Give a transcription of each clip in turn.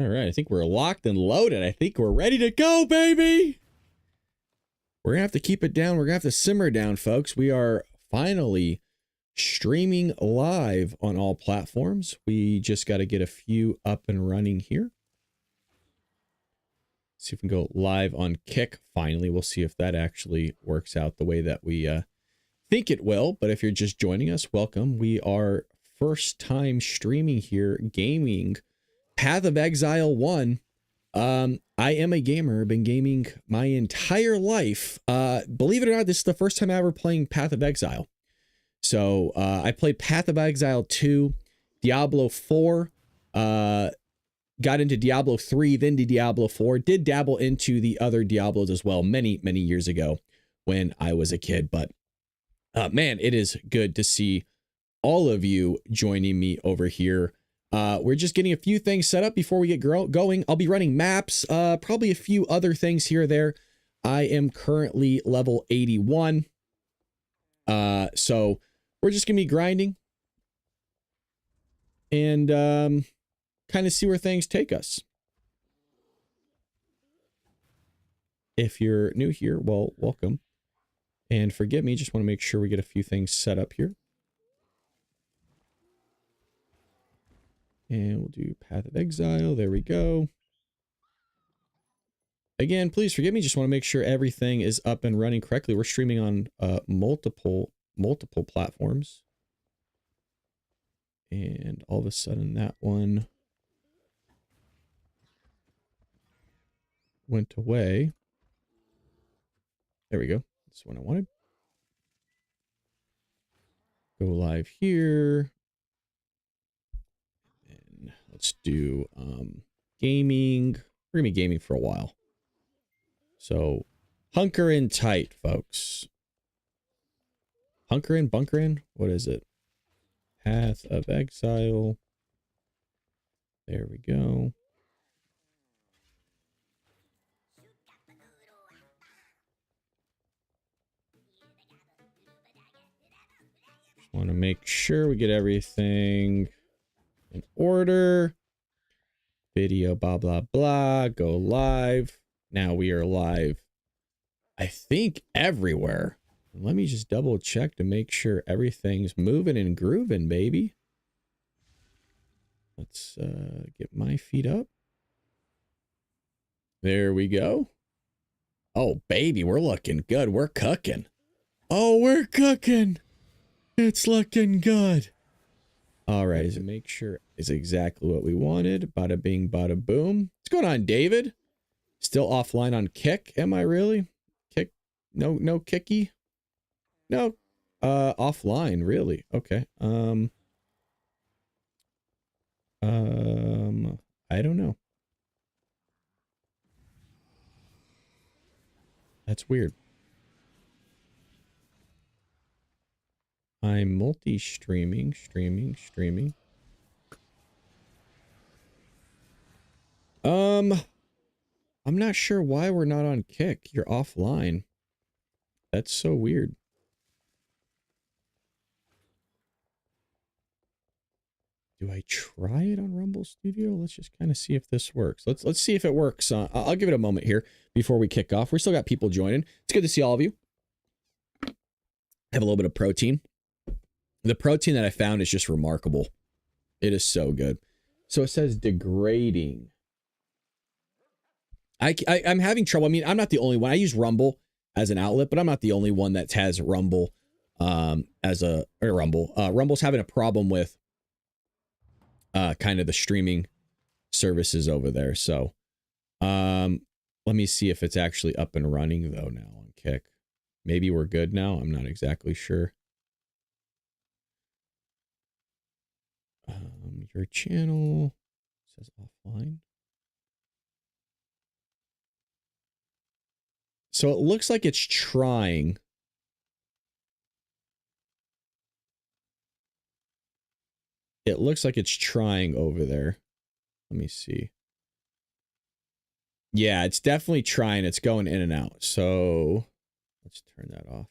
All right, I think we're locked and loaded. I think we're ready to go, baby. We're gonna have to keep it down. We're gonna have to simmer down, folks. We are finally streaming live on all platforms. We just got to get a few up and running here. See if we can go live on Kick finally. We'll see if that actually works out the way that we think it will. But if you're just joining us, welcome. We are first time streaming here, gaming Path of Exile 1. I am a gamer, been gaming my entire life. Believe it or not, this is the first time I ever playing Path of Exile. So I played Path of Exile 2, Diablo 4, got into Diablo 3, then to Diablo 4, did dabble into the other Diablos as well many, many years ago when I was a kid. But man, it is good to see all of you joining me over here. We're just getting a few things set up before we get going. I'll be running maps, probably a few other things here or there. I am currently level 81. So we're just gonna be grinding and kind of see where things take us. If you're new here, well, welcome. And forgive me, just want to make sure we get a few things set up here. And we'll do Path of Exile. There we go. Again, please forgive me. Just want to make sure everything is up and running correctly. We're streaming on multiple platforms. And all of a sudden that one went away. There we go. That's what I wanted. Go live here. And let's do gaming. We're gonna be gaming for a while. So hunker in tight, folks. Hunker in, bunker in? What is it? Path of Exile. There we go. Just want to make sure we get everything in order. Video, blah, blah, blah. Go live. Now we are live, I think, everywhere. Let me just double check to make sure everything's moving and grooving, baby. Let's get my feet up. There we go. Oh, baby, we're looking good. We're cooking. Oh, we're cooking. It's looking good. All right, is it make sure is exactly what we wanted. Bada bing, bada boom. What's going on, David? Still offline on Kick? Am I really? Kick? No Kicky? No. Offline, really? Okay. I don't know. That's weird. I'm multi-streaming, streaming. I'm not sure why we're not on Kick. You're offline. That's so weird. Do I try it on Rumble Studio? Let's just kind of see if this works. Let's see if it works. I'll give it a moment here before we kick off. We still got people joining. It's good to see all of you. Have a little bit of protein. The protein that I found is just remarkable. It is so good. So it says degrading. I'm having trouble. I mean, I'm not the only one. I use Rumble as an outlet, but I'm not the only one that has Rumble Rumble's having a problem with kind of the streaming services over there. So let me see if it's actually up and running though now on Kick. Maybe we're good now. I'm not exactly sure. Your channel says offline. So it looks like it's trying. It looks like it's trying over there. Let me see. Yeah, it's definitely trying. It's going in and out. So let's turn that off.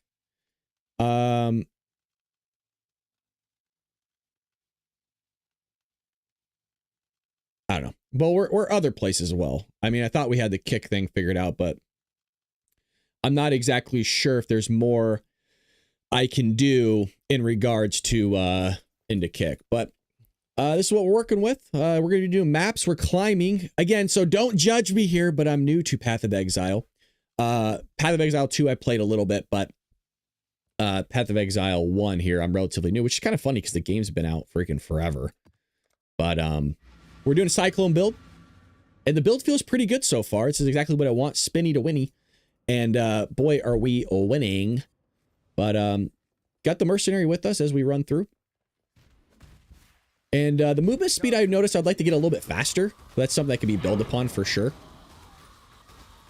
I don't know. Well, we're other places as well. I mean, I thought we had the kick thing figured out, but I'm not exactly sure if there's more I can do in regards to into kick. But this is what we're working with. We're going to do maps. We're climbing again. So don't judge me here, but I'm new to Path of Exile. Path of Exile 2, I played a little bit, but Path of Exile 1 here, I'm relatively new, which is kind of funny because the game's been out freaking forever. But we're doing a Cyclone build, and the build feels pretty good so far. This is exactly what I want, spinny to winny. And boy, are we winning. But got the mercenary with us as we run through. And the movement speed, I've noticed I'd like to get a little bit faster. That's something that can be built upon for sure.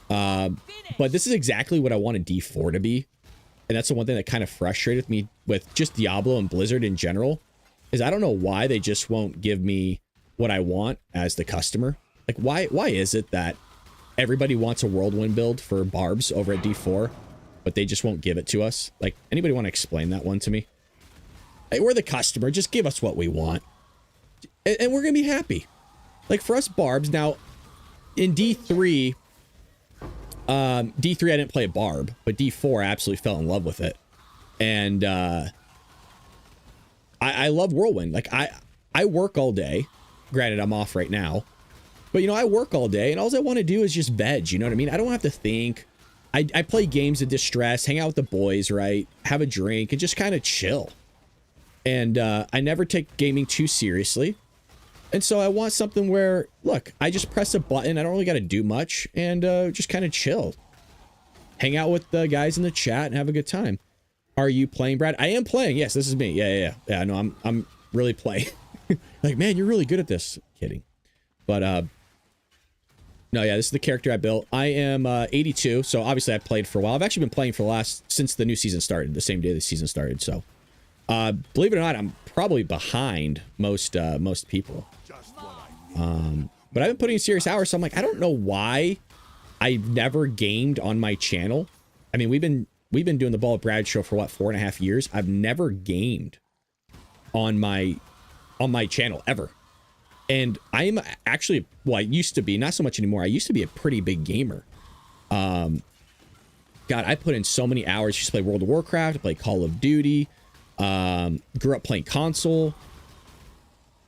But this is exactly what I wanted D4 to be. And that's the one thing that kind of frustrated me with just Diablo and Blizzard in general, is I don't know why they just won't give me what I want as the customer. Like, why is it that everybody wants a whirlwind build for Barbs over at D4, but they just won't give it to us? Like, anybody want to explain that one to me? Hey, we're the customer. Just give us what we want. And we're going to be happy. Like, for us Barbs, now, in D3, D3 I didn't play a Barb, but D4 I absolutely fell in love with it. And I love Whirlwind. Like, I work all day. Granted, I'm off right now. But, you know, I work all day, and all I want to do is just veg, you know what I mean? I don't have to think. I play games of distress, hang out with the boys, right? Have a drink, and just kind of chill. And I never take gaming too seriously. And so I want something where, look, I just press a button. I don't really got to do much, and just kind of chill. Hang out with the guys in the chat and have a good time. Are you playing, Brad? I am playing. Yes, this is me. Yeah, no, I'm really playing. Like, man, you're really good at this. Kidding. But, no, yeah, this is the character I built. I am 82, so obviously I've played for a while. I've actually been playing for since the new season started, the same day the season started, so. Believe it or not, I'm probably behind most people. But I've been putting in serious hours, so I'm like, I don't know why I've never gamed on my channel. I mean, we've been doing the Ball of Brad show for what, 4.5 years. I've never gamed on my channel ever. And I'm actually, well, I used to be, not so much anymore. I used to be a pretty big gamer. God, I put in so many hours. I used to play World of Warcraft, I played Call of Duty. Grew up playing console.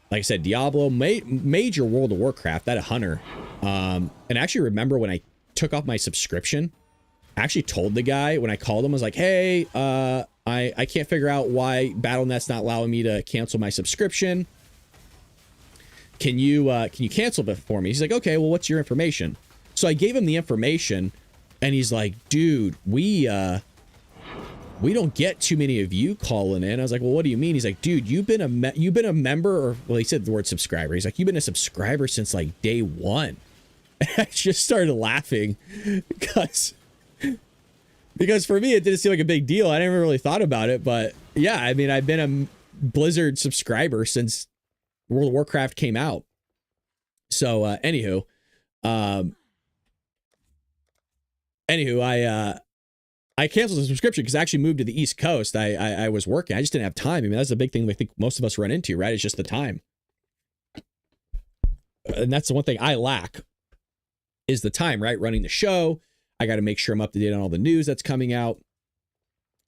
Like I said, Diablo, major World of Warcraft, that a hunter. And I actually remember when I took off my subscription, I actually told the guy when I called him, I was like, hey, I can't figure out why Battle.net's not allowing me to cancel my subscription. Can you cancel it for me? He's like, okay, well, what's your information? So I gave him the information, and he's like, dude, we don't get too many of you calling in. I was like, well, what do you mean? He's like, dude, you've been a member, or, well, he said the word subscriber. He's like, you've been a subscriber since like day one. And I just started laughing because for me, it didn't seem like a big deal. I never really thought about it, but yeah, I mean, I've been a Blizzard subscriber since World of Warcraft came out. So, anywho, I canceled the subscription because I actually moved to the East Coast. I was working. I just didn't have time. I mean, that's a big thing I think most of us run into, right? It's just the time. And that's the one thing I lack is the time, right? Running the show. I got to make sure I'm up to date on all the news that's coming out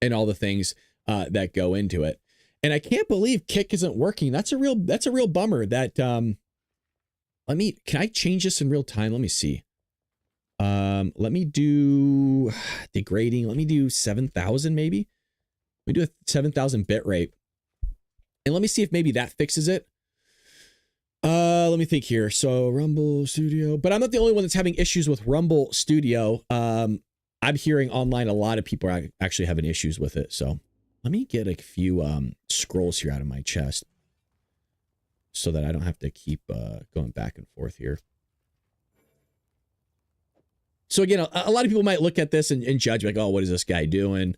and all the things that go into it. And I can't believe Kick isn't working. That's a real bummer that, can I change this in real time? Let me see. Let me do degrading. Let me do 7,000 maybe. Let me do a 7,000 bit rate. And let me see if maybe that fixes it. Let me think here. So Rumble Studio, but I'm not the only one that's having issues with Rumble Studio. I'm hearing online a lot of people are actually having issues with it. So let me get a few scrolls here out of my chest so that I don't have to keep going back and forth here. So again, a lot of people might look at this and judge like, oh, what is this guy doing?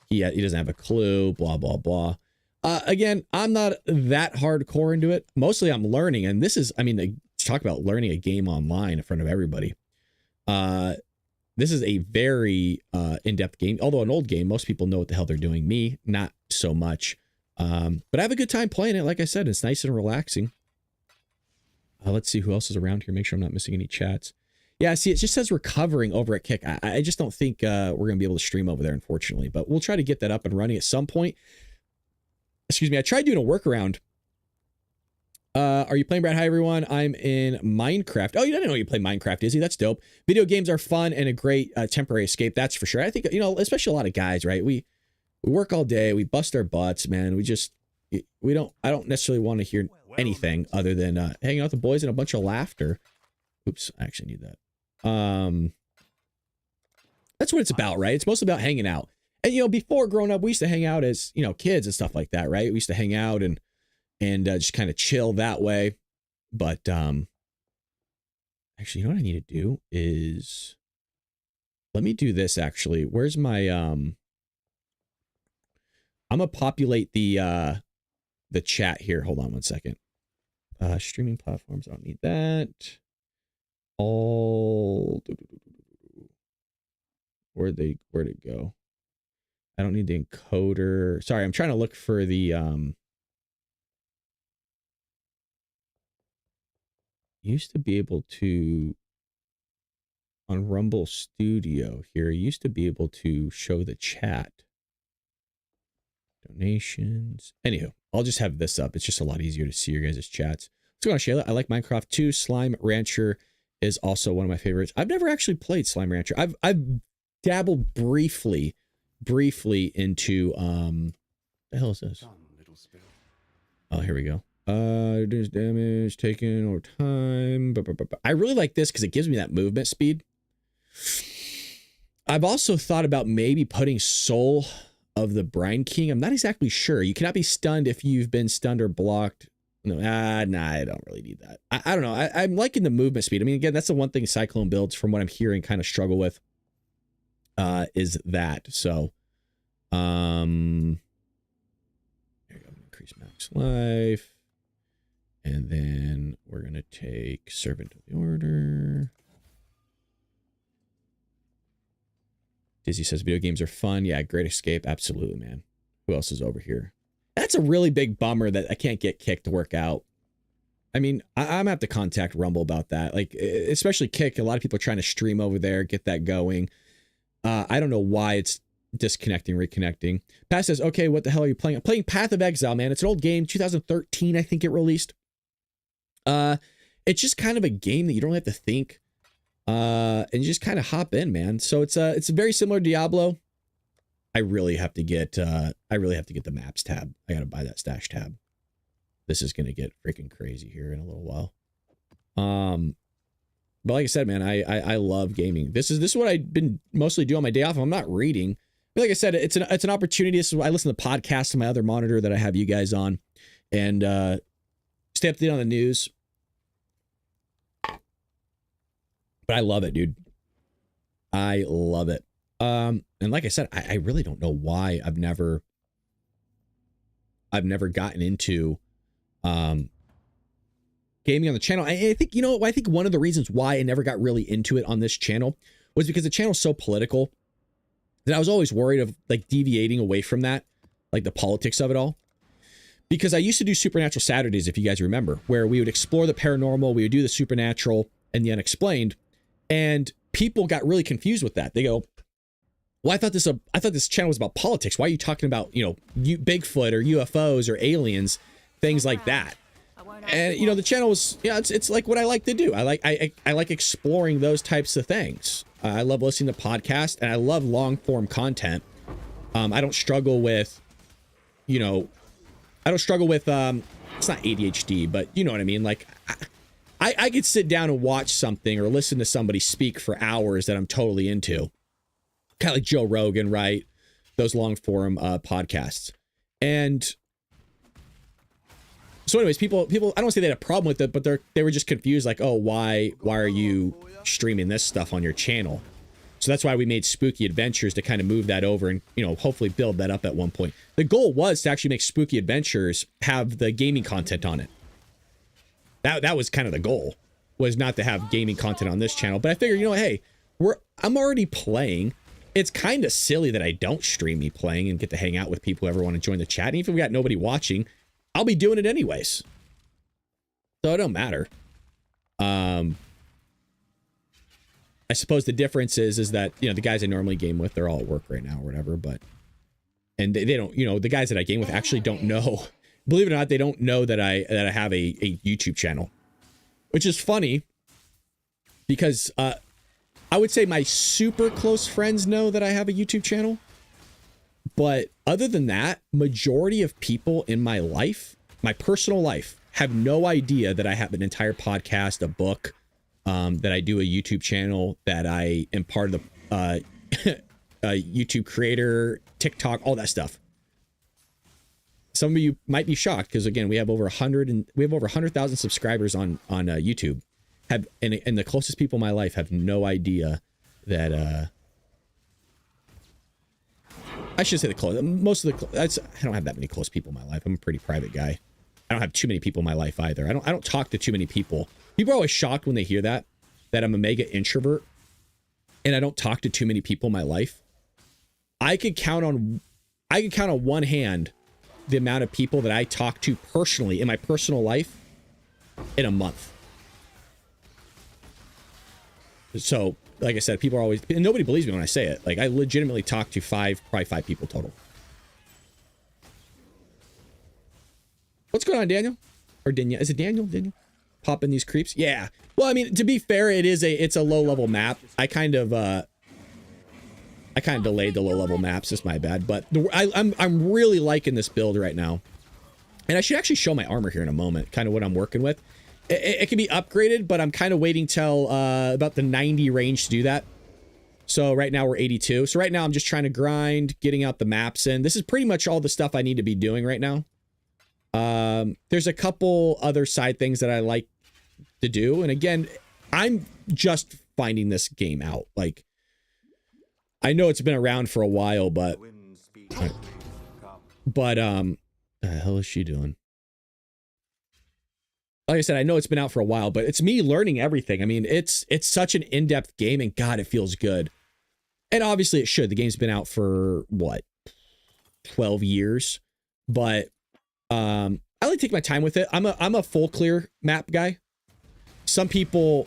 He doesn't have a clue, blah, blah, blah. Again, I'm not that hardcore into it. Mostly I'm learning. And this is, I mean, talk about learning a game online in front of everybody. This is a very in-depth game. Although an old game, most people know what the hell they're doing. Me, not so much. But I have a good time playing it. Like I said, it's nice and relaxing. Let's see who else is around here. Make sure I'm not missing any chats. Yeah, see, it just says recovering over at Kick. I just don't think we're going to be able to stream over there, unfortunately. But we'll try to get that up and running at some point. Excuse me. I tried doing a workaround. Are you playing, Brad? Hi, everyone. I'm in Minecraft. Oh, you didn't know you play Minecraft, Izzy. That's dope. Video games are fun and a great temporary escape. That's for sure. I think, you know, especially a lot of guys, right? We work all day. We bust our butts, man. I don't necessarily want to hear anything other than hanging out with the boys and a bunch of laughter. Oops, I actually need that. That's what it's about, right? It's mostly about hanging out. And, you know, before growing up, we used to hang out as, you know, kids and stuff like that, right? We used to hang out and just kind of chill that way. But actually, you know what I need to do is, let me do this actually. Where's my I'm gonna populate the chat here. Hold on one second. Streaming platforms, I don't need that. All where'd it go? I don't need the encoder. Sorry, I'm trying to look for the used to be able to on Rumble Studio here, used to be able to show the chat. Donations. Anywho, I'll just have this up. It's just a lot easier to see your guys' chats. What's going on, Shayla? I like Minecraft too. Slime Rancher is also one of my favorites. I've never actually played Slime Rancher. I've dabbled briefly into the hell is this? Oh, here we go. Reduce damage taken over time. I really like this because it gives me that movement speed. I've also thought about maybe putting Soul of the Brine King. I'm not exactly sure. You cannot be stunned if you've been stunned or blocked. No, nah, I don't really need that. I don't know. I'm liking the movement speed. I mean, again, that's the one thing Cyclone builds, from what I'm hearing, kind of struggle with. Is that so? There you go. Increase max life. And then we're going to take Servant of the Order. Dizzy says video games are fun. Yeah, Great Escape. Absolutely, man. Who else is over here? That's a really big bummer that I can't get Kick to work out. I mean, I'm going to have to contact Rumble about that. Like, especially Kick. A lot of people are trying to stream over there, get that going. I don't know why it's disconnecting, reconnecting. Pat says, okay, what the hell are you playing? I'm playing Path of Exile, man. It's an old game. 2013, I think it released. It's just kind of a game that you don't have to think, and you just kind of hop in, man. So it's very similar to Diablo. I really have to get the maps tab. I got to buy that stash tab. This is going to get freaking crazy here in a little while. But like I said, man, I love gaming. This is what I've been mostly doing on my day off. I'm not reading. But like I said, it's an opportunity. I listen to podcasts on my other monitor that I have you guys on, and stay up to date on the news. But I love it, dude. I love it. And like I said, I really don't know why I've never gotten into gaming on the channel. I think, you know, I think one of the reasons why I never got really into it on this channel was because the channel's so political that I was always worried of like deviating away from that, like the politics of it all. Because I used to do Supernatural Saturdays, if you guys remember, where we would explore the paranormal, we would do the supernatural and the unexplained, and people got really confused with that. They go, well, I thought this channel was about politics. Why are you talking about, you know, Bigfoot or UFOs or aliens, things like that? And, you know, the channel was, yeah, it's like what I like to do. I like exploring those types of things. I love listening to podcasts, and I love long form content. I don't struggle with, you know, it's not ADHD, but you know what I mean? Like, I could sit down and watch something or listen to somebody speak for hours that I'm totally into. Kind of like Joe Rogan, right? Those long form podcasts. And so anyways, people, I don't want to say they had a problem with it, but they were just confused, like, oh, why are you streaming this stuff on your channel? So that's why we made Spooky Adventures, to kind of move that over and, you know, hopefully build that up at one point. The goal was to actually make Spooky Adventures have the gaming content on it. That was kind of the goal, was not to have gaming content on this channel. But I figured, you know, hey, I'm already playing. It's kind of silly that I don't stream me playing and get to hang out with people who ever want to join the chat. And even if we got nobody watching, I'll be doing it anyways. So it don't matter. I suppose the difference is that, you know, the guys I normally game with, they're all at work right now or whatever, but, and they don't, you know, the guys that I game with actually don't know, believe it or not, they don't know that I have a YouTube channel, which is funny because, I would say my super close friends know that I have a YouTube channel, but other than that, majority of people in my life, my personal life, have no idea that I have an entire podcast, a book, that I do a YouTube channel, that I am part of the YouTube creator, TikTok, all that stuff. Some of you might be shocked because, again, we have over 100,000 subscribers on YouTube. And the closest people in my life have no idea that I should say the close. Most of the I don't have that many close people in my life. I'm a pretty private guy. I don't have too many people in my life either. I don't talk to too many people. People are always shocked when they hear that I'm a mega introvert and I don't talk to too many people in my life. I could count on one hand the amount of people that I talk to personally in my personal life in a month. So, like I said, people are always, and nobody believes me when I say it. Like, I legitimately talk to probably five people total. What's going on, Daniel? Or Daniel? Is it Daniel? Daniel? Popping these creeps? Yeah. Well, I mean, to be fair, it's a low level map. I kind of delayed the low level maps. It's my bad. But I'm really liking this build right now. And I should actually show my armor here in a moment, kind of what I'm working with. It can be upgraded, but I'm kind of waiting till about the 90 range to do that. So right now we're 82. So right now I'm just trying to grind, getting out the maps in. This is pretty much all the stuff I need to be doing right now. There's a couple other side things that I like to do. And again, I'm just finding this game out. Like, I know it's been around for a while, but the hell is she doing? Like I said, I know it's been out for a while, but it's me learning everything. I mean, it's such an in-depth game, and God, it feels good. And obviously it should. The game's been out for, what, 12 years? But I like to take my time with it. I'm a full clear map guy. Some people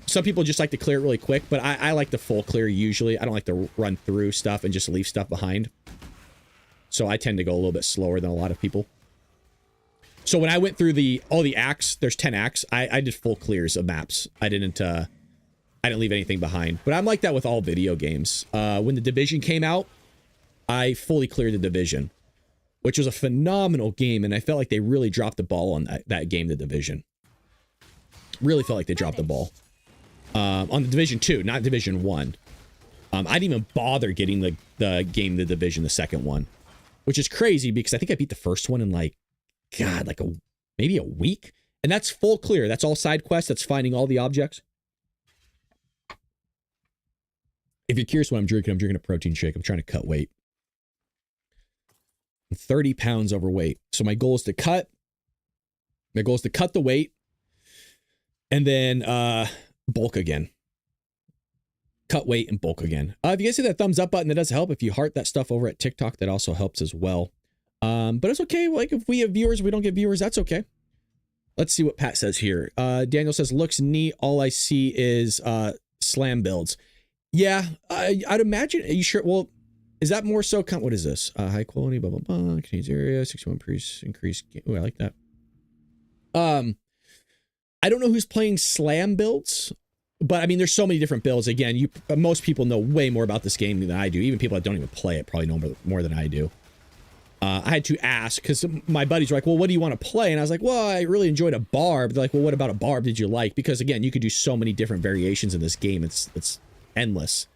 just like to clear it really quick, but I like the full clear usually. I don't like to run through stuff and just leave stuff behind. So I tend to go a little bit slower than a lot of people. So when I went through all the acts, there's 10 acts, I did full clears of maps. I didn't leave anything behind. But I'm like that with all video games. When The Division came out, I fully cleared The Division, which was a phenomenal game, and I felt like they really dropped the ball on that game, The Division. Really felt like they dropped the ball. On The Division 2, not Division 1. I didn't even bother getting the game The Division, the second one, which is crazy because I think I beat the first one in like, God, like maybe a week. And that's full clear. That's all side quests. That's finding all the objects. If you're curious what I'm drinking a protein shake. I'm trying to cut weight. I'm 30 pounds overweight. So my goal is to cut the weight and then bulk again. Cut weight and bulk again. If you guys see that thumbs up button, that does help. If you heart that stuff over at TikTok, that also helps as well. But it's okay. Like, if we have viewers, we don't get viewers, that's okay. Let's see what Pat says here. Daniel says, looks neat. All I see is slam builds. Yeah, I'd imagine. Are you sure? Well, is that more so? What is this? High quality, blah, blah, blah. Contains area, 61 increase. Oh, I like that. I don't know who's playing slam builds, but I mean, there's so many different builds. Again, most people know way more about this game than I do. Even people that don't even play it probably know more than I do. I had to ask because my buddies were like, well, what do you want to play? And I was like, well, I really enjoyed a barb. They're like, well, what about a barb did you like? Because again, you could do so many different variations in this game. It's endless.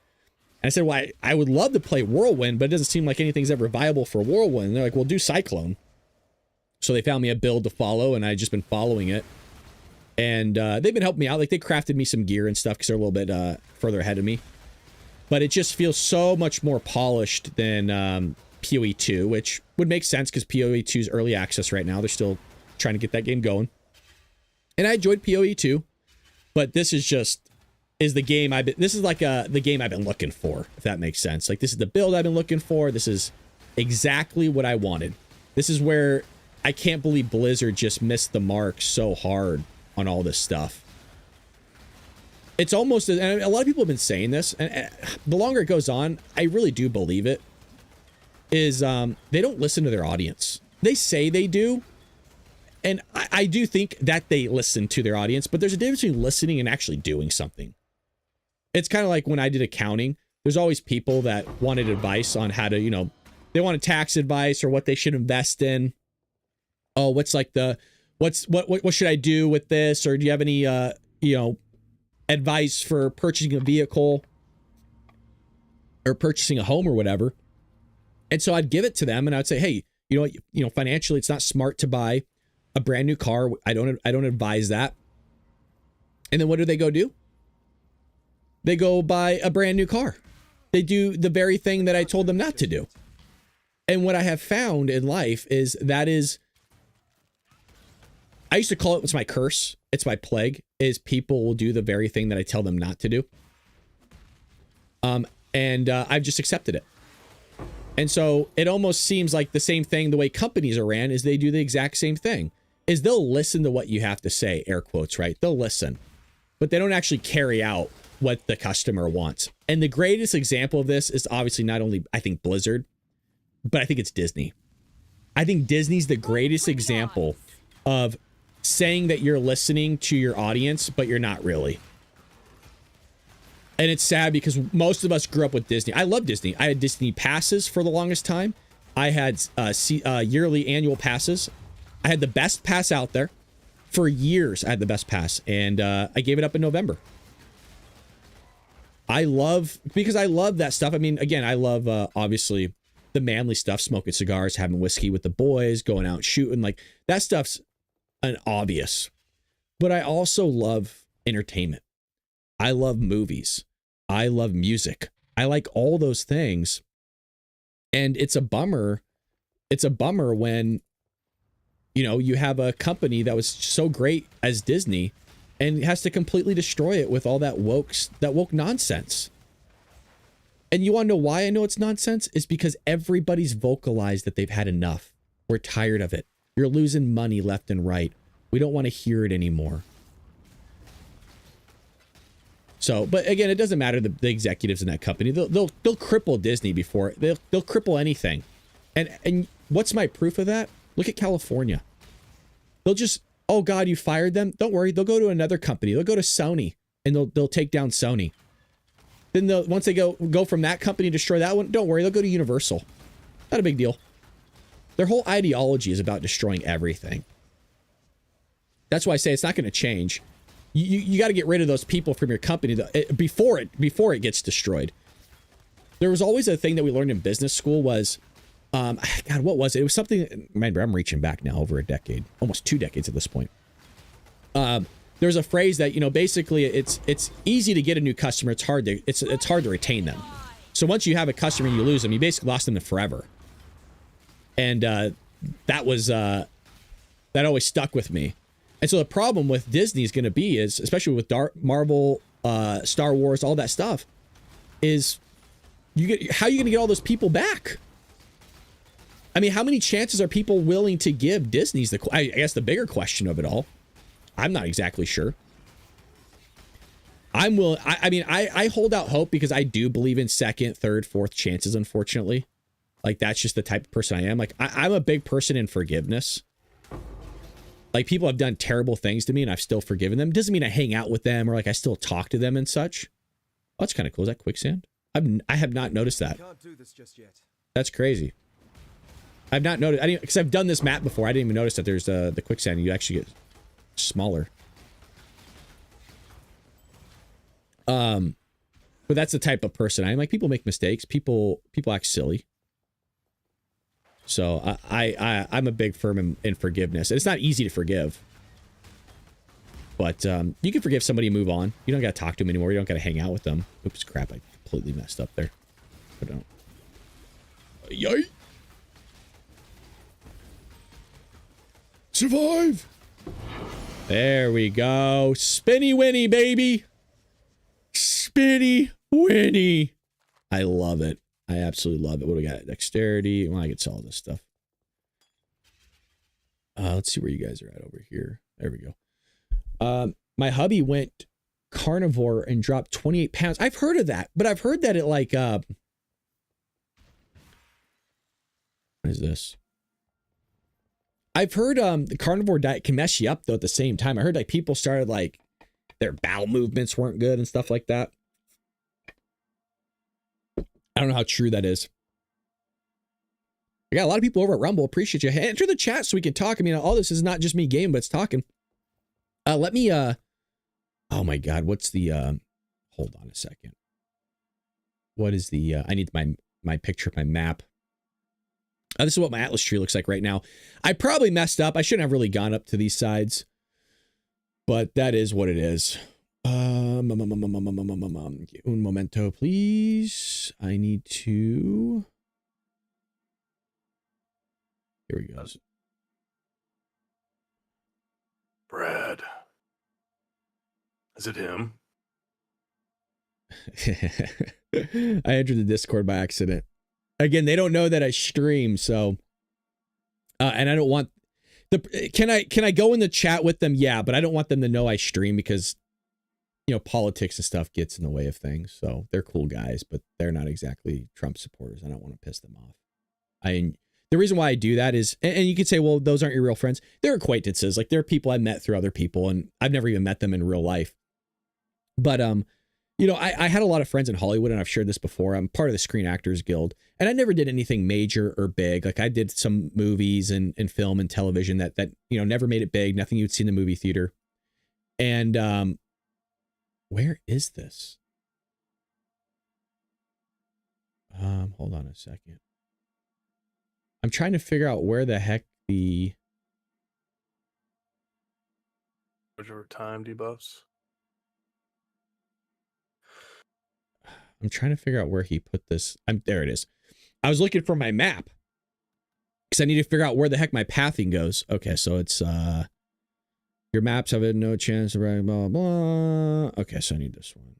And I said, well, I would love to play Whirlwind, but it doesn't seem like anything's ever viable for Whirlwind. And they're like, well, do Cyclone. So they found me a build to follow, and I've just been following it. And they've been helping me out. Like, they crafted me some gear and stuff because they're a little bit further ahead of me. But it just feels so much more polished than PoE 2, which would make sense because PoE 2 is early access right now. They're still trying to get that game going. And I enjoyed PoE 2, but this is the game this is like the game I've been looking for, if that makes sense. Like, this is the build I've been looking for. This is exactly what I wanted. This is where I can't believe Blizzard just missed the mark so hard on all this stuff. It's almost, and a lot of people have been saying this, and the longer it goes on, I really do believe it, is they don't listen to their audience. They say they do, and I do think that they listen to their audience, but there's a difference between listening and actually doing something. It's kind of like when I did accounting, there's always people that wanted advice on how to, you know, they wanted tax advice or what they should invest in. Oh, what's like what should I do with this? Or do you have any, you know, advice for purchasing a vehicle or purchasing a home or whatever? And so I'd give it to them and I'd say, hey, you know what, you know, financially, it's not smart to buy a brand new car. I don't advise that. And then what do they go do? They go buy a brand new car. They do the very thing that I told them not to do. And what I have found in life is I used to call it, it's my curse, it's my plague, is people will do the very thing that I tell them not to do. I've just accepted it. And so it almost seems like the same thing, the way companies are ran, is they do the exact same thing. Is they'll listen to what you have to say, air quotes, right? They'll listen, but they don't actually carry out what the customer wants. And the greatest example of this is obviously not only, I think, Blizzard, but I think it's Disney. I think Disney's the greatest example of saying that you're listening to your audience, but you're not really. And it's sad because most of us grew up with Disney. I love Disney. I had Disney passes for the longest time. I had yearly annual passes. I had the best pass out there. For years, I had the best pass. And I gave it up in November. Because I love that stuff. I mean, again, I love, obviously, the manly stuff, smoking cigars, having whiskey with the boys, going out shooting. Like, that stuff's an obvious. But I also love entertainment. I love movies. I love music. I like all those things. And it's a bummer. It's a bummer when, you know, you have a company that was so great as Disney and has to completely destroy it with all that woke nonsense. And you want to know why I know it's nonsense? It's because everybody's vocalized that they've had enough. We're tired of it. You're losing money left and right. We don't want to hear it anymore. So, but again, it doesn't matter the executives in that company. They'll cripple Disney before they'll cripple anything. And what's my proof of that? Look at California. They'll just, oh God, you fired them. Don't worry, they'll go to another company. They'll go to Sony and they'll take down Sony. Then once they go from that company, destroy that one, don't worry, they'll go to Universal. Not a big deal. Their whole ideology is about destroying everything. That's why I say it's not going to change. You got to get rid of those people from your company before it gets destroyed. There was always a thing that we learned in business school was, God, what was it? It was something. Remember, I'm reaching back now over a decade, almost 2 decades at this point. There's a phrase that, you know, basically it's easy to get a new customer. It's hard to retain them. So once you have a customer and you lose them, you basically lost them forever. And that always stuck with me. And so the problem with Disney is going to be is, especially with Marvel, Star Wars, all that stuff, is how are you going to get all those people back? I mean, how many chances are people willing to give Disney's I guess the bigger question of it all. I'm not exactly sure. I'm willing. I mean, I hold out hope because I do believe in second, third, fourth chances, unfortunately. Like, that's just the type of person I am. Like, I'm a big person in forgiveness. Like, people have done terrible things to me and I've still forgiven them. Doesn't mean I hang out with them or like I still talk to them and such. Oh, that's kind of cool. Is that quicksand? I have not noticed that. Can't do this just yet. That's crazy. I've not noticed. Because I've done this map before. I didn't even notice that there's the quicksand. You actually get smaller. But that's the type of person I am. Like, people make mistakes. People act silly. So I'm a big firm in forgiveness. And it's not easy to forgive. But you can forgive somebody and move on. You don't got to talk to them anymore. You don't got to hang out with them. Oops, crap. I completely messed up there. I don't. Yay! Survive! There we go. Spinny Winnie, baby! Spinny Winnie! I love it. I absolutely love it. What do we got? Dexterity. Well, I get all this stuff. Let's see where you guys are at over here. There we go. My hubby went carnivore and dropped 28 pounds. I've heard of that, but I've heard that it like, what is this? I've heard the carnivore diet can mess you up though at the same time. I heard like people started like their bowel movements weren't good and stuff like that. I don't know how true that is. I got a lot of people over at Rumble. Appreciate you. Hey, enter the chat so we can talk. I mean, all this is not just me game, but it's talking. Let me, oh my God, what's the, hold on a second. What is the, I need my picture of my map. This is what my Atlas tree looks like right now. I probably messed up. I shouldn't have really gone up to these sides, but that is what it is. Un momento, please. I need to, here we go. Brad. Is it him? I entered the Discord by accident. Again, they don't know that I stream, so and I don't want the can I go in the chat with them? Yeah, but I don't want them to know I stream because you know, politics and stuff gets in the way of things. So they're cool guys, but they're not exactly Trump supporters. I don't want to piss them off. The reason why I do that is, and you could say, well, those aren't your real friends. They're acquaintances. Like they're people I met through other people, and I've never even met them in real life. But you know, I had a lot of friends in Hollywood, and I've shared this before. I'm part of the Screen Actors Guild, and I never did anything major or big. Like I did some movies and film and television that you know never made it big. Nothing you'd see in the movie theater. And where is this? Hold on a second. I'm trying to figure out where the heck the Over time debuffs. I'm trying to figure out where he put this. There it is. I was looking for my map because I need to figure out where the heck my pathing goes. Okay, so it's your maps have no chance of blah blah blah. Okay, so I need this one.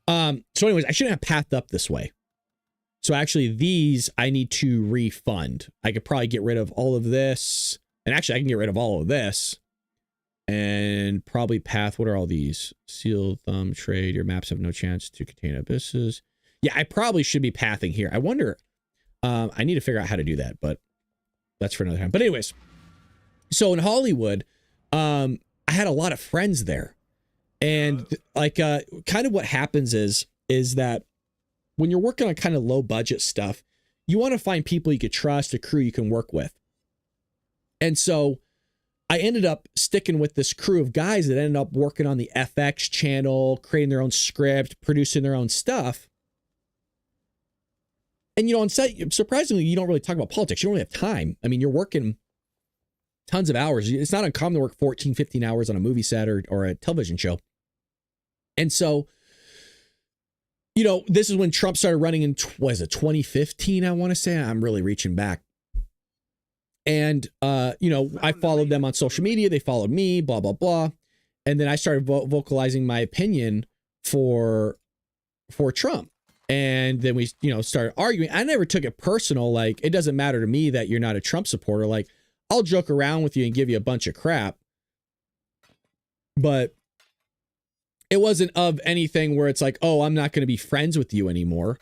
All right. So anyways, I shouldn't have pathed up this way. So actually these I need to refund. I could probably get rid of all of this. And actually I can get rid of all of this. And probably path. What are all these? Seal, thumb, trade. Your maps have no chance to contain abysses. Yeah, I probably should be pathing here. I wonder. I need to figure out how to do that, but that's for another time. But anyways, so in Hollywood, I had a lot of friends there. And like kind of what happens is that when you're working on kind of low budget stuff, you want to find people you could trust, a crew you can work with. And so I ended up sticking with this crew of guys that ended up working on the FX channel, creating their own script, producing their own stuff. And, you know, on set, surprisingly, you don't really talk about politics. You don't really have time. I mean, you're working tons of hours. It's not uncommon to work 14, 15 hours on a movie set or a television show. And so, you know, this is when Trump started running in, what is it, 2015, I want to say. I'm really reaching back. And, you know, I followed them on social media. They followed me, blah, blah, blah. And then I started vocalizing my opinion for Trump. And then we, you know, started arguing. I never took it personal. Like, it doesn't matter to me that you're not a Trump supporter. Like, I'll joke around with you and give you a bunch of crap. But it wasn't of anything where it's like, oh, I'm not going to be friends with you anymore.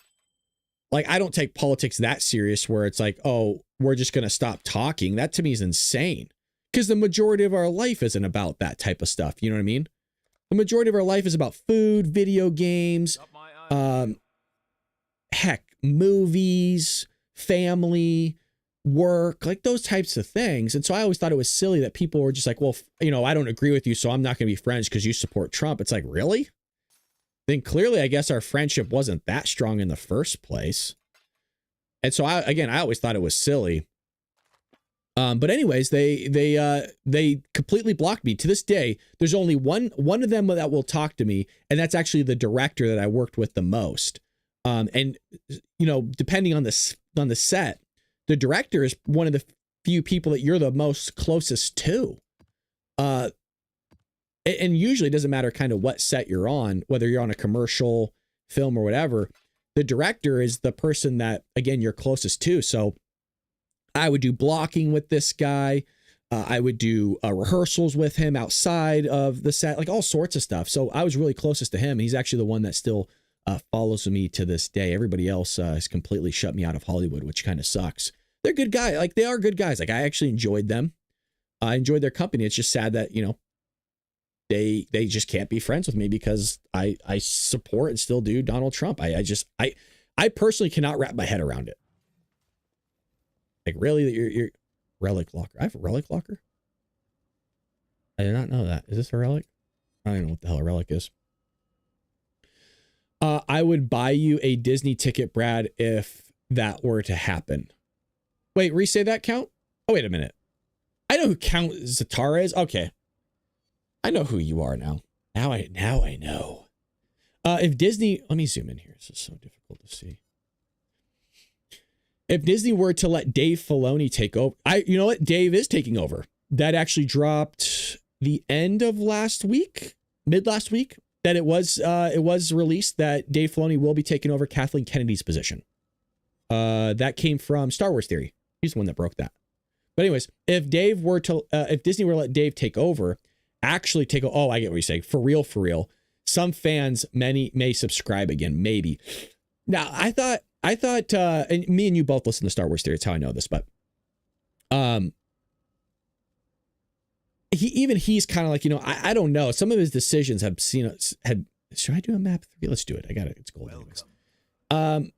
Like, I don't take politics that serious where it's like, oh, we're just going to stop talking. That to me is insane because the majority of our life isn't about that type of stuff. You know what I mean? The majority of our life is about food, video games, heck, movies, family, work, like those types of things. And so I always thought it was silly that people were just like, well, you know, I don't agree with you, so I'm not going to be friends because you support Trump. It's like, really? Then clearly, I guess our friendship wasn't that strong in the first place. And so I always thought it was silly. But anyways, they completely blocked me. To this day, there's only one of them that will talk to me, and that's actually the director that I worked with the most. And you know, depending on the set, the director is one of the few people that you're the most closest to. And usually it doesn't matter kind of what set you're on, whether you're on a commercial, film, or whatever. The director is the person that, again, you're closest to. So I would do blocking with this guy. I would do rehearsals with him outside of the set, like all sorts of stuff. So I was really closest to him. He's actually the one that still follows me to this day. Everybody else has completely shut me out of Hollywood, which kind of sucks. They're good guys. Like they are good guys. Like I actually enjoyed them. I enjoyed their company. It's just sad that, you know, they just can't be friends with me because I support and still do Donald Trump. I personally cannot wrap my head around it. Like really, you're relic locker. I have a relic locker. I did not know that. Is this a relic? I don't even know what the hell a relic is. I would buy you a Disney ticket, Brad, if that were to happen. Wait, re-say that, Count? Oh, wait a minute. I know who Count Zatara is. Okay. I know who you are now. Now I know. If Disney, let me zoom in here. This is so difficult to see. If Disney were to let Dave Filoni take over, you know what? Dave is taking over. That actually dropped the end of last week, mid last week, that it was released that Dave Filoni will be taking over Kathleen Kennedy's position. That came from Star Wars Theory. He's the one that broke that. But anyways, if Disney were to let Dave take over, actually take, oh, I get what you're saying. For real. Some fans, many may subscribe again, maybe. Now, I thought, and me and you both listen to Star Wars Theory. That's how I know this, but, he's kind of like, you know, I don't know. Some of his decisions should I do a map 3? Let's do it. I got it. It's gold. I'm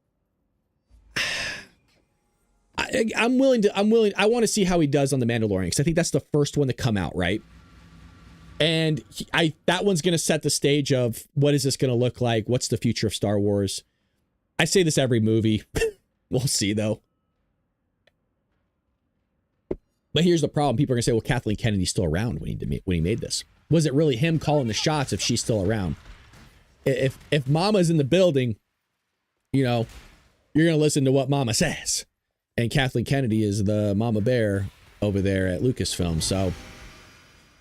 willing. I want to see how he does on The Mandalorian, because I think that's the first one to come out, right? And that one's going to set the stage of what is this going to look like? What's the future of Star Wars? I say this every movie. We'll see, though. But here's the problem. People are going to say, well, Kathleen Kennedy's still around when he made this. Was it really him calling the shots if she's still around? If Mama's in the building, you know, you're going to listen to what Mama says. And Kathleen Kennedy is the Mama Bear over there at Lucasfilm. So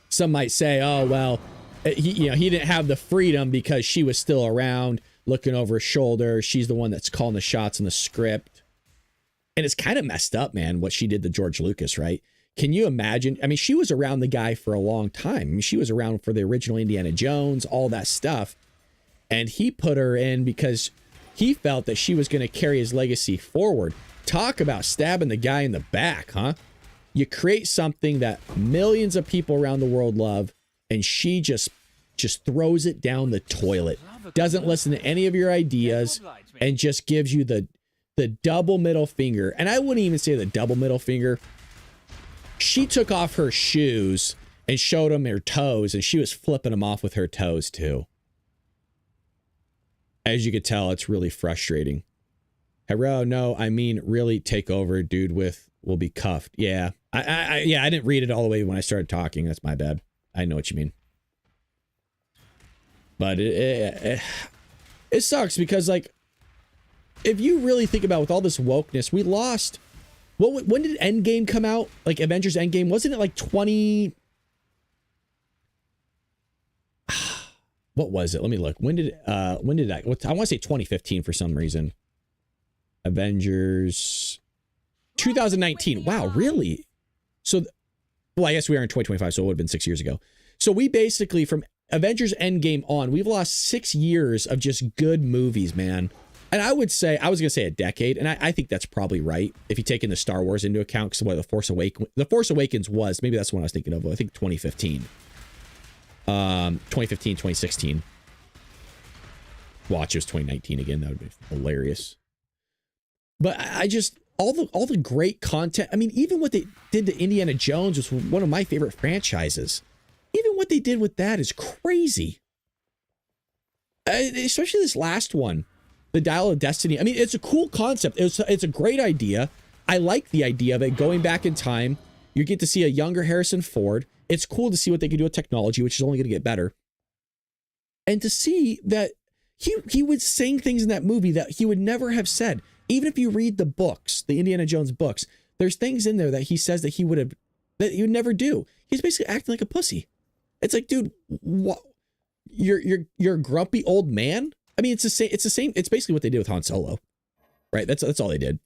some might say, oh, well, he didn't have the freedom because she was still around looking over his shoulder. She's the one that's calling the shots in the script. And it's kind of messed up, man, what she did to George Lucas, right? Can you imagine? I mean, she was around the guy for a long time. I mean, she was around for the original Indiana Jones, all that stuff. And he put her in because he felt that she was going to carry his legacy forward. Talk about stabbing the guy in the back, huh? You create something that millions of people around the world love, and she just throws it down the toilet. Doesn't listen to any of your ideas, and just gives you the double middle finger. And I wouldn't even say the double middle finger. She took off her shoes and showed him her toes, and she was flipping them off with her toes too. As you could tell, it's really frustrating. Hero, no, I mean, really take over, dude will be cuffed. Yeah. I didn't read it all the way when I started talking. That's my bad. I know what you mean. But it sucks because, like, if you really think about it, with all this wokeness, we lost. When did Endgame come out? Like Avengers Endgame, wasn't it like 20? What was it? Let me look. When did I want to say 2015 for some reason. Avengers 2019. Wow, really? So, well, I guess we are in 2025, so it would have been 6 years ago. So we basically, from Avengers Endgame on, we've lost 6 years of just good movies, man. And I would say, I was going to say a decade, and I think that's probably right, if you take in the Star Wars into account, because what, The Force Awakens was, maybe that's the one I was thinking of, I think 2015. 2015, 2016. Watch, it was 2019 again, that would be hilarious. But I just, all the great content, I mean, even what they did to Indiana Jones was one of my favorite franchises. Even what they did with that is crazy. Especially this last one, the Dial of Destiny. I mean, it's a cool concept. It's a great idea. I like the idea of it, going back in time. You get to see a younger Harrison Ford. It's cool to see what they can do with technology, which is only going to get better. And to see that he would saying things in that movie that he would never have said. Even if you read the books, the Indiana Jones books, there's things in there that he says that he would never do. He's basically acting like a pussy. It's like, dude, what? You're a grumpy old man. I mean, it's the same. It's basically what they did with Han Solo, right? That's all they did.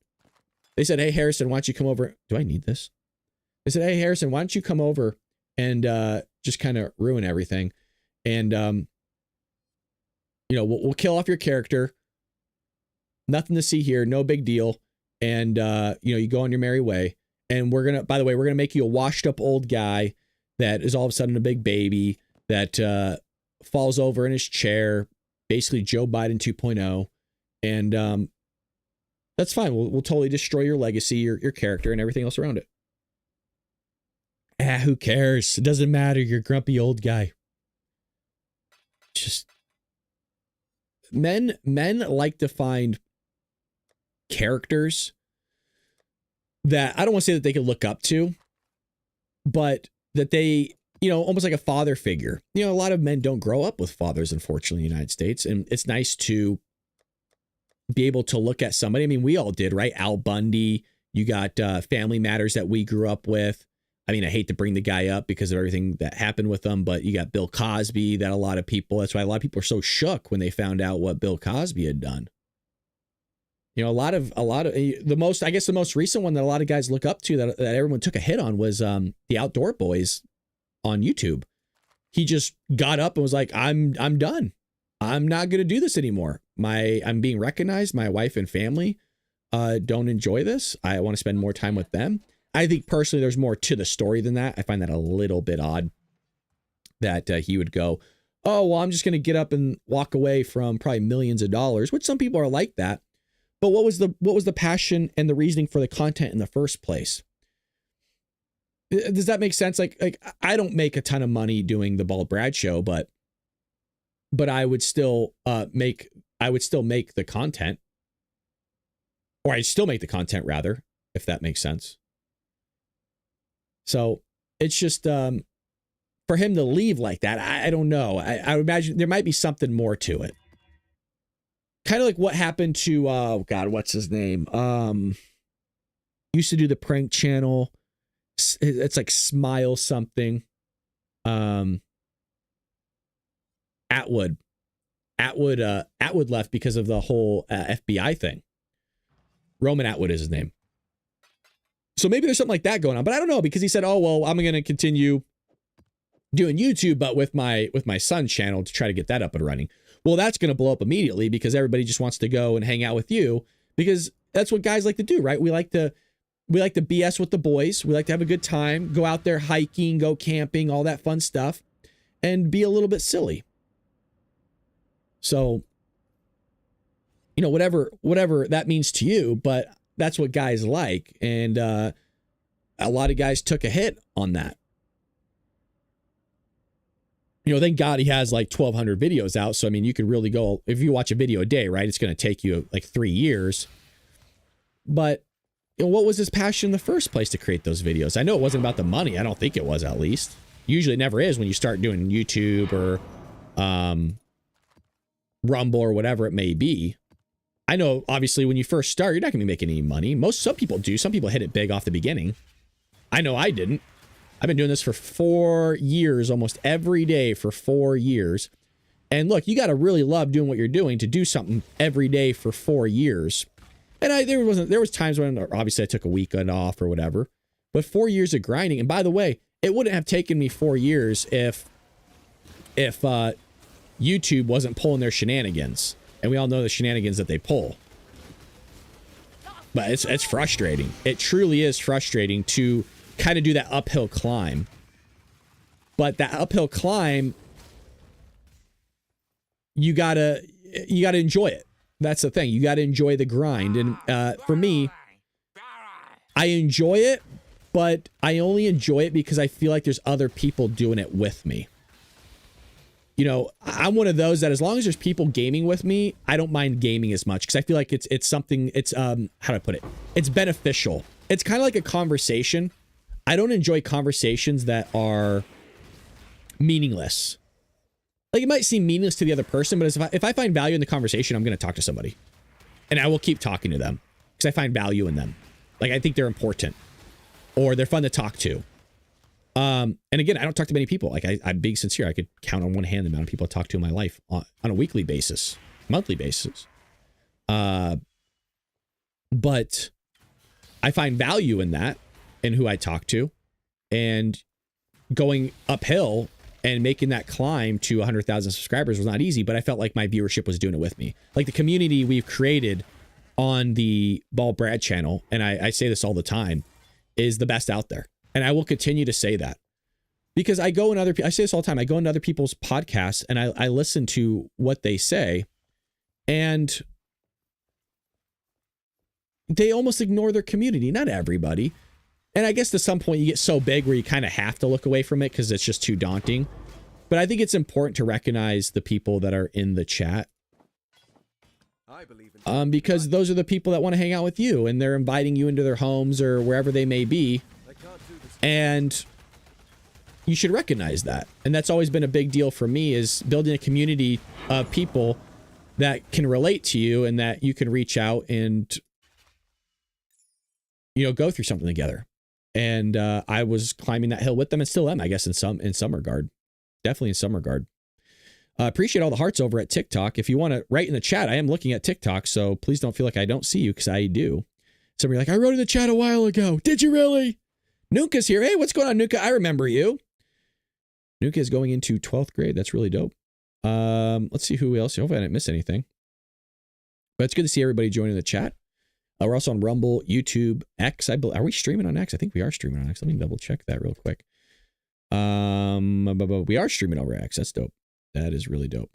They said, "Hey, Harrison, why don't you come over?" Do I need this? I said, hey, Harrison, why don't you come over and just kind of ruin everything? And, we'll kill off your character. Nothing to see here. No big deal. And, you go on your merry way. And we're going to make you a washed up old guy that is all of a sudden a big baby that falls over in his chair, basically Joe Biden 2.0. And that's fine. We'll totally destroy your legacy, your character, and everything else around it. Who cares? It doesn't matter. You're a grumpy old guy. Just men like to find characters that I don't want to say that they can look up to, but that they, almost like a father figure. A lot of men don't grow up with fathers, unfortunately, in the United States. And it's nice to be able to look at somebody. I mean, we all did, right? Al Bundy, you got Family Matters that we grew up with. I mean, I hate to bring the guy up because of everything that happened with him, but you got Bill Cosby that that's why a lot of people are so shook when they found out what Bill Cosby had done. A lot of the most recent one that a lot of guys look up to that everyone took a hit on was the Outdoor Boys on YouTube. He just got up and was like, I'm done. I'm not going to do this anymore. I'm being recognized. My wife and family don't enjoy this. I want to spend more time with them. I think personally there's more to the story than that. I find that a little bit odd that he would go, oh, well, I'm just going to get up and walk away from probably millions of dollars, which some people are like that. But what was the passion and the reasoning for the content in the first place? Does that make sense? Like I don't make a ton of money doing the Bald Brad show, but I would still make the content, or I'd still make the content rather, if that makes sense. So it's just for him to leave like that. I don't know. I would imagine there might be something more to it. Kind of like what happened to what's his name? Used to do the prank channel. It's like Smile something. Atwood left because of the whole FBI thing. Roman Atwood is his name. So maybe there's something like that going on, but I don't know, because he said, oh, well, I'm going to continue doing YouTube, but with my son's channel to try to get that up and running. Well, that's going to blow up immediately because everybody just wants to go and hang out with you, because that's what guys like to do, right? We like to BS with the boys. We like to have a good time, go out there hiking, go camping, all that fun stuff, and be a little bit silly. So, whatever that means to you, but that's what guys like. And a lot of guys took a hit on that. Thank God he has like 1,200 videos out. So, I mean, you could really go, if you watch a video a day, right, it's going to take you like 3 years. But what was his passion in the first place to create those videos? I know it wasn't about the money. I don't think it was, at least. Usually it never is when you start doing YouTube or Rumble or whatever it may be. I know, obviously, when you first start, you're not going to be making any money. Some people do. Some people hit it big off the beginning. I know I didn't. I've been doing this for 4 years, almost every day for 4 years. And look, you got to really love doing what you're doing to do something every day for 4 years. And there was times when obviously I took a weekend off or whatever, but 4 years of grinding. And by the way, it wouldn't have taken me 4 years if YouTube wasn't pulling their shenanigans. And we all know the shenanigans that they pull. But it's frustrating. It truly is frustrating to kind of do that uphill climb. But that uphill climb, you gotta enjoy it. That's the thing. You gotta enjoy the grind. And for me, I enjoy it, but I only enjoy it because I feel like there's other people doing it with me. I'm one of those that as long as there's people gaming with me, I don't mind gaming as much, because I feel like it's something, how do I put it? It's beneficial. It's kind of like a conversation. I don't enjoy conversations that are meaningless. Like, it might seem meaningless to the other person, but if I find value in the conversation, I'm going to talk to somebody. And I will keep talking to them because I find value in them. Like, I think they're important or they're fun to talk to. And again, I don't talk to many people. Like, I'm being sincere. I could count on one hand the amount of people I talk to in my life on a weekly basis, monthly basis. But I find value in that, in who I talk to. and going uphill and making that climb to 100,000 subscribers was not easy, but I felt like my viewership was doing it with me. Like the community we've created on the Bald Brad channel, and I say this all the time, is the best out there. And I will continue to say that. Because I say this all the time, I go into other people's podcasts and I listen to what they say, and they almost ignore their community. Not everybody. And I guess to some point you get so big where you kind of have to look away from it because it's just too daunting. But I think it's important to recognize the people that are in the chat. Because those are the people that want to hang out with you, and they're inviting you into their homes or wherever they may be. And you should recognize that. And that's always been a big deal for me, is building a community of people that can relate to you and that you can reach out and, go through something together. And I was climbing that hill with them and still am, I guess, in some regard. Definitely in some regard. Appreciate all the hearts over at TikTok. If you want to write in the chat, I am looking at TikTok, so please don't feel like I don't see you, because I do. Somebody like, I wrote in the chat a while ago. Did you really? Nuka's here. Hey, what's going on, Nuka? I remember you. Nuka is going into 12th grade. That's really dope. Let's see who else. Hopefully I didn't miss anything. But it's good to see everybody joining the chat. We're also on Rumble, YouTube, X. Are we streaming on X? I think we are streaming on X. Let me double check that real quick. We are streaming over X. That's dope. That is really dope.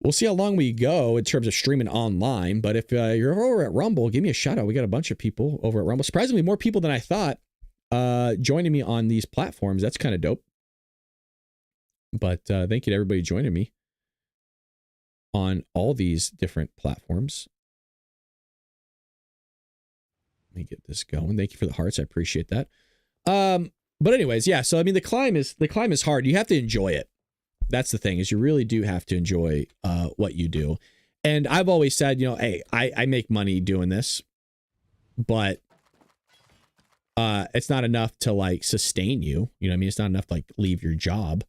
We'll see how long we go in terms of streaming online. But if you're over at Rumble, give me a shout out. We got a bunch of people over at Rumble. Surprisingly, more people than I thought joining me on these platforms. That's kind of dope. But thank you to everybody joining me on all these different platforms. Let me get this going. Thank you for the hearts. I appreciate that. But anyways, yeah. So I mean, the climb is hard. You have to enjoy it. That's the thing, is you really do have to enjoy what you do. And I've always said, hey, I make money doing this, but it's not enough to like sustain you. You know what I mean? It's not enough to like leave your job.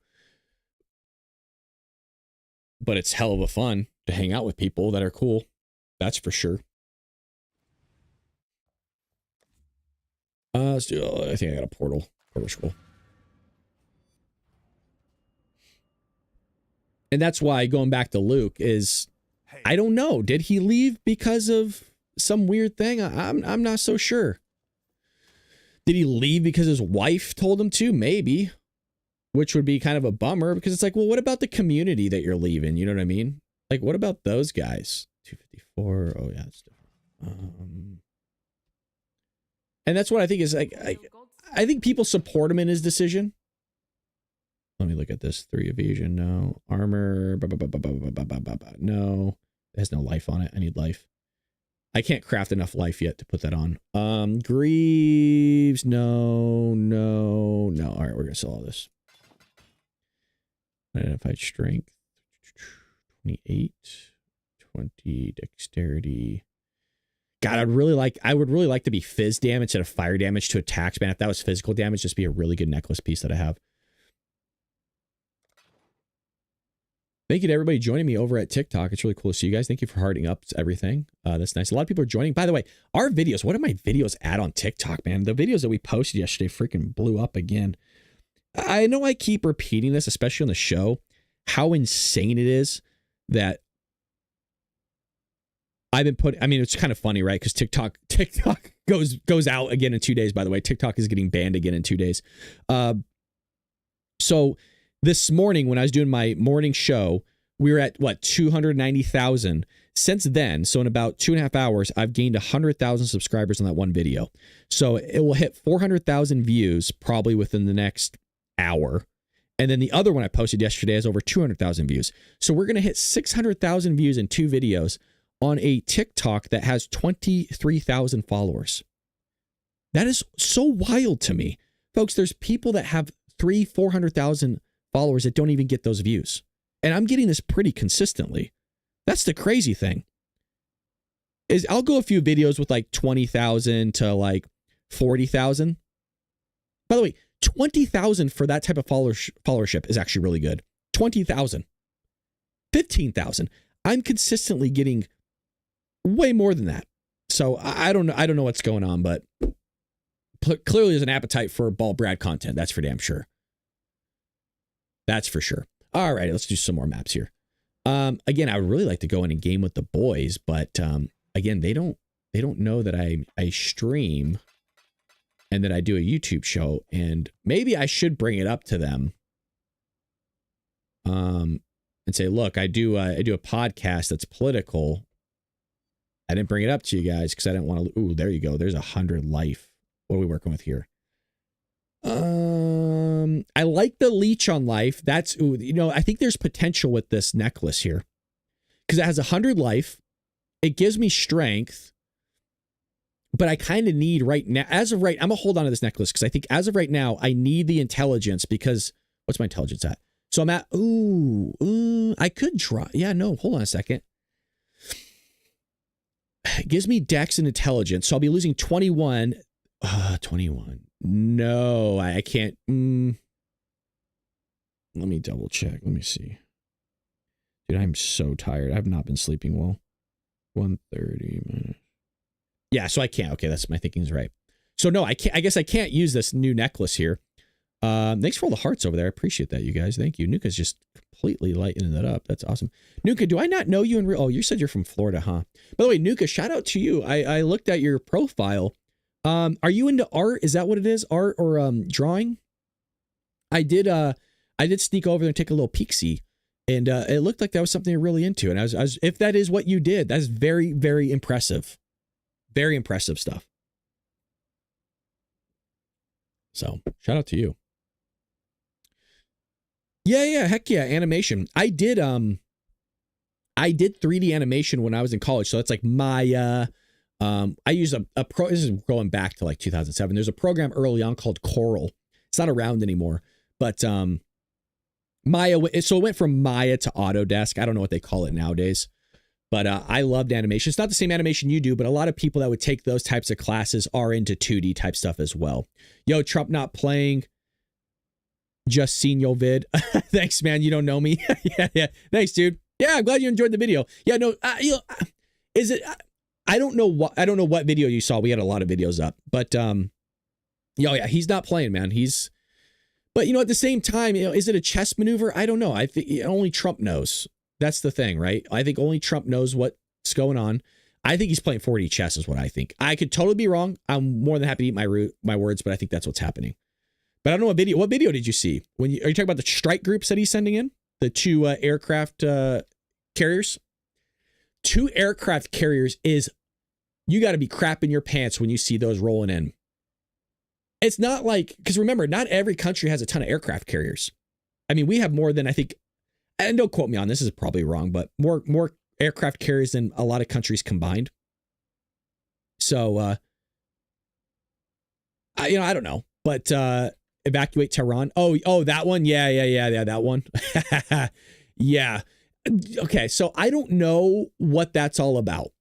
But it's hell of a fun to hang out with people that are cool. That's for sure. Let's do. I think I got a portal scroll. And that's why, going back to Luke, is I don't know. Did he leave because of some weird thing? I'm not so sure. Did he leave because his wife told him to? Maybe. Which would be kind of a bummer, because it's like, well, what about the community that you're leaving? You know what I mean? Like, what about those guys? 254. Oh, yeah, it's different. And that's what I think is like, I think people support him in his decision. Let me look at this. 3 evasion, no. Armor, no. It has no life on it. I need life. I can't craft enough life yet to put that on. Greaves, no. All right, we're gonna sell all this. Identified strength, 28, 20 dexterity. God, I would really like to be fizz damage instead of fire damage to attacks, man. If that was physical damage, just be a really good necklace piece that I have. Thank you to everybody joining me over at TikTok. It's really cool to see you guys. Thank you for hearting up everything. That's nice. A lot of people are joining. By the way, our videos, what are my videos at on TikTok, man? The videos that we posted yesterday freaking blew up again. I know I keep repeating this, especially on the show, how insane it is that I've been putting, I mean, it's kind of funny, right? Because TikTok goes out again in 2 days, by the way. TikTok is getting banned again in 2 days. So this morning when I was doing my morning show, we were at, 290,000. Since then, so in about 2.5 hours, I've gained 100,000 subscribers on that one video. So it will hit 400,000 views probably within the next hour. And then the other one I posted yesterday has over 200,000 views. So we're going to hit 600,000 views in 2 videos on a TikTok that has 23,000 followers. That is so wild to me. Folks, there's people that have 400,000 followers that don't even get those views. And I'm getting this pretty consistently. That's the crazy thing. Is I'll go a few videos with like 20,000 to like 40,000. By the way, 20,000 for that type of followership is actually really good. 20,000. 15,000. I'm consistently getting way more than that. So I don't know what's going on, but clearly there's an appetite for ball Brad content. That's for damn sure. That's for sure. All right, let's do some more maps here. Again, I would really like to go in and game with the boys, but again, they don't know that I stream and that I do a YouTube show, and maybe I should bring it up to them. And say, look, I do a podcast that's political. I didn't bring it up to you guys because I didn't want to. Ooh, there you go. There's 100 life. What are we working with here? I like the leech on life. That's, ooh, you know, I think there's potential with this necklace here because it has 100 life. It gives me strength, but I kind of need right now, as of right, I'm gonna hold on to this necklace because I think as of right now, I need the intelligence because what's my intelligence at? So I'm at, I could try. Yeah, no, hold on a second. It gives me dex and intelligence. So I'll be losing 21. 21. No, I can't. Let me double check. Let me see. Dude, I'm so tired. I've not been sleeping well. 1:30 minutes. Yeah, so I can't. Okay, that's my thinking's right. So no, I can't. I guess I can't use this new necklace here. Thanks for all the hearts over there. I appreciate that, you guys. Thank you. Nuka's just completely lighting that up. That's awesome. Nuka, do I not know you in real? Oh, you said you're from Florida, huh? By the way, Nuka, shout out to you. I looked at your profile. Are you into art? Is that what it is? Art or drawing? I did sneak over there and take a little peek-see, and it looked like that was something you're really into. And I was if that is what you did, that's very, very impressive. Very impressive stuff. So shout out to you. Yeah, heck yeah, animation. I did 3D animation when I was in college, so that's like Maya. I use a pro. This is going back to like 2007. There's a program early on called Coral. It's not around anymore, but Maya. So it went from Maya to Autodesk. I don't know what they call it nowadays, but I loved animation. It's not the same animation you do, but a lot of people that would take those types of classes are into 2D type stuff as well. Yo, Trump not playing. Just seen your vid. Thanks, man. You don't know me. yeah. Thanks, dude. Yeah, I'm glad you enjoyed the video. Yeah, no. Is it? I don't know what video you saw. We had a lot of videos up, but yeah, he's not playing, man. But at the same time, is it a chess maneuver? I don't know. I think only Trump knows. That's the thing, right? I think only Trump knows what's going on. I think he's playing 4D chess, is what I think. I could totally be wrong. I'm more than happy to eat my words, but I think that's what's happening. But I don't know what video. What video did you see? Are you talking about the strike groups that he's sending in? The 2 aircraft carriers? 2 aircraft carriers is, you got to be crapping your pants when you see those rolling in. It's not like, because remember, not every country has a ton of aircraft carriers. I mean, we have more than, I think, and don't quote me on this, is probably wrong, but more aircraft carriers than a lot of countries combined. So, I don't know, but evacuate Tehran. Oh, that one. Yeah, that one. Yeah. Okay, so I don't know what that's all about.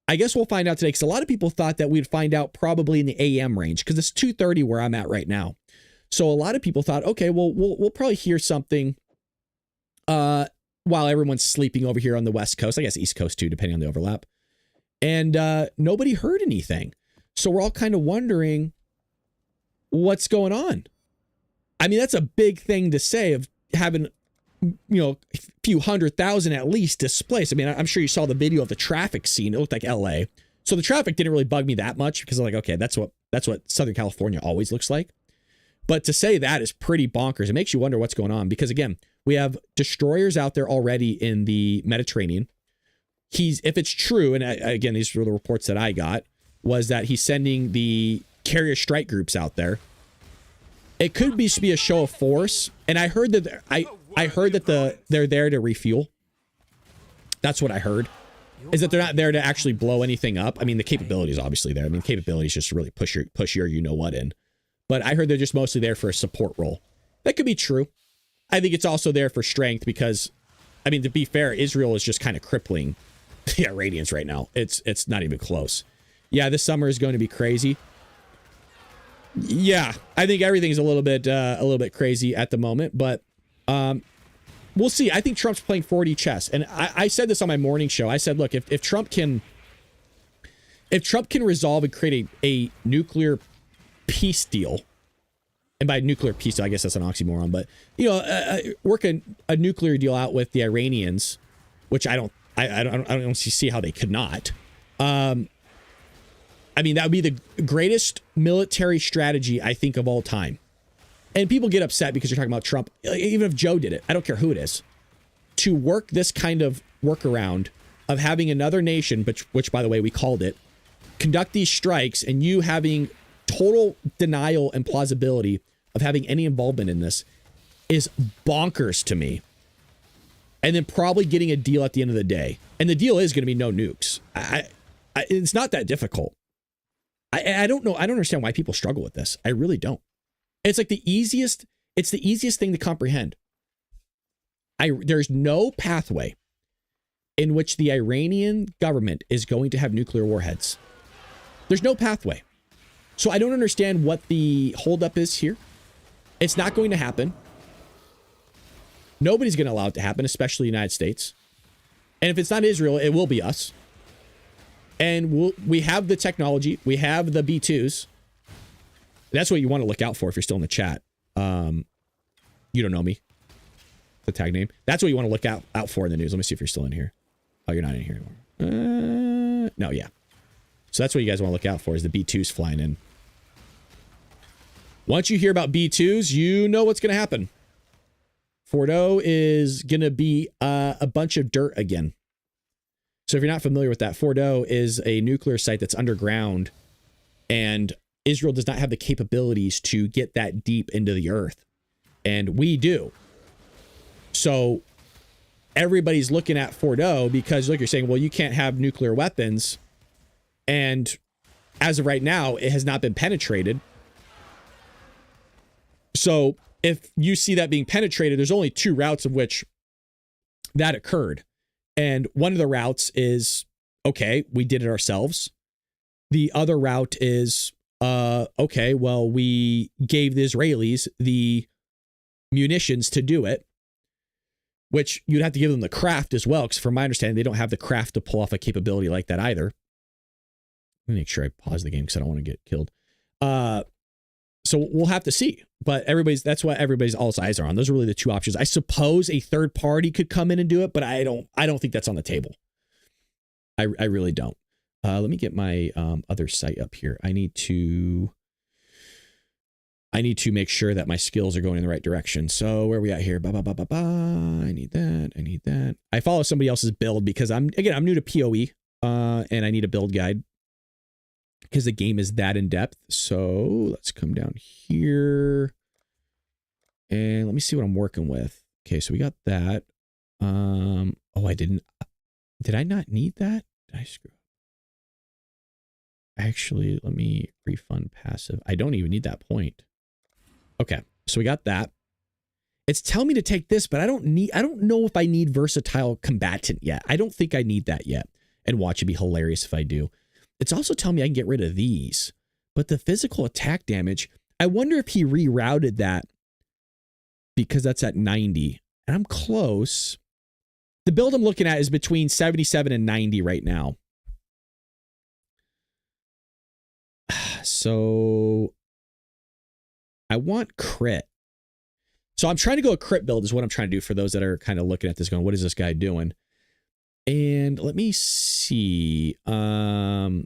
I guess we'll find out today, because a lot of people thought that we'd find out probably in the AM range, because it's 2:30 where I'm at right now. So a lot of people thought, okay, well, we'll probably hear something while everyone's sleeping over here on the West Coast. I guess East Coast too, depending on the overlap. And nobody heard anything. So we're all kind of wondering what's going on. I mean, that's a big thing to say, of having, a few 100,000 at least displaced. I mean, I'm sure you saw the video of the traffic scene. It looked like LA. So the traffic didn't really bug me that much, because I'm like, okay, that's what Southern California always looks like. But to say that is pretty bonkers. It makes you wonder what's going on, because again, we have destroyers out there already in the Mediterranean. If it's true, and again, these were the reports that I got, was that he's sending the carrier strike groups out there. It could be a show of force, and I heard that they're there to refuel. That's what I heard, is that they're not there to actually blow anything up. I mean, the capability is obviously there. I mean, capability is just to really push your you-know-what in. But I heard they're just mostly there for a support role. That could be true. I think it's also there for strength, because, I mean, to be fair, Israel is just kind of crippling the Iranians right now. It's not even close. Yeah, this summer is going to be crazy. Yeah, I think everything's a little bit crazy at the moment, but we'll see. I think Trump's playing 4D chess, and I said this on my morning show. I said, look, if Trump can resolve and create a nuclear peace deal, and by nuclear peace, I guess that's an oxymoron, but you know, work a nuclear deal out with the Iranians, which I don't see how they could not. I mean, that would be the greatest military strategy, I think, of all time. And people get upset because you're talking about Trump. Even if Joe did it, I don't care who it is, to work this kind of workaround of having another nation, which by the way, we called it, conduct these strikes, and you having total denial and plausibility of having any involvement in this is bonkers to me. And then probably getting a deal at the end of the day. And the deal is going to be no nukes. It's not that difficult. I don't know. I don't understand why people struggle with this. I really don't. It's like it's the easiest thing to comprehend. There's no pathway in which the Iranian government is going to have nuclear warheads. There's no pathway. So I don't understand what the holdup is here. It's not going to happen. Nobody's going to allow it to happen, especially the United States. And if it's not Israel, it will be us. And we have the technology. We have the B2s. That's what you want to look out for if you're still in the chat. You don't know me. The tag name. That's what you want to look out for in the news. Let me see if you're still in here. Oh, you're not in here anymore. No, yeah. So that's what you guys want to look out for, is the B2s flying in. Once you hear about B2s, you know what's going to happen. Fordo is going to be a bunch of dirt again. So if you're not familiar with that, Fordo is a nuclear site that's underground, and Israel does not have the capabilities to get that deep into the earth. And we do. So everybody's looking at Fordo because, like you're saying, well, you can't have nuclear weapons. And as of right now, it has not been penetrated. So if you see that being penetrated, there's only two routes of which that occurred. And one of the routes is, okay, we did it ourselves. The other route is, okay, well, we gave the Israelis the munitions to do it, which you'd have to give them the craft as well, because from my understanding, they don't have the craft to pull off a capability like that either. Let me make sure I pause the game because I don't want to get killed. So we'll have to see. But that's what everybody's all eyes are on. Those are really the two options. I suppose a third party could come in and do it, but I don't think that's on the table. I really don't. Let me get my other site up here. I need to make sure that my skills are going in the right direction. So where are we at here? I need that. I follow somebody else's build because I'm new to PoE, and I need a build guide because the game is that in depth. So let's come down here and let me see what I'm working with. Okay, so we got that. Oh, did I not need that? Did I screw up? Actually, let me refund passive. I don't even need that point. Okay, so we got that. It's telling me to take this, but I don't know if I need versatile combatant yet. I don't think I need that yet. And watch, it'd be hilarious if I do. It's also telling me I can get rid of these, but the physical attack damage, I wonder if he rerouted that because that's at 90 and I'm close. The build I'm looking at is between 77 and 90 right now. So I want crit. So I'm trying to go a crit build is what I'm trying to do for those that are kind of looking at this going, what is this guy doing? And let me see. Let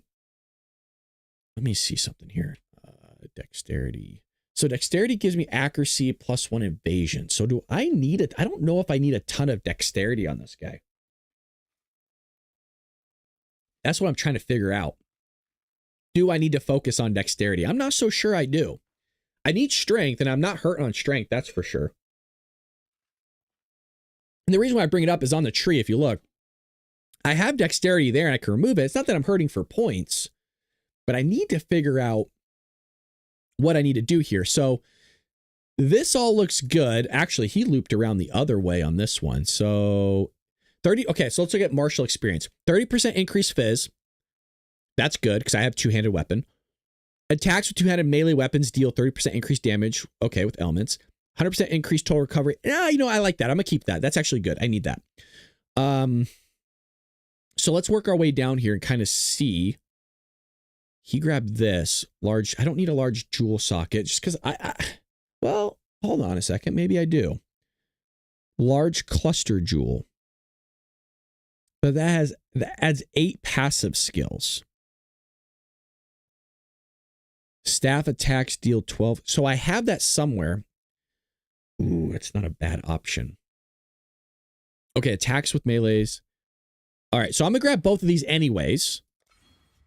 me see something here. Dexterity. So dexterity gives me accuracy +1 evasion. So do I need it? I don't know if I need a ton of dexterity on this guy. That's what I'm trying to figure out. Do I need to focus on dexterity? I'm not so sure I do. I need strength, and I'm not hurt on strength, that's for sure. And the reason why I bring it up is on the tree, if you look. I have dexterity there, and I can remove it. It's not that I'm hurting for points, but I need to figure out what I need to do here. So this all looks good. Actually, he looped around the other way on this one. So 30. Okay, so let's look at martial experience. 30% increased phys. That's good because I have two-handed weapon. Attacks with two-handed melee weapons deal 30% increased damage. Okay, with elements. 100% increased total recovery. I like that. I'm going to keep that. That's actually good. I need that. So let's work our way down here and kind of see. He grabbed this large. I don't need a large jewel socket just because well, hold on a second. Maybe I do. Large cluster jewel. So that adds 8 passive skills. Staff attacks deal 12. So I have that somewhere. Ooh, it's not a bad option. Okay, attacks with melees. All right, so I'm gonna grab both of these anyways.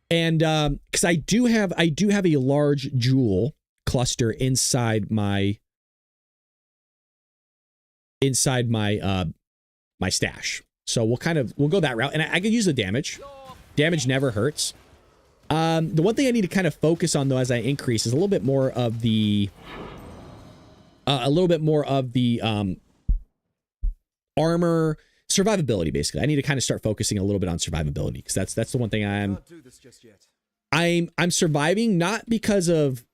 And because I do have a large jewel cluster inside my my stash. So we'll go that route, and I could use the damage. Damage never hurts. The one thing I need to kind of focus on though as I increase is a little bit more of the armor survivability. Basically, I need to kind of start focusing a little bit on survivability because that's the one thing I'm surviving not because of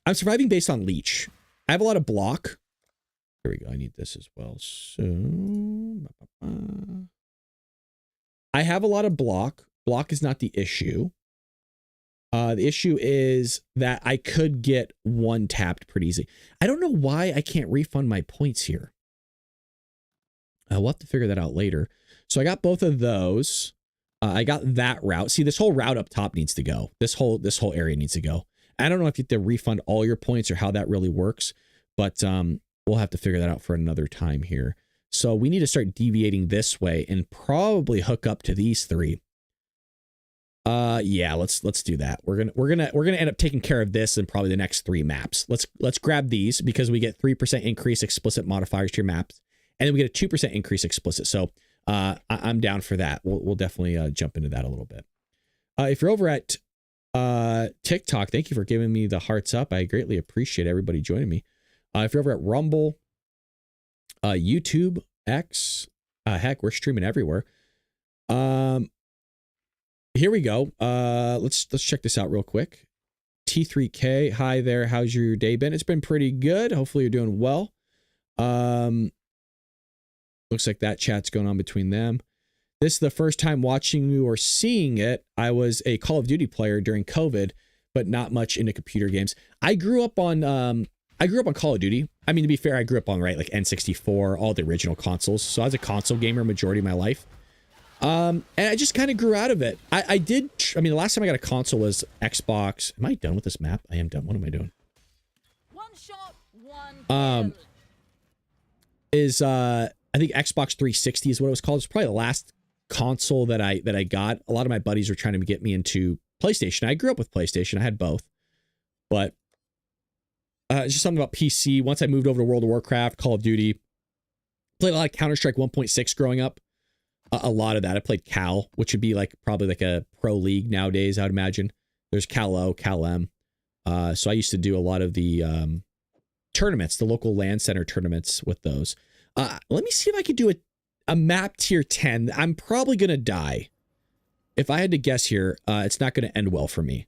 I'm surviving based on leech. I have a lot of block. Here we go. I need this as well. So I have a lot of block. Block is not the issue. The issue is that I could get one tapped pretty easy. I don't know why I can't refund my points here. We'll have to figure that out later. So I got both of those. I got that route. See, this whole route up top needs to go. This whole area needs to go. I don't know if you have to refund all your points or how that really works, but we'll have to figure that out for another time here. So we need to start deviating this way and probably hook up to these 3. Yeah, let's do that. We're gonna end up taking care of this in probably the next 3 maps. Let's grab these because we get 3% increase explicit modifiers to your maps, and then we get a 2% increase explicit. So I'm down for that. We'll definitely jump into that a little bit. If you're over at TikTok, thank you for giving me the hearts up. I greatly appreciate everybody joining me. If you're over at Rumble, YouTube, X, heck, we're streaming everywhere. Here we go. Let's check this out real quick. T3K, hi there. How's your day been? It's been pretty good. Hopefully you're doing well. Looks like that chat's going on between them. This is the first time watching you or seeing it. I was a Call of Duty player during COVID, but not much into computer games. I grew up on Call of Duty. I mean, to be fair, I grew up on like N64, all the original consoles. So I was a console gamer majority of my life. And I just kind of grew out of it. I mean, the last time I got a console was Xbox. Am I done with this map? I am done. What am I doing? One shot, one kill. I think Xbox 360 is what it was called. It's probably the last console that I got. A lot of my buddies were trying to get me into PlayStation. I grew up with PlayStation. I had both, but it's just something about PC. Once I moved over to World of Warcraft, Call of Duty, played a lot of Counter-Strike 1.6 growing up. A lot of that. I played Cal, which would be like probably like a pro league nowadays, I would imagine. There's Cal O, Cal M. So I used to do a lot of the tournaments, the local LAN center tournaments with those. Let me see if I could do a map tier 10. I'm probably going to die. If I had to guess here, it's not going to end well for me.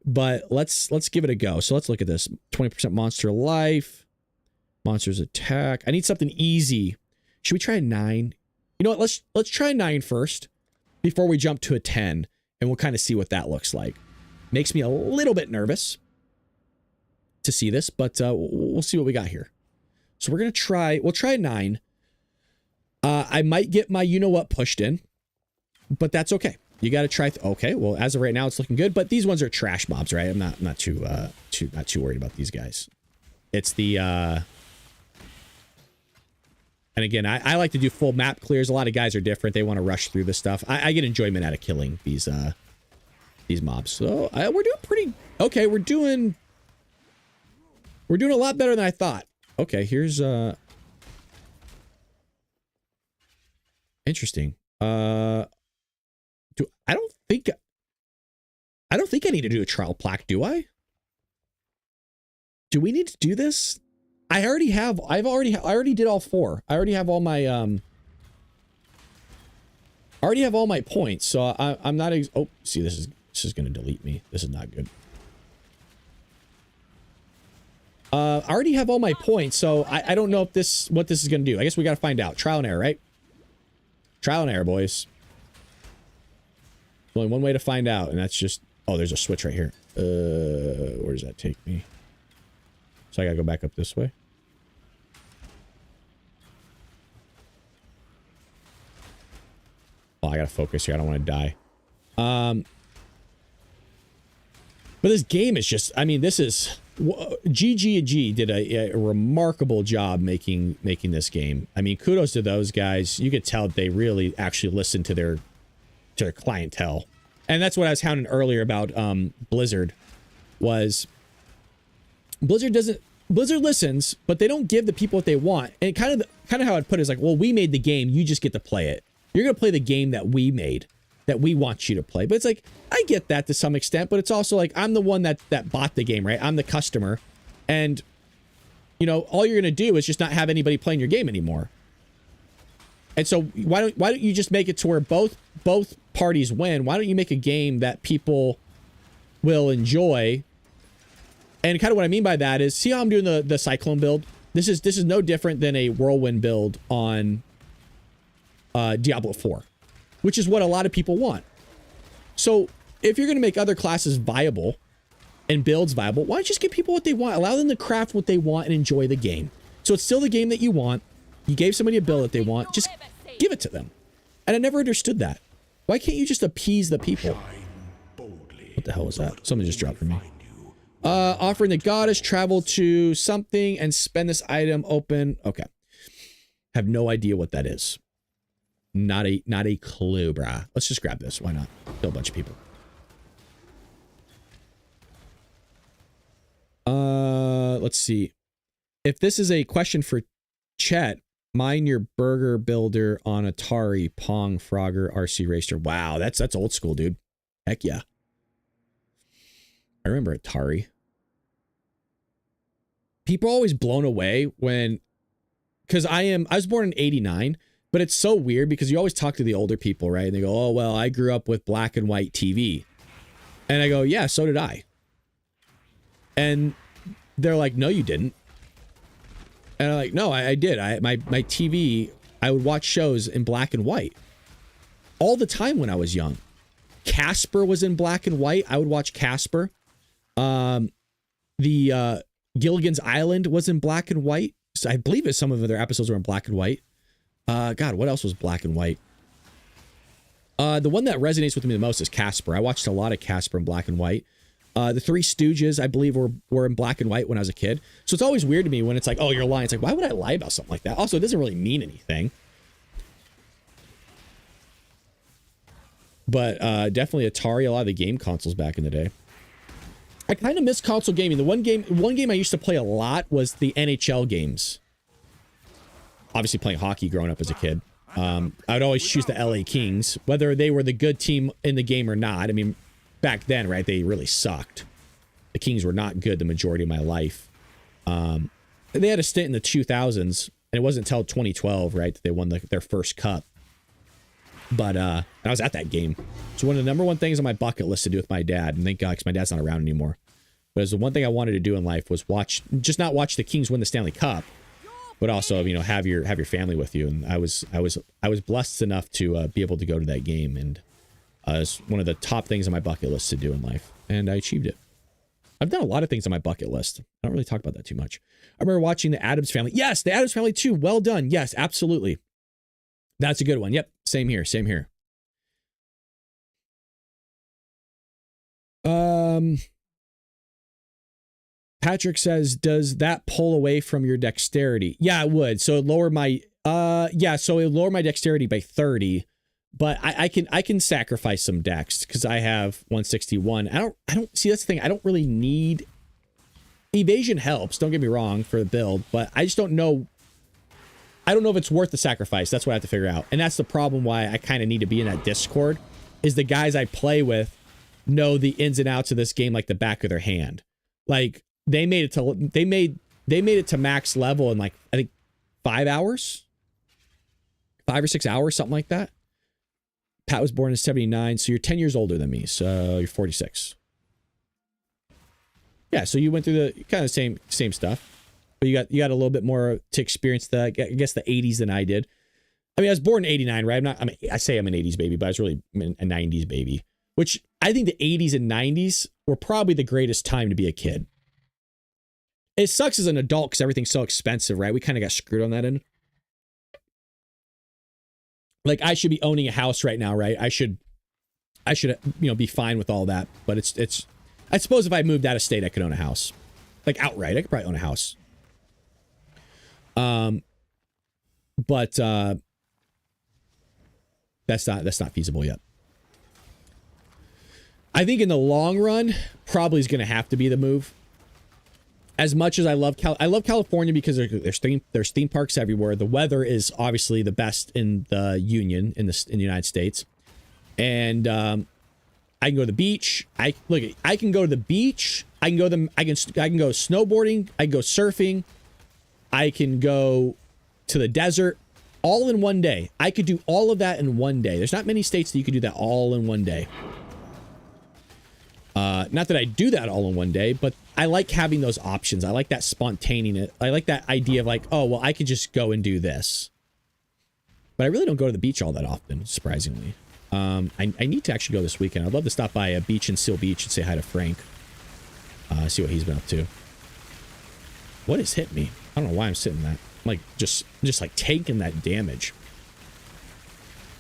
But let's give it a go. So let's look at this. 20% monster life. Monsters attack. I need something easy. Should we try a 9? You know what? Let's try a 9 first before we jump to a 10, and we'll kind of see what that looks like. Makes me a little bit nervous to see this, but we'll see what we got here. So we'll try a 9. I might get my you-know-what pushed in, but that's okay. You got to try. Okay, well, as of right now, it's looking good, but these ones are trash mobs, right? I'm not too worried about these guys. It's the and again, I like to do full map clears. A lot of guys are different. They want to rush through this stuff. I get enjoyment out of killing these mobs. So we're doing pretty okay. We're doing a lot better than I thought. Okay, here's interesting. I don't think I need to do a trial plaque, do I? Do we need to do this? I already did all 4. I already have all my points, so I'm not oh, see, this is going to delete me. This is not good. I already have all my points, so I don't know if what this is going to do. I guess we got to find out. Trial and error, right? Trial and error, boys. Only one way to find out, and that's just... Oh, there's a switch right here. Where does that take me? So I gotta go back up this way. Oh, I gotta focus here. I don't want to die. But this game is just, I mean, this is, GG&G did a remarkable job making this game. I mean, kudos to those guys. You could tell they really actually listened to their clientele. And that's what I was hounding earlier about Blizzard, was Blizzard listens, but they don't give the people what they want. And kind of how I'd put it is like, well, we made the game, you just get to play it. You're going to play the game that we made, that we want you to play. But it's like, I get that to some extent, but it's also like, I'm the one that bought the game, right? I'm the customer. And, you know, all you're going to do is just not have anybody playing your game anymore. And so why don't you just make it to where both parties win? Why don't you make a game that people will enjoy? And kind of what I mean by that is, see how I'm doing the Cyclone build? This is no different than a Whirlwind build on Diablo 4, which is what a lot of people want. So if you're going to make other classes viable and builds viable, why don't you just give people what they want? Allow them to craft what they want and enjoy the game. So it's still the game that you want. You gave somebody a build that they want. Just give it to them. And I never understood that. Why can't you just appease the people? What the hell was that? Something just dropped for me. Offering the goddess, travel to something and spend this item open. Okay. Have no idea what that is. Not a clue, brah. Let's just grab this. Why not? Kill a bunch of people. Let's see. If this is a question for Chet, mine your burger builder on Atari, Pong, Frogger, RC Racer. Wow, that's old school, dude. Heck yeah. I remember Atari. People are always blown away when, because I was born in '89. But it's so weird because you always talk to the older people, right? And they go, oh, well, I grew up with black and white TV. And I go, yeah, so did I. And they're like, no, you didn't. And I'm like, no, I did. My TV, I would watch shows in black and white all the time when I was young. Casper was in black and white. I would watch Casper. The Gilligan's Island was in black and white. So I believe some of their episodes were in black and white. God, what else was black and white? The one that resonates with me the most is Casper. I watched a lot of Casper in black and white. The Three Stooges, I believe, were in black and white when I was a kid. So it's always weird to me when it's like, oh, you're lying. It's like, why would I lie about something like that? Also, it doesn't really mean anything. But definitely Atari, a lot of the game consoles back in the day. I kind of miss console gaming. The one game I used to play a lot was the NHL games. Obviously playing hockey growing up as a kid. I would always choose the LA Kings, whether they were the good team in the game or not. I mean, back then, right, they really sucked. The Kings were not good the majority of my life. They had a stint in the 2000s, and it wasn't until 2012, right, that they won their first cup. But I was at that game. It's one of the #1 things on my bucket list to do with my dad, and thank God, because my dad's not around anymore. But it's the one thing I wanted to do in life was not watch the Kings win the Stanley Cup, but also, you know, have your family with you. And I was blessed enough to be able to go to that game, and it's one of the top things on my bucket list to do in life, and I achieved it. I've done a lot of things on my bucket list. I don't really talk about that too much. I remember watching The Addams Family. Yes, The Addams Family 2. Well done. Yes, absolutely. That's a good one. Yep, same here. Same here. Patrick says, does that pull away from your dexterity? Yeah, it would. So it lower my so it lower my dexterity by 30, but I can sacrifice some dex because I have 161. I don't see, that's the thing. I don't really need evasion. Helps, don't get me wrong, for the build, but I just don't know. I don't know if it's worth the sacrifice. That's what I have to figure out. And that's the problem why I kind of need to be in that Discord, is the guys I play with know the ins and outs of this game like the back of their hand. Like, they made it to max level in, like, I think 5 hours, 5 or 6 hours, something like that. Pat was born in 79, so you're 10 years older than me, so you're 46. Yeah, so you went through the kind of same stuff, but you got a little bit more to experience the, I guess, the 80s than I did. I mean, I was born in 89, right? I say I'm an 80s baby, but I was really a 90s baby. which I think the 80s and 90s were probably the greatest time to be a kid. It sucks as an adult because everything's so expensive, right? We kind of got screwed on that end. Like, I should be owning a house right now, right? I should, be fine with all that. But it's, I suppose if I moved out of state, I could own a house. Like, outright. I could probably own a house. But that's not feasible yet. I think in the long run, probably is going to have to be the move. As much as I love California because there's theme parks everywhere. The weather is obviously the best in the Union in the United States, and I can go to the beach. I can go to the beach. I can go snowboarding. I can go surfing. I can go to the desert all in one day. I could do all of that in one day. There's not many states that you could do that all in one day. Not that I do that all in one day, but I like having those options. I like that spontaneity. I like that idea of like, oh, well, I could just go and do this. But I really don't go to the beach all that often, surprisingly. I need to actually go this weekend. I'd love to stop by a beach in Seal Beach and say hi to Frank. See what he's been up to. What has hit me? I don't know why I'm sitting that. I'm like, just like taking that damage.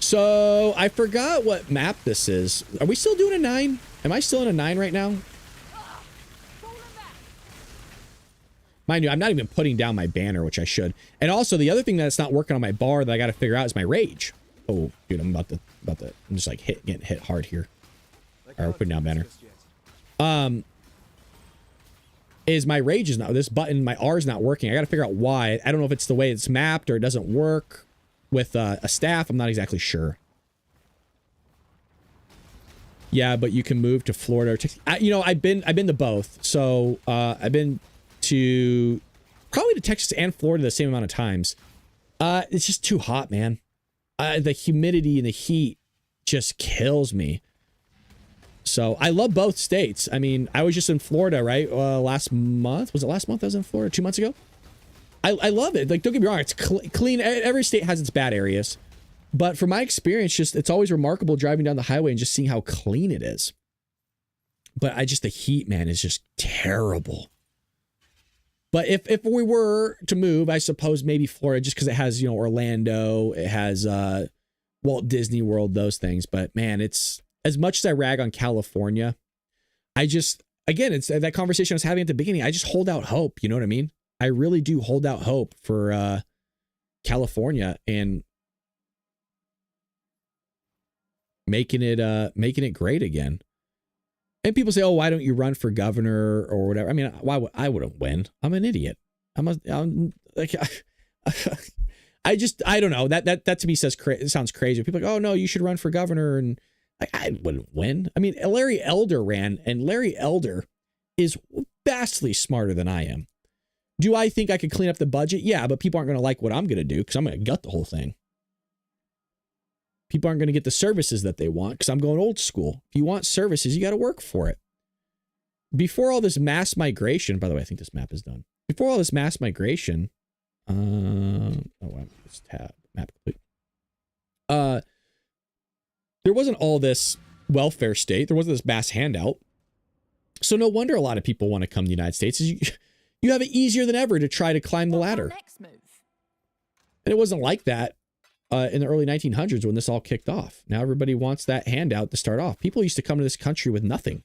So I forgot what map this is. Are we still doing a 9? Am I still in a 9 right now? Mind you, I'm not even putting down my banner, which I should. And also, the other thing that's not working on my bar that I got to figure out is my rage. Oh, dude, I'm about to. I'm just like getting hit hard here. All right, we're putting down banner. Is my rage is not this button? My R is not working. I got to figure out why. I don't know if it's the way it's mapped or it doesn't work with a staff. I'm not exactly sure. Yeah, but you can move to Florida or Texas. I've been to both. So I've been to probably to Texas and Florida the same amount of times. It's just too hot, man. The humidity and the heat just kills me. So I love both states. I mean, I was just in Florida, right? Last month. Was it last month I was in Florida? 2 months ago? I love it. Like, don't get me wrong. It's clean. Every state has its bad areas. But from my experience, it's always remarkable driving down the highway and just seeing how clean it is. But the heat, man, is just terrible. But if we were to move, I suppose maybe Florida, just because it has, Orlando, it has Walt Disney World, those things. But man, it's as much as I rag on California, again, it's that conversation I was having at the beginning. I just hold out hope. You know what I mean? I really do hold out hope for California and making it great again. And people say, "Oh, why don't you run for governor or whatever?" I mean, I wouldn't win. I'm an idiot. I don't know. That to me sounds crazy. People are like, "Oh no, you should run for governor," and I wouldn't win. I mean, Larry Elder ran, and Larry Elder is vastly smarter than I am. Do I think I could clean up the budget? Yeah, but people aren't going to like what I'm going to do because I'm going to gut the whole thing. People aren't going to get the services that they want because I'm going old school. If you want services, you got to work for it. Before all this mass migration, by the way, I think this map is done. Before all this mass migration, it's tab map complete. There wasn't all this welfare state. There wasn't this mass handout. So no wonder a lot of people want to come to the United States. You have it easier than ever to try to climb the ladder. And it wasn't like that in the early 1900s when this all kicked off. Now everybody wants that handout to start off. People used to come to this country with nothing.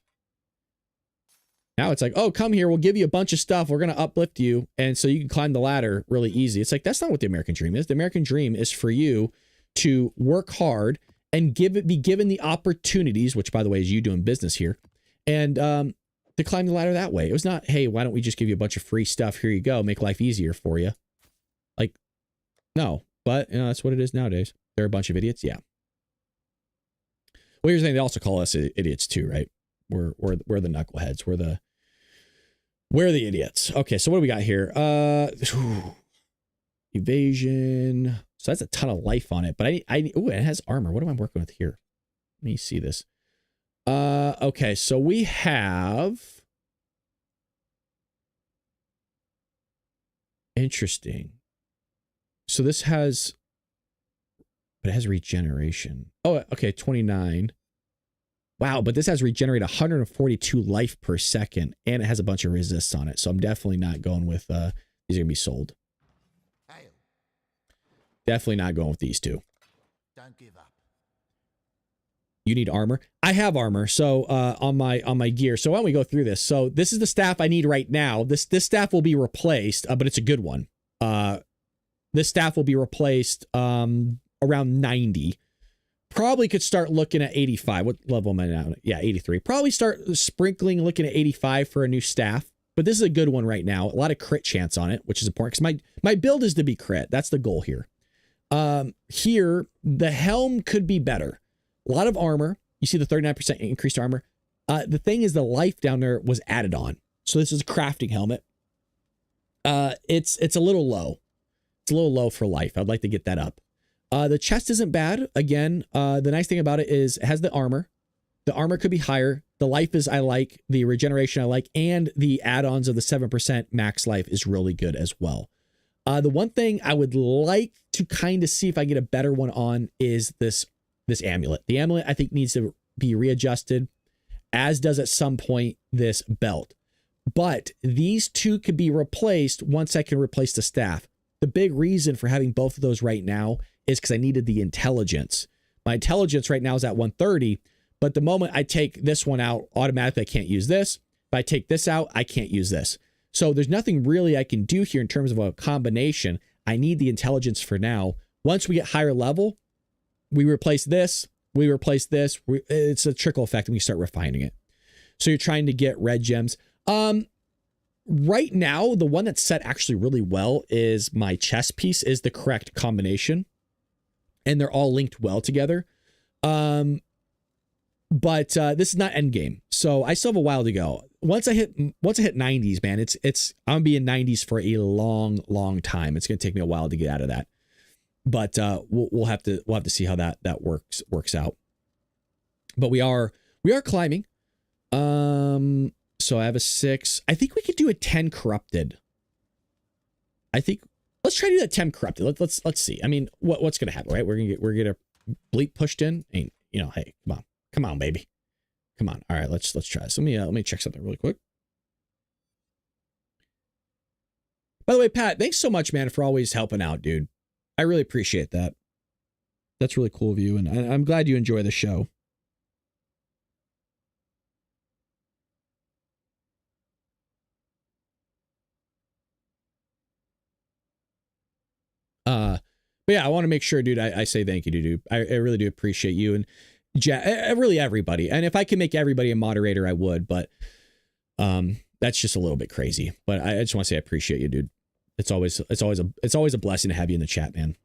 Now it's like, oh, come here. We'll give you a bunch of stuff. We're going to uplift you. And so you can climb the ladder really easy. It's like, that's not what the American dream is. The American dream is for you to work hard and be given the opportunities, which by the way, is you doing business here, and to climb the ladder that way. It was not, hey, why don't we just give you a bunch of free stuff? Here you go. Make life easier for you. Like, no, but that's what it is nowadays. They're a bunch of idiots. Yeah. Well, here's the thing. They also call us idiots too, right? We're the knuckleheads. We're the idiots. Okay. So what do we got here? Evasion. So that's a ton of life on it, but ooh, it has armor. What am I working with here? Let me see this. Okay, so we have. Interesting. So this has, but it has regeneration. Oh, okay, 29. Wow, but this has regenerate 142 life per second, and it has a bunch of resists on it. So I'm definitely not going with these are gonna be sold. Definitely not going with these two. Don't give up. You need armor. I have armor, so on my gear. So why don't we go through this? So this is the staff I need right now. This staff will be replaced, but it's a good one. This staff will be replaced around 90. Probably could start looking at 85. What level am I now? Yeah, 83. Probably start sprinkling, looking at 85 for a new staff. But this is a good one right now. A lot of crit chance on it, which is important because my build is to be crit. That's the goal here. Here, the helm could be better. A lot of armor. You see the 39% increased armor. The thing is the life down there was added on. So this is a crafting helmet. It's a little low. It's a little low for life. I'd like to get that up. The chest isn't bad. Again, the nice thing about it is it has the armor. The armor could be higher. The life is I like. The regeneration I like. And the add-ons of the 7% max life is really good as well. The one thing I would like to kind of see if I get a better one on is this amulet. The amulet I think needs to be readjusted, as does at some point this belt. But these two could be replaced once I can replace the staff. The big reason for having both of those right now is because I needed the intelligence. My intelligence right now is at 130, but the moment I take this one out, automatically I can't use this. If I take this out, I can't use this. So there's nothing really I can do here in terms of a combination. I need the intelligence for now. Once we get higher level, we replace this, it's a trickle effect and we start refining it. So you're trying to get red gems. Right now, the one that's set actually really well is my chess piece is the correct combination. And they're all linked well together. But this is not endgame. So I still have a while to go. Once I hit 90s, man, I'm gonna be in 90s for a long time. It's gonna take me a while to get out of that. But we'll have to see how that works out. But we are climbing. So I have a 6. I think we could do a 10 corrupted. I think let's try to do that 10 corrupted. Let's see. I mean, what's gonna happen, right? We're gonna get a bleep pushed in. Hey, come on, baby. Come on. All right, let's try this. Let me check something really quick. By the way, Pat, thanks so much, man, for always helping out, dude. I really appreciate that. That's really cool of you, and I'm glad you enjoy the show. But yeah, I want to make sure, dude, I say thank you, dude. I really do appreciate you and really everybody. And if I can make everybody a moderator, I would, but that's just a little bit crazy. But I just want to say I appreciate you, dude. It's always a blessing to have you in the chat, man.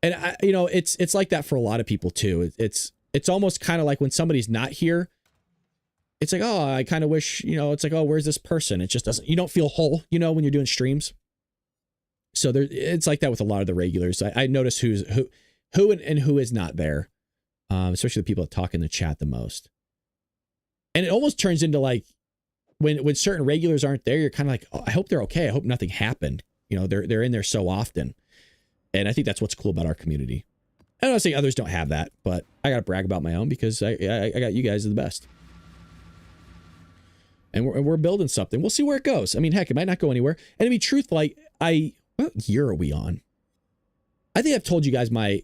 And it's like that for a lot of people too. It's almost kind of like when somebody's not here, it's like, oh, I kind of wish, it's like, oh, where's this person? It just doesn't, you don't feel whole, when you're doing streams. So it's like that with a lot of the regulars. I notice who and who is not there, especially the people that talk in the chat the most. And it almost turns into like when certain regulars aren't there, you're kind of like, oh, I hope they're okay. I hope nothing happened. They're in there so often, and I think that's what's cool about our community. I don't say others don't have that, but I gotta brag about my own because I got you guys are the best. And we're building something. We'll see where it goes. I mean, heck, it might not go anywhere. And to be truthful, what year are we on? I think I've told you guys my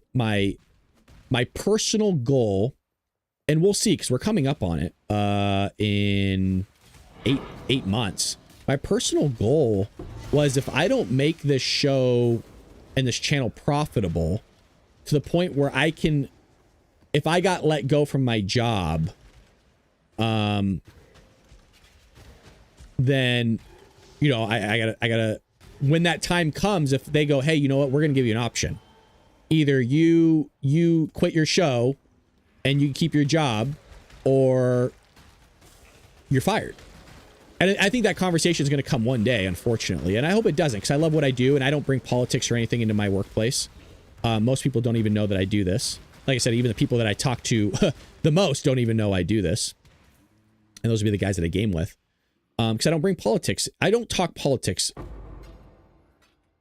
personal goal, and we'll see because we're coming up on it in eight months. My personal goal was if I don't make this show and this channel profitable to the point where I can, if I got let go from my job, then I gotta when that time comes, if they go, hey, you know what, we're gonna give you an option. Either you quit your show and you keep your job, or you're fired. And I think that conversation is going to come one day, unfortunately. And I hope it doesn't, because I love what I do and I don't bring politics or anything into my workplace. Most people don't even know that I do this. Like I said, even the people that I talk to the most don't even know I do this. And those would be the guys that I game with. Because I don't bring politics. I don't talk politics.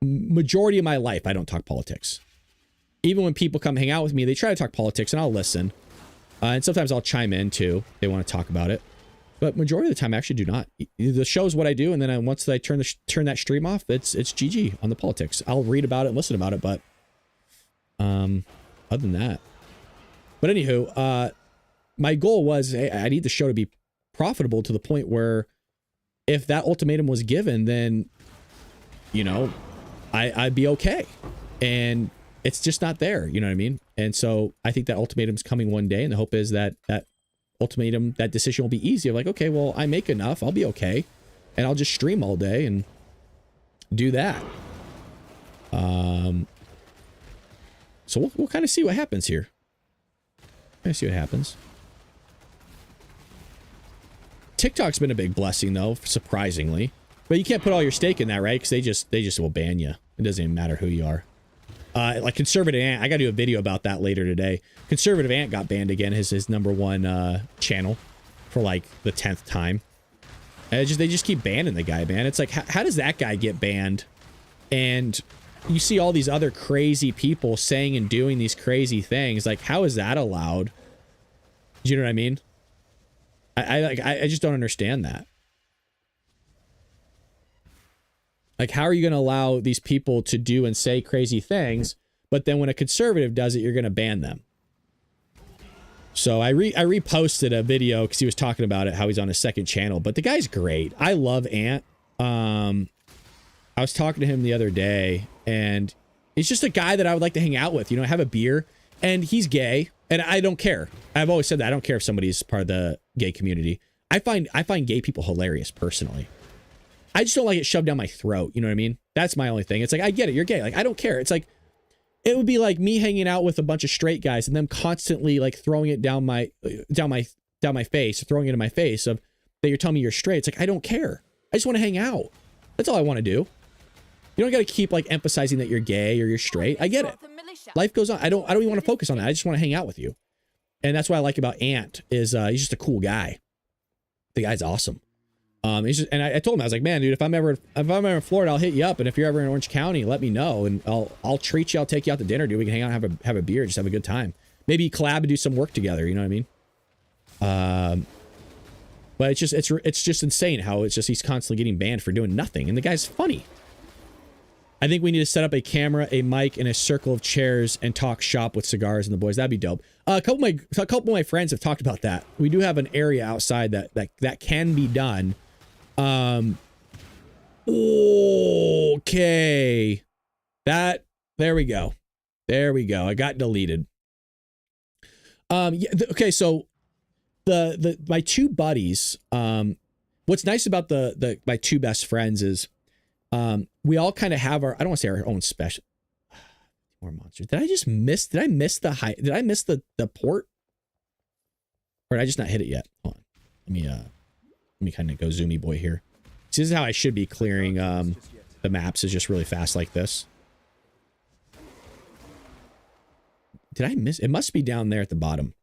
Majority of my life, I don't talk politics. Even when people come hang out with me, they try to talk politics and I'll listen. And sometimes I'll chime in too. They want to talk about it. But majority of the time I actually do not. The show is what I do, and then once I turn that stream off, it's GG on the politics. I'll read about it and listen about it, but other than that. But anywho, my goal was, hey, I need the show to be profitable to the point where if that ultimatum was given, then, you know, I'd be okay. And it's just not there, you know what I mean? And so I think that ultimatum's coming one day, and the hope is that that ultimatum, that decision will be easy. I'm like, okay, well, I make enough, I'll be okay, and I'll just stream all day and do that. So we'll kind of see what happens here. Kind of see what happens. TikTok's been a big blessing though, surprisingly, but you can't put all your stake in that, right? Because they just will ban you. It doesn't even matter who you are. Like Conservative Ant, I got to do a video about that later today. Conservative Ant got banned again, his #1 channel, for like the 10th time. And they just keep banning the guy, man. It's like, how does that guy get banned? And you see all these other crazy people saying and doing these crazy things. Like, how is that allowed? Do you know what I mean? I just don't understand that. Like, how are you going to allow these people to do and say crazy things, but then when a conservative does it, you're going to ban them? So I reposted a video because he was talking about it, how he's on his second channel, but the guy's great. I love Ant. I was talking to him the other day, and he's just a guy that I would like to hang out with, you know, have a beer, and he's gay, and I don't care. I've always said that. I don't care if somebody's part of the gay community. I find gay people hilarious, personally. I just don't like it shoved down my throat. You know what I mean? That's my only thing. It's like, I get it. You're gay. Like, I don't care. It's like, it would be like me hanging out with a bunch of straight guys and them constantly like throwing it down my face, throwing it in my face of that you're telling me you're straight. It's like, I don't care. I just want to hang out. That's all I want to do. You don't got to keep like emphasizing that you're gay or you're straight. I get it. Life goes on. I don't even want to focus on that. I just want to hang out with you. And that's what I like about Ant is he's just a cool guy. The guy's awesome. He's just, and I told him, I was like, man, dude, if I'm ever in Florida, I'll hit you up. And if you're ever in Orange County, let me know, and I'll treat you. I'll take you out to dinner, dude. We can hang out, have a beer, just have a good time. Maybe collab and do some work together. You know what I mean? But it's just insane how it's just he's constantly getting banned for doing nothing, and the guy's funny. I think we need to set up a camera, a mic, and a circle of chairs and talk shop with cigars and the boys. That'd be dope. A couple of my friends have talked about that. We do have an area outside that can be done. Okay. There we go. I got deleted. Yeah, okay, so my two buddies, what's nice about my two best friends is we all kind of have I don't want to say our own special more monsters. Did I miss the port? Or did I just not hit it yet? Hold on. Let me kind of go zoomy boy here. See, this is how I should be clearing the maps, is just really fast like this. Did I miss? It must be down there at the bottom.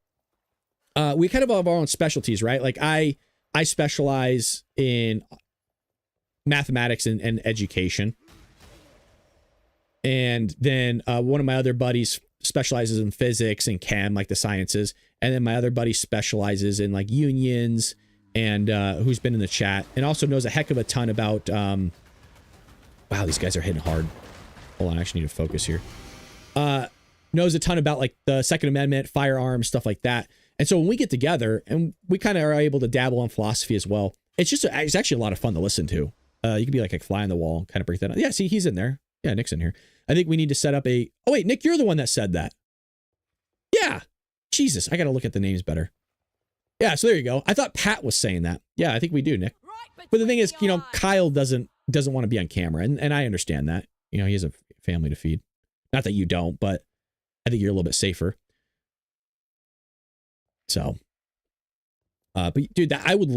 We kind of have our own specialties, right? Like I specialize in mathematics and education. And then one of my other buddies specializes in physics and chem, like the sciences. And then my other buddy specializes in like unions, and who's been in the chat and also knows a heck of a ton about wow, these guys are hitting hard. Hold on, I actually need to focus here. Knows a ton about like the Second Amendment, firearms, stuff like that. And so when we get together, and we kind of are able to dabble in philosophy as well, it's actually a lot of fun to listen to. You could be like a fly on the wall, kind of break that up. Yeah, see, he's in there. Yeah, Nick's in here. I think we need to set up oh wait, Nick, you're the one that said that. Yeah. Jesus, I got to look at the names better. Yeah, so there you go. I thought Pat was saying that. Yeah, I think we do, Nick. But the thing is, you know, Kyle doesn't want to be on camera, and I understand that. You know, he has a family to feed. Not that you don't, but I think you're a little bit safer. So, but dude, I would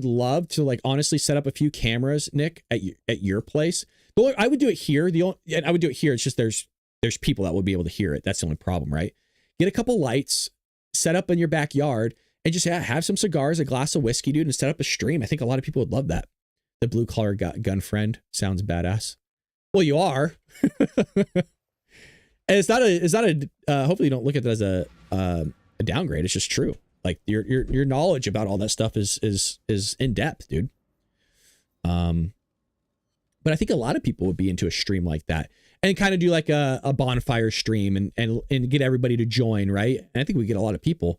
love to like honestly set up a few cameras, Nick, at your place. I would do it here. And I would do it here. It's just there's people that would be able to hear it. That's the only problem, right? Get a couple lights, set up in your backyard, and just have some cigars, a glass of whiskey, dude, and set up a stream. I think a lot of people would love that. The blue collar gun friend sounds badass. Well, you are. And it's not a hopefully you don't look at it as a downgrade. It's just true. Like your knowledge about all that stuff is in depth, dude. But I think a lot of people would be into a stream like that and kind of do like a bonfire stream and get everybody to join, right? And I think we get a lot of people.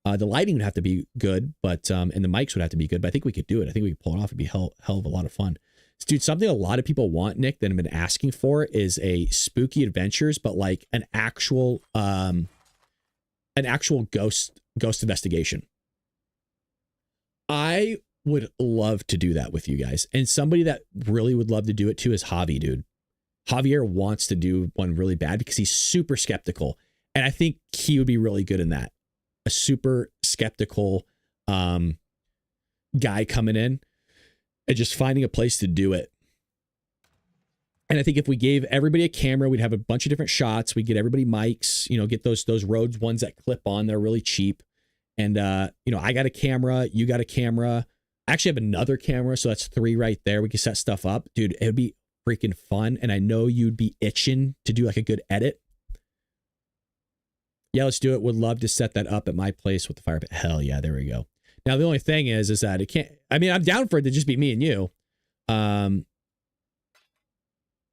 The lighting would have to be good, but and the mics would have to be good. But I think we could do it. I think we could pull it off. It'd be hell of a lot of fun. Dude, something a lot of people want, Nick, that I've been asking for is a spooky adventures, but like an actual ghost investigation. I would love to do that with you guys. And somebody that really would love to do it too is Javi, dude. Javier wants to do one really bad because he's super skeptical. And I think he would be really good in that. A super skeptical guy coming in and just finding a place to do it. And I think if we gave everybody a camera, we'd have a bunch of different shots. We'd get everybody mics, you know, get those Rhodes ones that clip on. They're really cheap. And, you know, I got a camera. You got a camera. I actually have another camera. So that's 3 right there. We can set stuff up. Dude, it would be freaking fun. And I know you'd be itching to do like a good edit. Yeah, let's do it. Would love to set that up at my place with the fire pit. Hell yeah, there we go. Now, the only thing is that it can't, I mean, I'm down for it to just be me and you.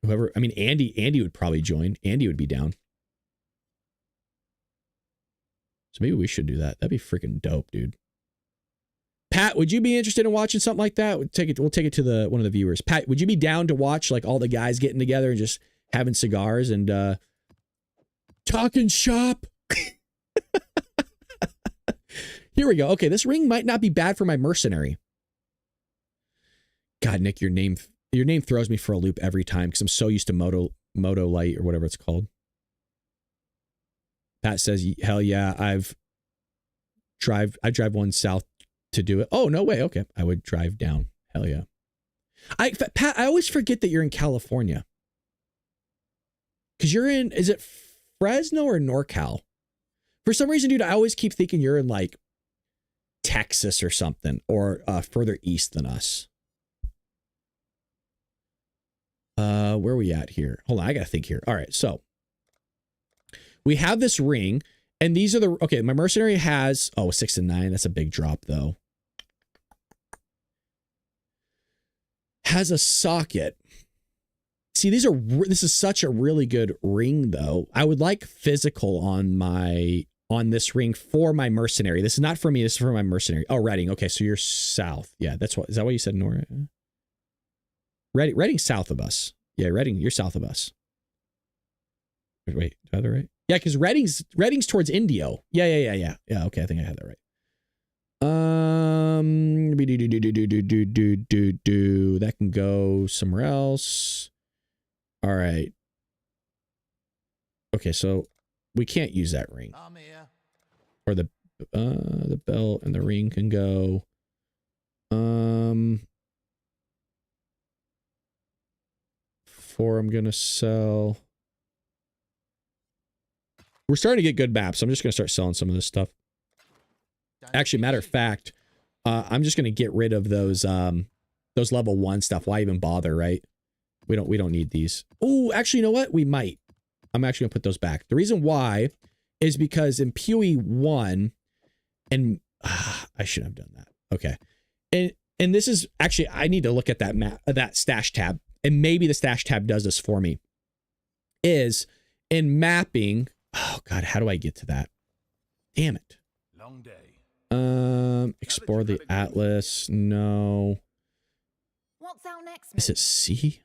Whoever, I mean, Andy would probably join. Andy would be down. So maybe we should do that. That'd be freaking dope, dude. Pat, would you be interested in watching something like that? We'll take it to one of the viewers. Pat, would you be down to watch like all the guys getting together and just having cigars and talking shop? Here we go. Okay, this ring might not be bad for my mercenary. God, Nick, your name throws me for a loop every time because I'm so used to Moto Light or whatever it's called. Pat says, hell yeah, I drive one south to do it. Oh, no way. Okay. I would drive down. Hell yeah. Pat, I always forget that you're in California. Because you're in, is it Fresno or NorCal? For some reason, dude, I always keep thinking you're in like Texas or something or further east than us. Where are we at here? Hold on, I gotta think here. All right, so we have this ring, and these are the okay. My mercenary has 6 and 9. That's a big drop though. Has a socket. See, this is such a really good ring though. I would like physical on this ring for my mercenary. This is not for me. This is for my mercenary. Oh, Reading. Okay, so you're south. Yeah, is that what you said, Nora? Reading's south of us. Yeah, Reading, you're south of us. Wait, do I have that right? Yeah, because Reading's towards Indio. Yeah. Yeah, okay, I think I had that right. That can go somewhere else. All right. Okay, so we can't use that ring. Or the belt and the ring can go. 4 I'm gonna sell. We're starting to get good maps. I'm just gonna start selling some of this stuff. Actually, matter of fact, I'm just gonna get rid of those level 1 stuff. Why even bother, right? We don't need these. Oh, actually, you know what? We might. I'm actually gonna put those back. The reason why is because in PoE 1, and I shouldn't have done that. Okay, and this is actually, I need to look at that map, that stash tab, and maybe the stash tab does this for me. Is in mapping. Oh God, how do I get to that? Damn it. Long day. Explore the atlas. No. What's our next? Is it C?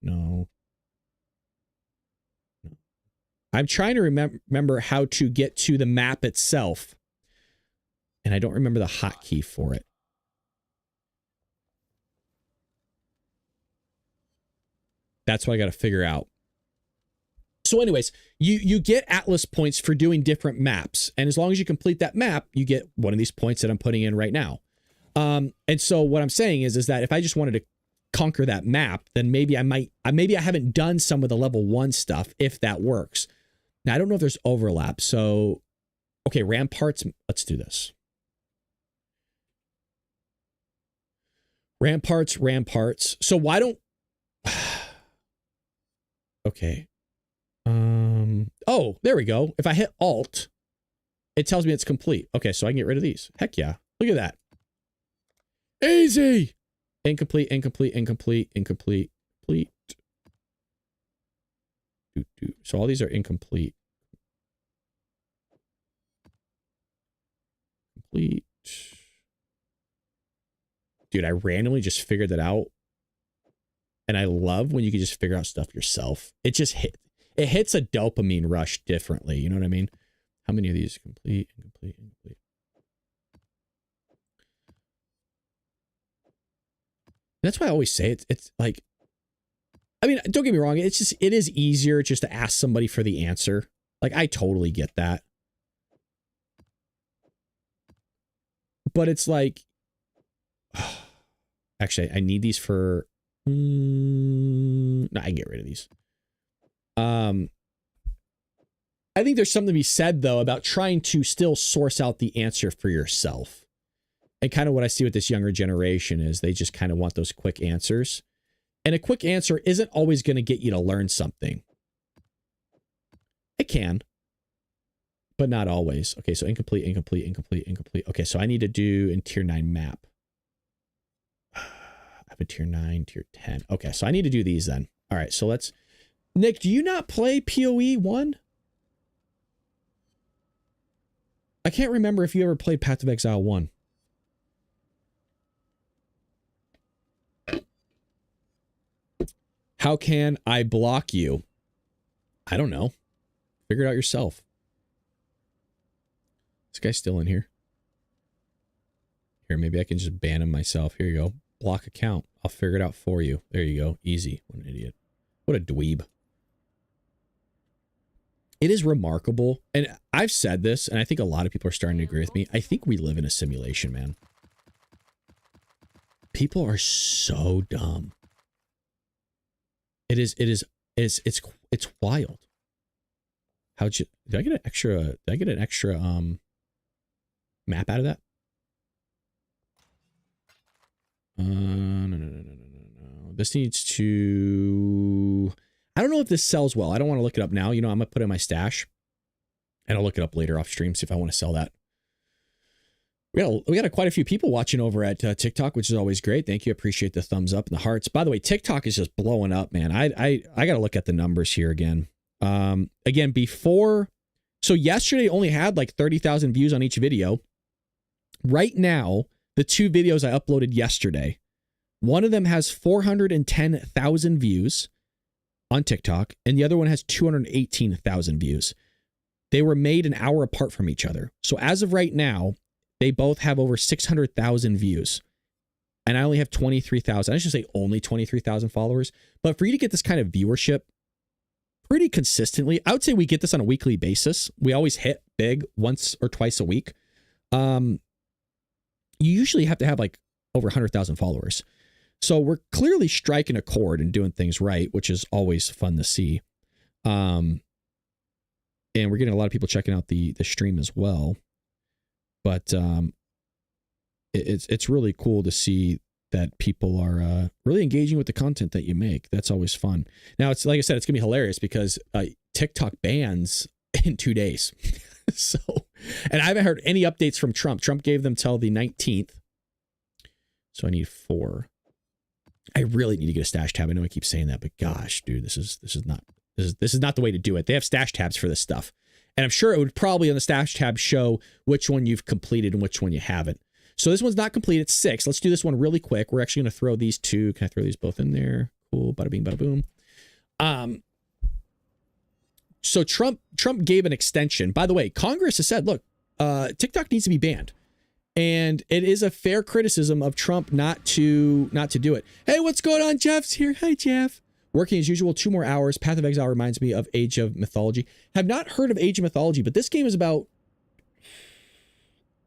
No. I'm trying to remember how to get to the map itself. And I don't remember the hotkey for it. That's what I got to figure out. So anyways, you get Atlas points for doing different maps. And as long as you complete that map, you get one of these points that I'm putting in right now. And so what I'm saying is that if I just wanted to conquer that map, then maybe I haven't done some of the level 1 stuff, if that works. Now, I don't know if there's overlap. So, okay, ramparts. Let's do this. Ramparts. So why don't... Okay. Oh, there we go. If I hit Alt, it tells me it's complete. Okay, so I can get rid of these. Heck yeah. Look at that. Easy. Incomplete, incomplete, incomplete, incomplete, complete. So all these are incomplete. Complete. Dude, I randomly just figured that out. And I love when you can just figure out stuff yourself. It just hits a dopamine rush differently. You know what I mean? How many of these complete, incomplete, incomplete? That's why I always say it's like, I mean, don't get me wrong. It is easier just to ask somebody for the answer. Like, I totally get that. But it's like, actually, I need these for, no, I can get rid of these. I think there's something to be said, though, about trying to still source out the answer for yourself. And kind of what I see with this younger generation is they just kind of want those quick answers. And a quick answer isn't always going to get you to learn something. It can, but not always. Okay, so incomplete, incomplete, incomplete, incomplete. Okay, so I need to do in tier 9 map. I have a tier 9, tier 10. Okay, so I need to do these then. All right, so let's... Nick, do you not play PoE 1? I can't remember if you ever played Path of Exile 1. How can I block you? I don't know. Figure it out yourself. This guy's still in here. Here, maybe I can just ban him myself. Here you go. Block account. I'll figure it out for you. There you go. Easy. What an idiot. What a dweeb. It is remarkable. And I've said this, and I think a lot of people are starting to agree with me. I think we live in a simulation, man. People are so dumb. It's wild. Did I get an extra map out of that? No. This needs to, I don't know if this sells well. I don't want to look it up now. You know, I'm gonna put it in my stash and I'll look it up later off stream, see if I want to sell that. We got quite a few people watching over at TikTok, which is always great. Thank you. Appreciate the thumbs up and the hearts. By the way, TikTok is just blowing up, man. I got to look at the numbers here again. Again, so yesterday only had like 30,000 views on each video. Right now, the two videos I uploaded yesterday, one of them has 410,000 views on TikTok, and the other one has 218,000 views. They were made an hour apart from each other. So as of right now, they both have over 600,000 views. And I only have 23,000. I should say only 23,000 followers. But for you to get this kind of viewership pretty consistently, I would say we get this on a weekly basis. We always hit big once or twice a week. You usually have to have like over 100,000 followers. So we're clearly striking a chord and doing things right, which is always fun to see. And we're getting a lot of people checking out the stream as well. But it's really cool to see that people are really engaging with the content that you make. That's always fun. Now, it's like I said, it's gonna be hilarious because TikTok bans in 2 days. So, and I haven't heard any updates from Trump. Trump gave them till the 19th. So I need 4. I really need to get a stash tab. I know I keep saying that, but gosh, dude, this is not the way to do it. They have stash tabs for this stuff. And I'm sure it would probably on the stash tab show which one you've completed and which one you haven't. So this one's not complete. It's 6. Let's do this one really quick. We're actually going to throw these 2. Can I throw these both in there? Cool. Bada bing, bada boom. So Trump gave an extension. By the way, Congress has said, look, TikTok needs to be banned. And it is a fair criticism of Trump not to do it. Hey, what's going on? Jeff's here. Hi, Jeff. Working as usual, 2 more hours. Path of Exile reminds me of Age of Mythology. Have not heard of Age of Mythology, but this game is about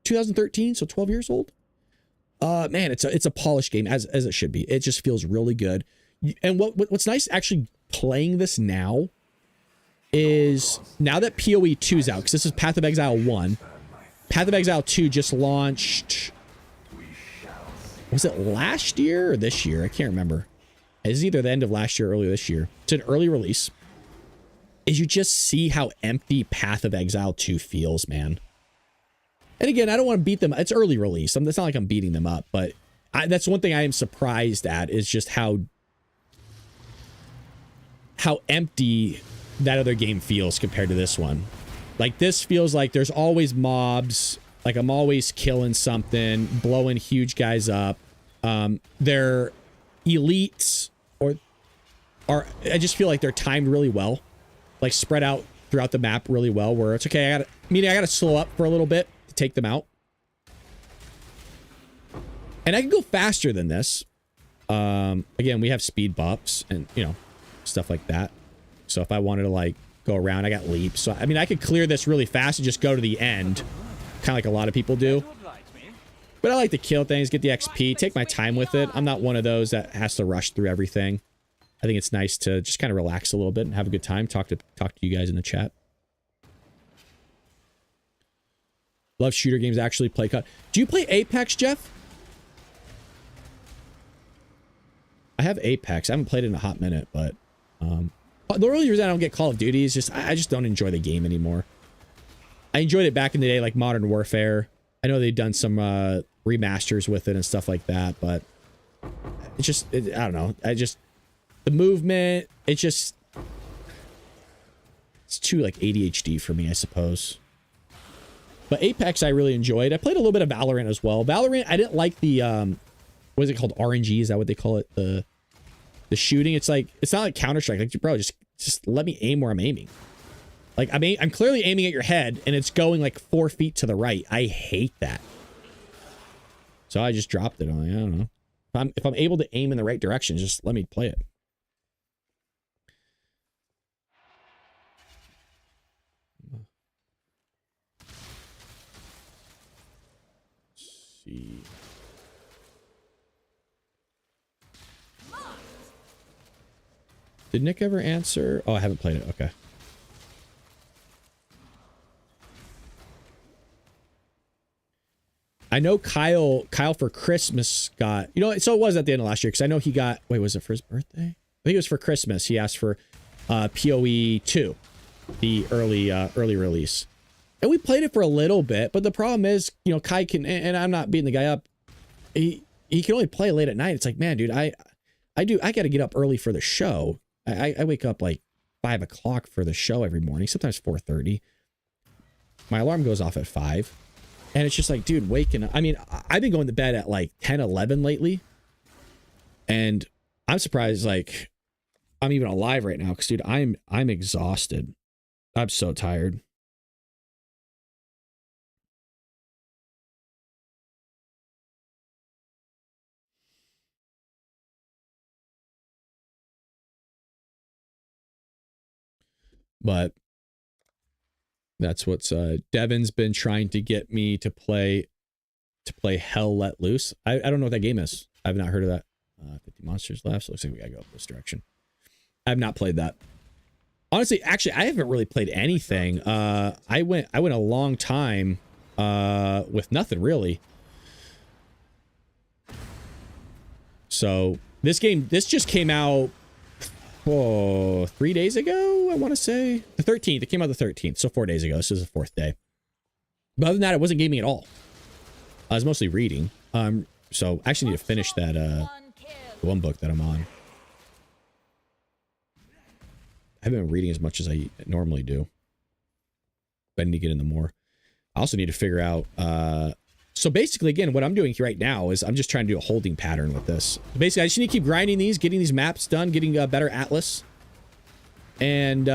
2013, so 12 years old. Man, it's a polished game, as it should be. It just feels really good. And what's nice actually playing this now is now that PoE 2 is out, because this is Path of Exile 1. Path of Exile 2 just launched, was it last year or this year? I can't remember. It's either the end of last year or earlier this year. It's an early release. is you just see how empty Path of Exile 2 feels, man. And again, I don't want to beat them. It's early release. It's not like I'm beating them up, but that's one thing I am surprised at is just how empty that other game feels compared to this one. Like, this feels like there's always mobs. Like, I'm always killing something, blowing huge guys up. Their elites I just feel like they're timed really well. Like, spread out throughout the map really well, where it's okay, I gotta slow up for a little bit to take them out. And I can go faster than this. Again, we have speed buffs and, you know, stuff like that. So if I wanted to, like, go around, I got leaps. So, I mean, I could clear this really fast and just go to the end. Kind of like a lot of people do. But I like to kill things, get the XP, take my time with it. I'm not one of those that has to rush through everything. I think it's nice to just kind of relax a little bit and have a good time. Talk to you guys in the chat. Love shooter games, actually play cut. Do you play Apex, Jeff? I have Apex. I haven't played it in a hot minute, but the only reason I don't get Call of Duty is just I just don't enjoy the game anymore. I enjoyed it back in the day, like Modern Warfare. I know they've done some remasters with it and stuff like that, but it's just I don't know. The movement, it's too like ADHD for me, I suppose. But Apex I really enjoyed. I played a little bit of Valorant as well. Valorant, I didn't like the what is it called? RNG, is that what they call it? The shooting. It's like, it's not like Counter-Strike. Like, bro, just let me aim where I'm aiming. Like, I'm clearly aiming at your head and it's going like 4 feet to the right. I hate that. So I just dropped it. I'm like, I don't know. If I'm able to aim in the right direction, just let me play it. See. Did Nick ever answer? Oh, I haven't played it. Okay. I know Kyle for Christmas got, you know, so it was at the end of last year because I know he got, wait, was it for his birthday? I think it was for Christmas. He asked for PoE 2, the early release. And we played it for a little bit, but the problem is, you know, Kai can, and I'm not beating the guy up, he can only play late at night. It's like, man, dude, I got to get up early for the show. I wake up like 5 o'clock for the show every morning, sometimes 4:30. My alarm goes off at 5. And it's just like, dude, waking up. I mean, I've been going to bed at like 10, 11 lately. And I'm surprised, like, I'm even alive right now. Because, dude, I'm exhausted. I'm so tired. But that's what's Devin's been trying to get me to play Hell Let Loose. I don't know what that game is. I've not heard of that. 50 monsters left, so looks like we gotta go this direction. I have not played that. Honestly, actually, I haven't really played anything. I went a long time with nothing really. So this just came out 3 days ago, I want to say. The 13th. It came out the 13th, so 4 days ago. This is the 4th day. But other than that, it wasn't gaming at all. I was mostly reading. So I actually need to finish that the one book that I'm on. I haven't been reading as much as I normally do. But I need to get into more. I also need to figure out so basically, again, what I'm doing here right now is I'm just trying to do a holding pattern with this. Basically, I just need to keep grinding these, getting these maps done, getting a better atlas. And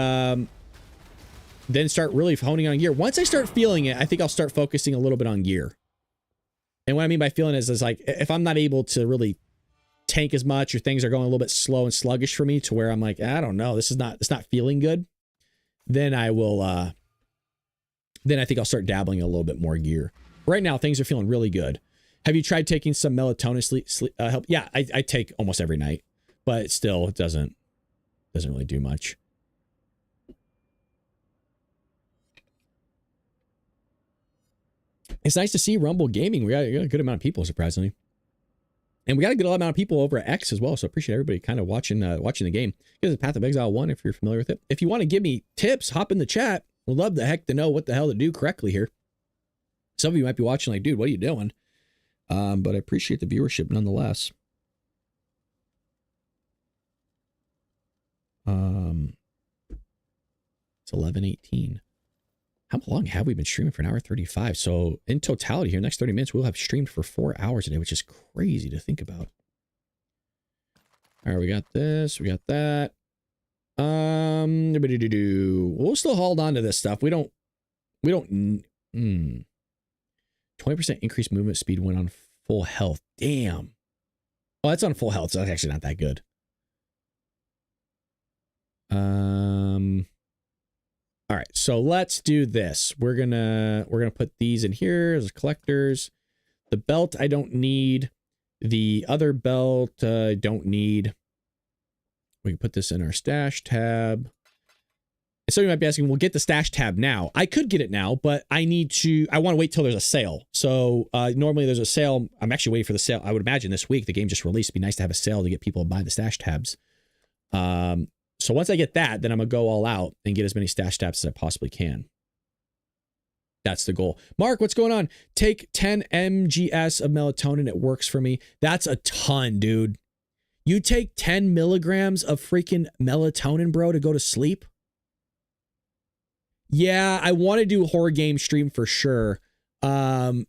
then start really honing on gear. Once I start feeling it, I think I'll start focusing a little bit on gear. And what I mean by feeling is like, if I'm not able to really tank as much or things are going a little bit slow and sluggish for me to where I'm like, I don't know, it's not feeling good. Then I will, then I think I'll start dabbling a little bit more gear. Right now, things are feeling really good. Have you tried taking some melatonin sleep help? Yeah, I take almost every night, but still, it doesn't really do much. It's nice to see Rumble Gaming. We got a good amount of people, surprisingly. And we got a good amount of people over at X as well, so appreciate everybody kind of watching the game. Here's the Path of Exile 1 if you're familiar with it. If you want to give me tips, hop in the chat. We'd love the heck to know what the hell to do correctly here. Some of you might be watching like, dude, what are you doing? But I appreciate the viewership nonetheless. It's 11:18. How long have we been streaming for? An hour 35. So in totality here, next 30 minutes, we'll have streamed for 4 hours a day, which is crazy to think about. All right, we got this, we got that. We'll still hold on to this stuff. We don't 20% increased movement speed when on full health. Damn. Oh, that's on full health, so that's actually not that good. All right, so let's do this. We're gonna put these in here as collectors. The belt I don't need. The other belt I don't need. We can put this in our stash tab. So you might be asking, well, get the stash tab now. I could get it now, but I want to wait till there's a sale. So normally there's a sale. I'm actually waiting for the sale. I would imagine this week the game just released. It'd be nice to have a sale to get people to buy the stash tabs. So once I get that, then I'm going to go all out and get as many stash tabs as I possibly can. That's the goal. Mark, what's going on? Take 10 mgs of melatonin. It works for me. That's a ton, dude. You take 10 milligrams of freaking melatonin, bro, to go to sleep? Yeah, I want to do a horror game stream for sure. I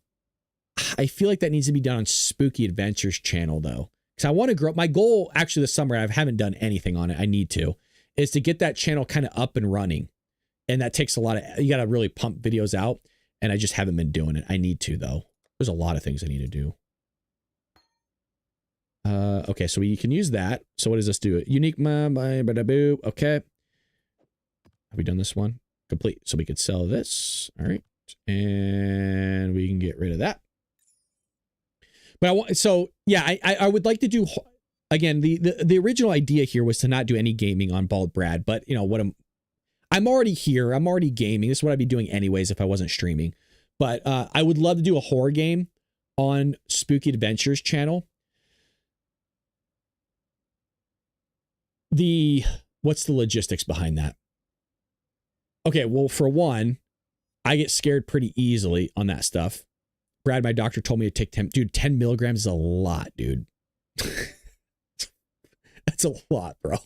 feel like that needs to be done on Spooky Adventures channel, though. Because I want to grow. My goal, actually, this summer, I haven't done anything on it. I need to. Is to get that channel kind of up and running. And that takes a lot of, you got to really pump videos out. And I just haven't been doing it. I need to, though. There's a lot of things I need to do. Okay, so we can use that. So what does this do? Unique, okay. Have we done this one? Complete. So we could sell this. All right. And we can get rid of that. But I want, so yeah, I would like to do, again, the original idea here was to not do any gaming on Bald Brad, but you know what, I'm already here. I'm already gaming. This is what I'd be doing anyways if I wasn't streaming. But I would love to do a horror game on Spooky Adventures channel. What's the logistics behind that? Okay, well, for one, I get scared pretty easily on that stuff. Brad, my doctor told me to take 10. Dude, 10 milligrams is a lot, dude. That's a lot, bro.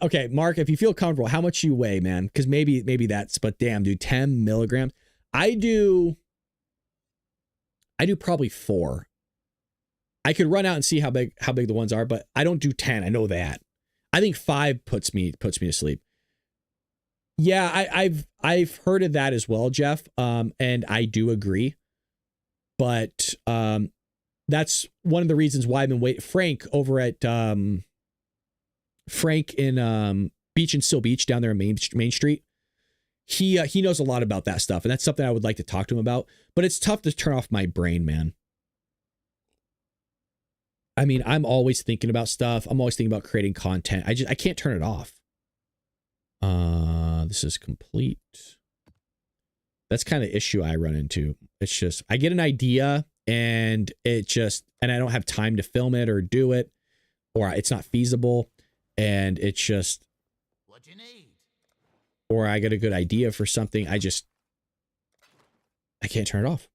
Okay, Mark, if you feel comfortable, how much you weigh, man? Because maybe that's, but damn, dude, 10 milligrams. I do probably 4. I could run out and see how big the ones are, but I don't do 10. I know that. I think 5 puts me to sleep. Yeah, I've heard of that as well, Jeff. And I do agree. But that's one of the reasons why I've been waiting. Frank over at Frank in Beach and Still Beach down there in Main Street. He knows a lot about that stuff, and that's something I would like to talk to him about. But it's tough to turn off my brain, man. I mean, I'm always thinking about stuff. I'm always thinking about creating content. I can't turn it off. This is complete. That's kind of the issue I run into. It's just, I get an idea and I don't have time to film it or do it, or it's not feasible. And it's just, what you need, or I get a good idea for something. I can't turn it off,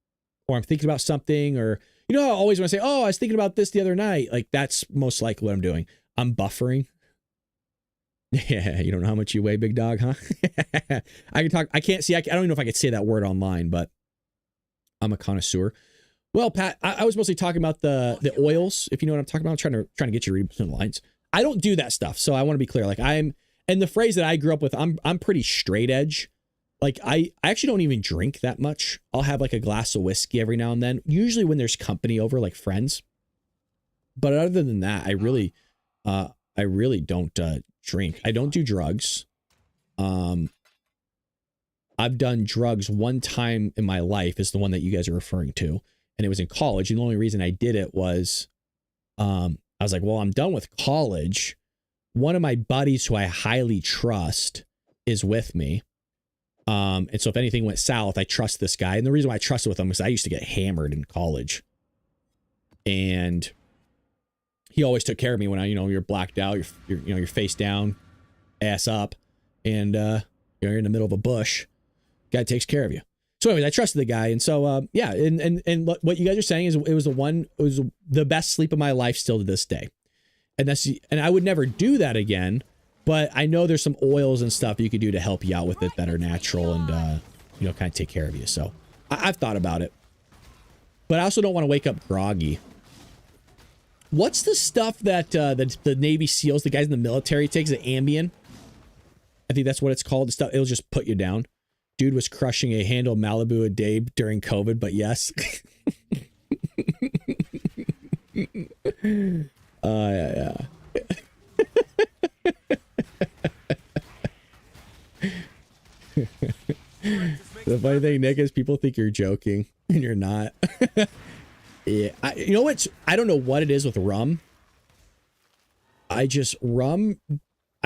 or I'm thinking about something, or, you know, I always want to say, oh, I was thinking about this the other night. Like that's most likely what I'm doing. I'm buffering. Yeah, you don't know how much you weigh, big dog, huh? I can talk. I can't see. I don't even know if I could say that word online, but I'm a connoisseur. Well, Pat, I was mostly talking about the oils. If you know what I'm talking about, I'm trying to get you to read between the lines. I don't do that stuff, so I want to be clear. Like and the phrase that I grew up with, I'm pretty straight edge. Like I actually don't even drink that much. I'll have like a glass of whiskey every now and then. Usually when there's company over, like friends. But other than that, I really don't drink. I don't do drugs. I've done drugs one time in my life, is the one that you guys are referring to, and it was in college. And the only reason I did it was, I was like, well, I'm done with college. One of my buddies who I highly trust is with me. And so if anything went south, I trust this guy. And the reason why I trusted with him is I used to get hammered in college. And he always took care of me when you're blacked out, you're face down, ass up, and you're in the middle of a bush. Guy takes care of you. So anyways, I trusted the guy, and so yeah, and what you guys are saying is it was the best sleep of my life still to this day, and I would never do that again, but I know there's some oils and stuff you could do to help you out with it that are natural and kind of take care of you. So I've thought about it, but I also don't want to wake up groggy. What's the stuff that the Navy SEALs, the guys in the military, takes, the Ambien? I think that's what it's called. The stuff, it'll just put you down. Dude was crushing a handle Malibu a day during COVID, but yes. Yeah. The funny thing, Nick, is people think you're joking and you're not. Yeah, you know what? I don't know what it is with rum. I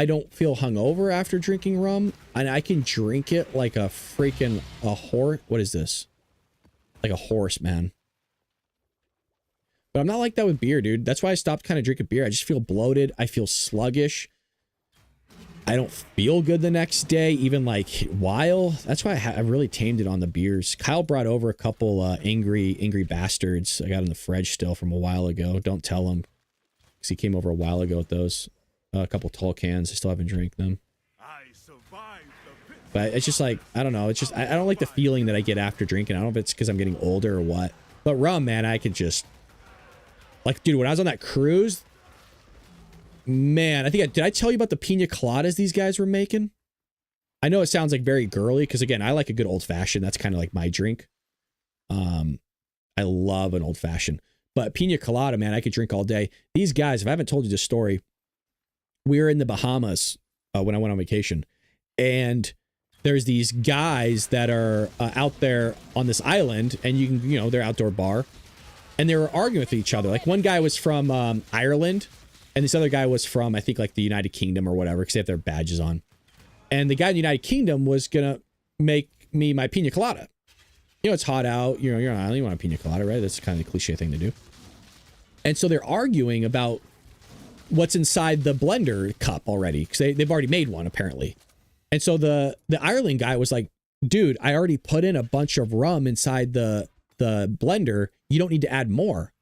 don't feel hungover after drinking rum, and I can drink it like a horse. What is this? Like a horse, man. But I'm not like that with beer, dude. That's why I stopped kind of drinking beer. I just feel bloated. I feel sluggish. I don't feel good the next day, even like while. That's why I really tamed it on the beers. Kyle brought over a couple angry bastards I got in the fridge still from a while ago. Don't tell him, because he came over a while ago with those. A couple tall cans. I still haven't drank them. But it's just like, I don't know. It's just, I don't like the feeling that I get after drinking. I don't know if it's because I'm getting older or what. But rum, man, I could just... Like, dude, when I was on that cruise... Man, did I tell you about the pina coladas these guys were making? I know it sounds like very girly, because again, I like a good old-fashioned. That's kind of like my drink. I love an old-fashioned. But pina colada, man, I could drink all day. These guys, if I haven't told you this story... We were in the Bahamas when I went on vacation, and there's these guys that are out there on this island, and you can, they're outdoor bar, and they were arguing with each other. Like, one guy was from Ireland, and this other guy was from, I think, like the United Kingdom or whatever, because they have their badges on. And the guy in the United Kingdom was gonna make me my pina colada. It's hot out. You're on an island, you want a pina colada, right? That's kind of a cliche thing to do. And so they're arguing about what's inside the blender cup already, because they've already made one apparently. And so the Ireland guy was like, dude, I already put in a bunch of rum inside the blender. You don't need to add more.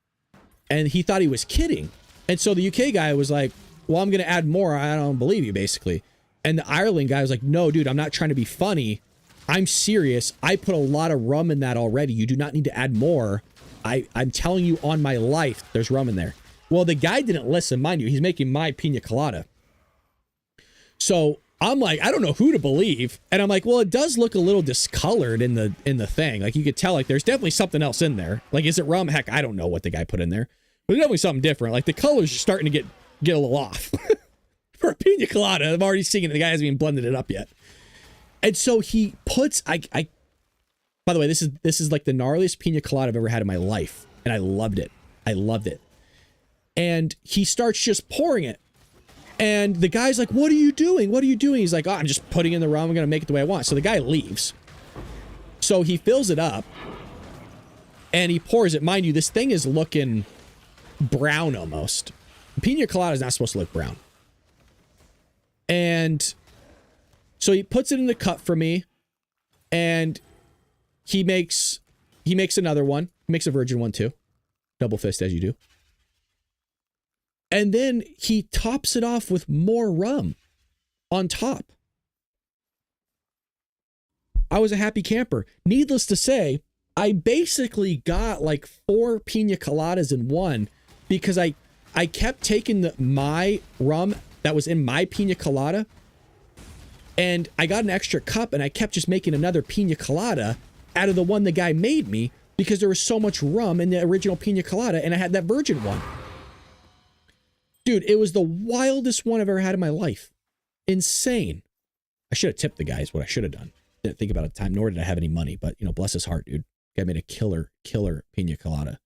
And he thought he was kidding. And so the UK guy was like, well, I'm going to add more. I don't believe you, basically. And the Ireland guy was like, no, dude, I'm not trying to be funny. I'm serious. I put a lot of rum in that already. You do not need to add more. I'm telling you on my life, there's rum in there. Well, the guy didn't listen, mind you. He's making my pina colada. So I'm like, I don't know who to believe. And I'm like, well, it does look a little discolored in the thing. Like, you could tell, like, there's definitely something else in there. Like, is it rum? Heck, I don't know what the guy put in there. But there's definitely something different. Like, the color's starting to get a little off. For a pina colada, I'm already seeing it. The guy hasn't even blended it up yet. And so he puts, by the way, this is like the gnarliest pina colada I've ever had in my life. And I loved it. I loved it. And he starts just pouring it. And the guy's like, what are you doing? What are you doing? He's like, oh, I'm just putting in the rum. I'm going to make it the way I want. So the guy leaves. So he fills it up. And he pours it. Mind you, this thing is looking brown almost. Pina colada is not supposed to look brown. And so he puts it in the cup for me. And he makes another one. He makes a virgin one too. Double fist as you do. And then he tops it off with more rum on top. I was a happy camper. Needless to say, I basically got like 4 pina coladas in one, because I kept taking my rum that was in my pina colada, and I got an extra cup, and I kept just making another pina colada out of the one the guy made me, because there was so much rum in the original pina colada, and I had that virgin one. Dude, it was the wildest one I've ever had in my life. Insane. I should have tipped the guy is what I should have done. Didn't think about it at the time, nor did I have any money, but, bless his heart, dude. Guy made a killer pina colada.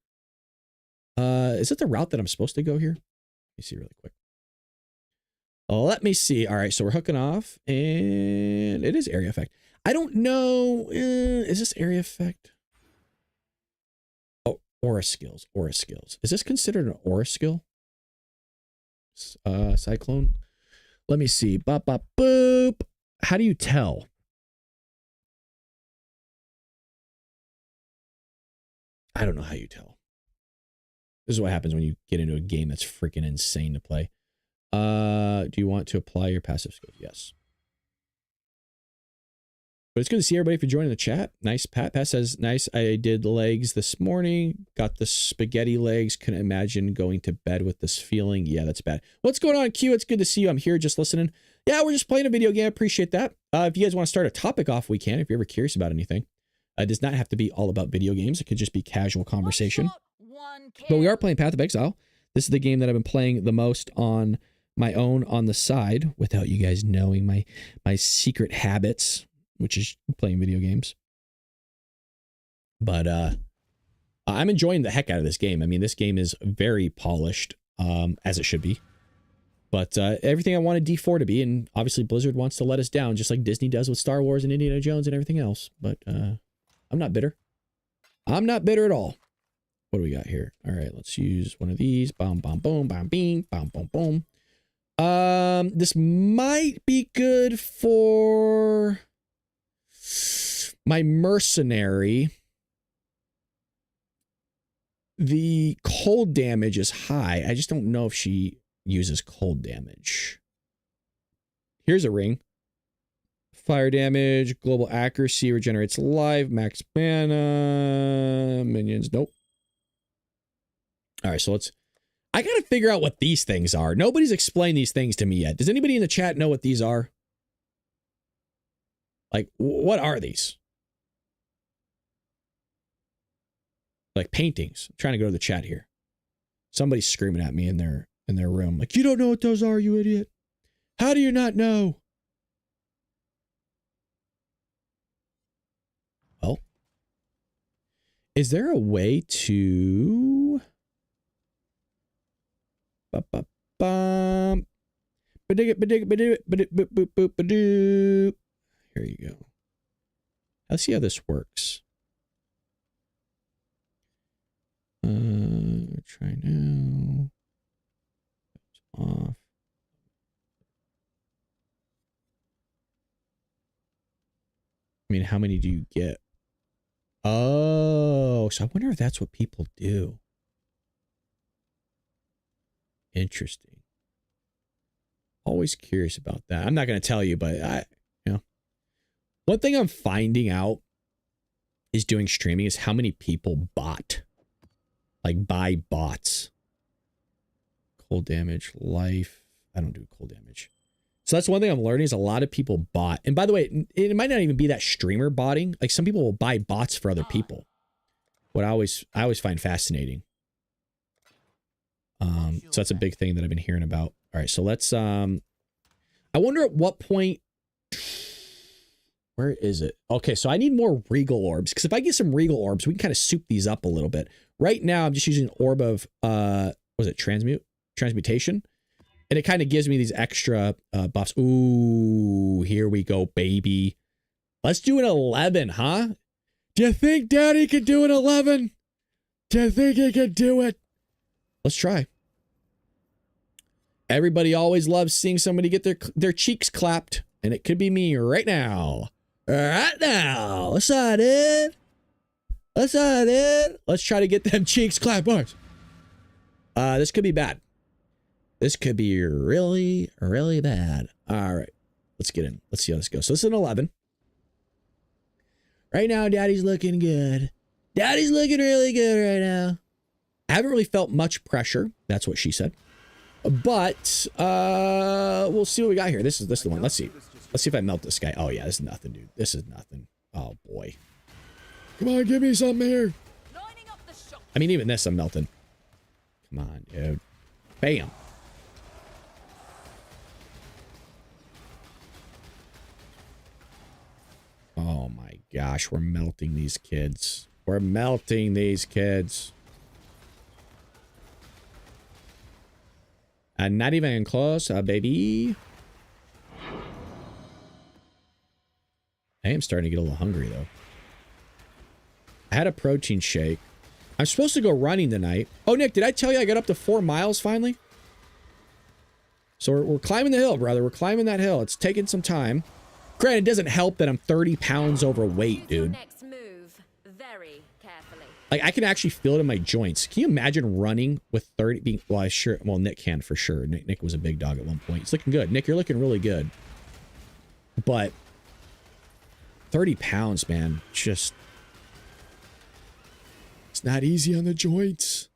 Is it the route that I'm supposed to go here? Let me see really quick. Let me see. All right, so we're hooking off, and it is area effect. I don't know. Is this area effect? Oh, Aura skills. Aura skills. Is this considered an aura skill? Cyclone. Let me see. Bop, bop, boop. How do you tell? I don't know how you tell. This is what happens when you get into a game that's freaking insane to play. Do you want to apply your passive skills? Yes. But it's good to see everybody for joining the chat. Nice. Pat says, nice. I did legs this morning. Got the spaghetti legs. Couldn't imagine going to bed with this feeling. Yeah, that's bad. What's going on, Q? It's good to see you. I'm here just listening. Yeah, we're just playing a video game. I appreciate that. If you guys want to start a topic off, we can. If you're ever curious about anything. It does not have to be all about video games. It could just be casual conversation. But we are playing Path of Exile. This is the game that I've been playing the most on my own on the side without you guys knowing my secret habits, which is playing video games. But I'm enjoying the heck out of this game. I mean, this game is very polished, as it should be. But everything I wanted D4 to be, and obviously Blizzard wants to let us down, just like Disney does with Star Wars and Indiana Jones and everything else. But I'm not bitter. I'm not bitter at all. What do we got here? All right, let's use one of these. Bam, bam, boom, bam, bing, bam, boom, boom. This might be good for my mercenary. The cold damage is high. I just don't know if she uses cold damage. Here's a ring. Fire damage, global accuracy, regenerates life, max mana, minions. Nope. All right, so I got to figure out what these things are. Nobody's explained these things to me yet. Does anybody in the chat know what these are? Like, what are these? Like paintings. I'm trying to go to the chat here. Somebody's screaming at me in their room. Like, you don't know what those are, you idiot. How do you not know? Well, is there a way to... Here you go. Let's see how this works. Try now. Off. I mean, how many do you get? Oh, so I wonder if that's what people do. Interesting. Always curious about that. I'm not going to tell you, but one thing I'm finding out is doing streaming is how many people buy bots. Cold damage, life. I don't do cold damage. So that's one thing I'm learning is a lot of people bot. And by the way, it might not even be that streamer botting. Like some people will buy bots for other people. What I always find fascinating. So that's a big thing that I've been hearing about. All right, so let's I wonder at what point, where is it? Okay, so I need more regal orbs, because if I get some regal orbs, we can kind of soup these up a little bit. Right now I'm just using an orb of was it transmutation, and it kind of gives me these extra buffs. Ooh, here we go, baby. Let's do an 11, huh? Do you think Daddy could do an 11? Do you think he could do it? Let's try. Everybody always loves seeing somebody get their cheeks clapped, and it could be me right now. Right now. Let's try it. Let's try it. Let's try to get them cheeks clapped, boys. This could be bad. This could be really, really bad. All right. Let's get in. Let's see how this goes. So this is an 11. Right now, Daddy's looking good. Daddy's looking really good right now. I haven't really felt much pressure. That's what she said. But we'll see what we got here. This is the one. Let's see. Let's see if I melt this guy. Oh yeah, this is nothing, dude. This is nothing. Oh boy. Come on, give me something here. I mean, even this I'm melting. Come on, dude. Bam. Oh my gosh, we're melting these kids. We're melting these kids. Not even close, baby. I am starting to get a little hungry, though. I had a protein shake. I'm supposed to go running tonight. Oh, Nick, did I tell you I got up to 4 miles finally? So we're climbing the hill, brother. We're climbing that hill. It's taking some time. Granted, it doesn't help that I'm 30 pounds overweight, dude. Next move very carefully. Like, I can actually feel it in my joints. Can you imagine running with 30 being... Well, well, Nick can for sure. Nick was a big dog at one point. He's looking good. Nick, you're looking really good. But 30 pounds, man. Just... It's not easy on the joints.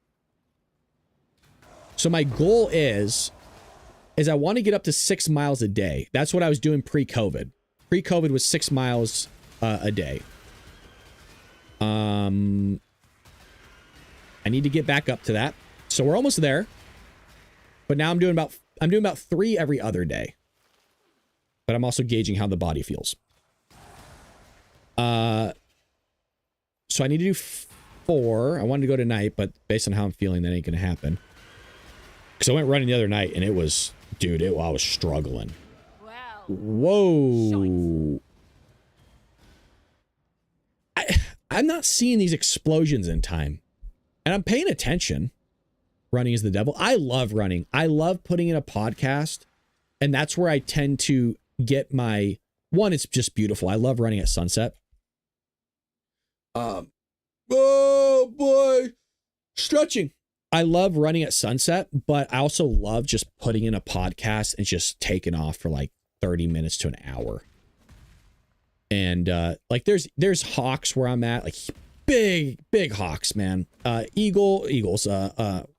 So my goal is I want to get up to 6 miles a day. That's what I was doing pre-COVID. Pre-COVID was 6 miles a day. I need to get back up to that. So we're almost there. But now I'm doing about 3 every other day. But I'm also gauging how the body feels. So I need to do 4. I wanted to go tonight, but based on how I'm feeling, that ain't gonna happen. Because I went running the other night and it was, dude, I was struggling. Wow. Whoa. I'm not seeing these explosions in time. And I'm paying attention. Running is the devil. I love running. I love putting in a podcast. And that's where I tend to get my... One, it's just beautiful. I love running at sunset. Oh boy. Stretching. I love running at sunset, but I also love just putting in a podcast and just taking off for like 30 minutes to an hour. And like there's hawks where I'm at, like big hawks, man. Eagles,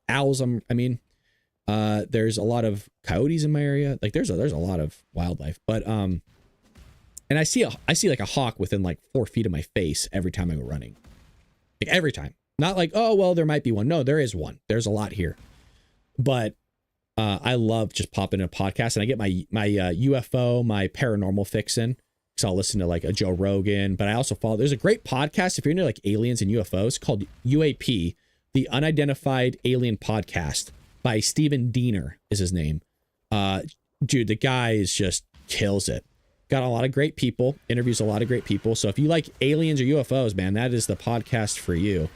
owls. I mean, there's a lot of coyotes in my area. Like there's a lot of wildlife, but and I see like a hawk within like 4 feet of my face every time I go running. Like every time. Not like, oh, well, there might be one. No, there is one. There's a lot here. But I love just popping in a podcast, and I get my UFO, my paranormal fix in, because I'll listen to like a Joe Rogan. But I also follow, there's a great podcast if you're into like aliens and UFOs called UAP, the Unidentified Alien Podcast by Stephen Diener is his name. Dude, the guy is just kills it. Got a lot of great people, interviews a lot of great people. So if you like aliens or UFOs, man, that is the podcast for you.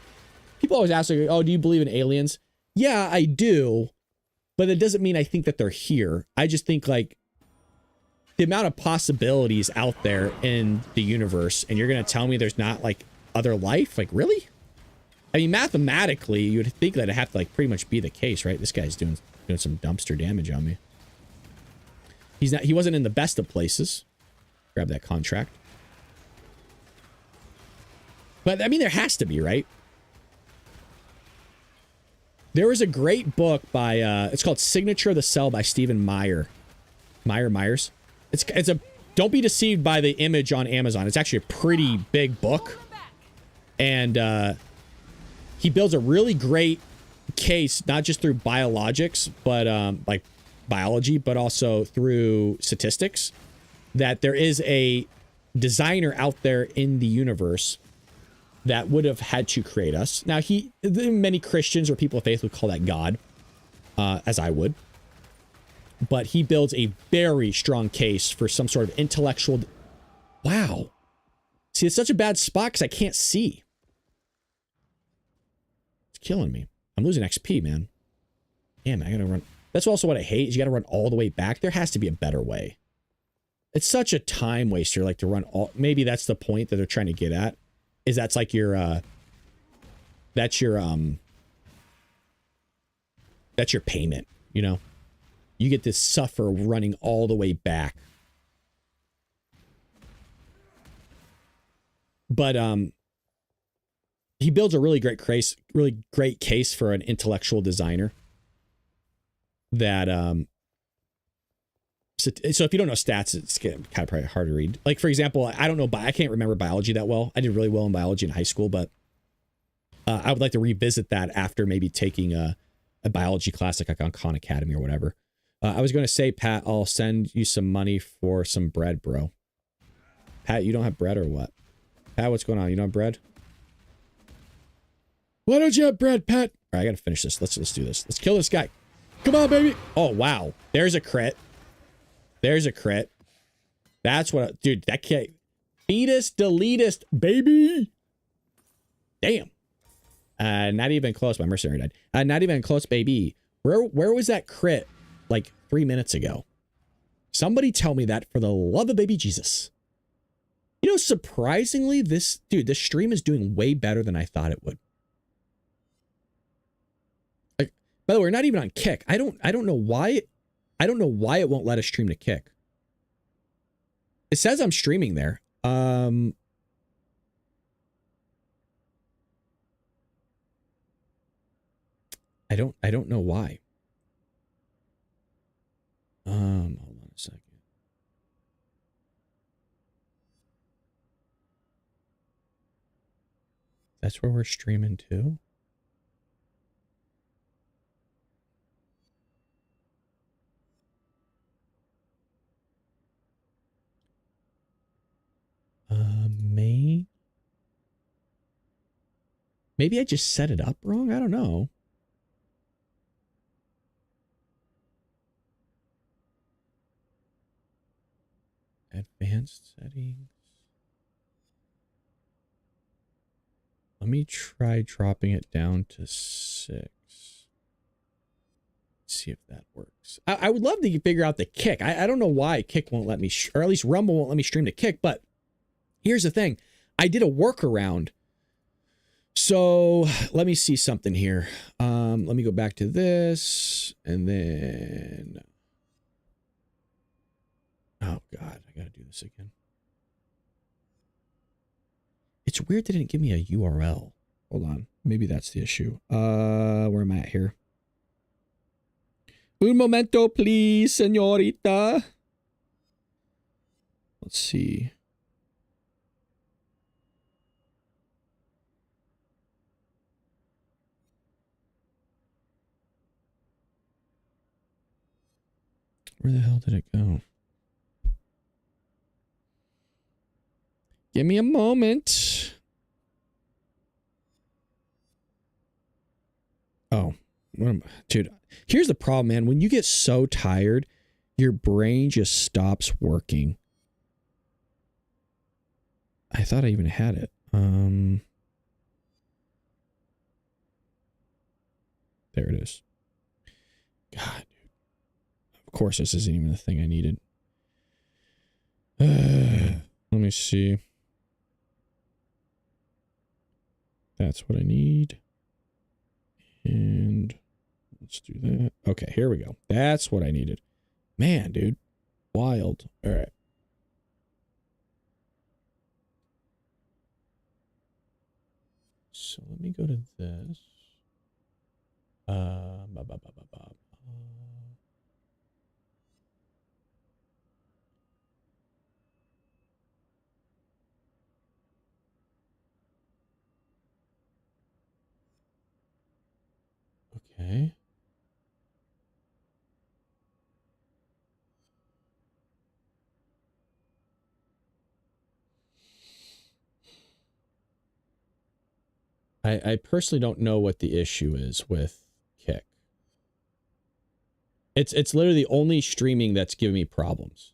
People always ask, like, oh, do you believe in aliens? Yeah, I do. But it doesn't mean I think that they're here. I just think like the amount of possibilities out there in the universe, and you're going to tell me there's not like other life? Like, really? I mean, mathematically, you would think that it'd have to like pretty much be the case, right? This guy's doing some dumpster damage on me. He wasn't in the best of places. Grab that contract. But I mean, there has to be, right? There was a great book by it's called Signature of the Cell by Stephen Myers. It's a, don't be deceived by the image on Amazon. It's actually a pretty big book. And he builds a really great case, not just through biologics, but like biology, but also through statistics, that there is a designer out there in the universe that would have had to create us. Now, many Christians or people of faith would call that God, as I would. But he builds a very strong case for some sort of intellectual... Wow. See, it's such a bad spot because I can't see. It's killing me. I'm losing XP, man. Damn, I gotta run... That's also what I hate, is you gotta run all the way back. There has to be a better way. It's such a time waster, like to run all... Maybe that's the point that they're trying to get at. Is that's like your, that's your payment, you know? You get to suffer running all the way back. But, he builds a really great case for an intellectual designer that, so if you don't know stats, it's kind of probably hard to read. Like, for example, I don't know, I can't remember biology that well. I did really well in biology in high school, but I would like to revisit that after maybe taking a biology class like on Khan Academy or whatever. I was going to say, Pat, I'll send you some money for some bread, bro. Pat, you don't have bread or what? Pat, what's going on? You don't have bread? Why don't you have bread, Pat? All right, I got to finish this. Let's do this. Let's kill this guy. Come on, baby. Oh, wow. There's a crit. There's a crit. That's what... Dude, that can't... Fetus deletist, baby. Damn. Not even close. My mercenary died. Not even close, baby. Where was that crit like 3 minutes ago? Somebody tell me that for the love of baby Jesus. You know, surprisingly, this stream is doing way better than I thought it would. Like, by the way, we're not even on Kick. I don't know why. I don't know why it won't let us stream to Kick. It says I'm streaming there. I don't know why. Hold on a second. That's where we're streaming to. Maybe I just set it up wrong. I don't know. Advanced settings. Let me try dropping it down to 6. See if that works. I would love to figure out the Kick. I don't know why Kick won't let me, or at least Rumble won't let me stream to Kick, but here's the thing. I did a workaround. So let me see something here. Let me go back to this and then, oh God, I gotta do this again. It's weird they didn't give me a URL. Hold on. Maybe that's the issue. Where am I at here? Un momento, please, señorita. Let's see. Where the hell did it go? Give me a moment. Oh, dude, here's the problem, man. When you get so tired, your brain just stops working. I thought I even had it. There it is. God, dude. Of course, this isn't even the thing I needed. Let me see. That's what I need. And let's do that. Okay, here we go. That's what I needed. Man, dude. Wild. All right. So let me go to this. Okay. I personally don't know what the issue is with Kick. It's literally the only streaming that's giving me problems.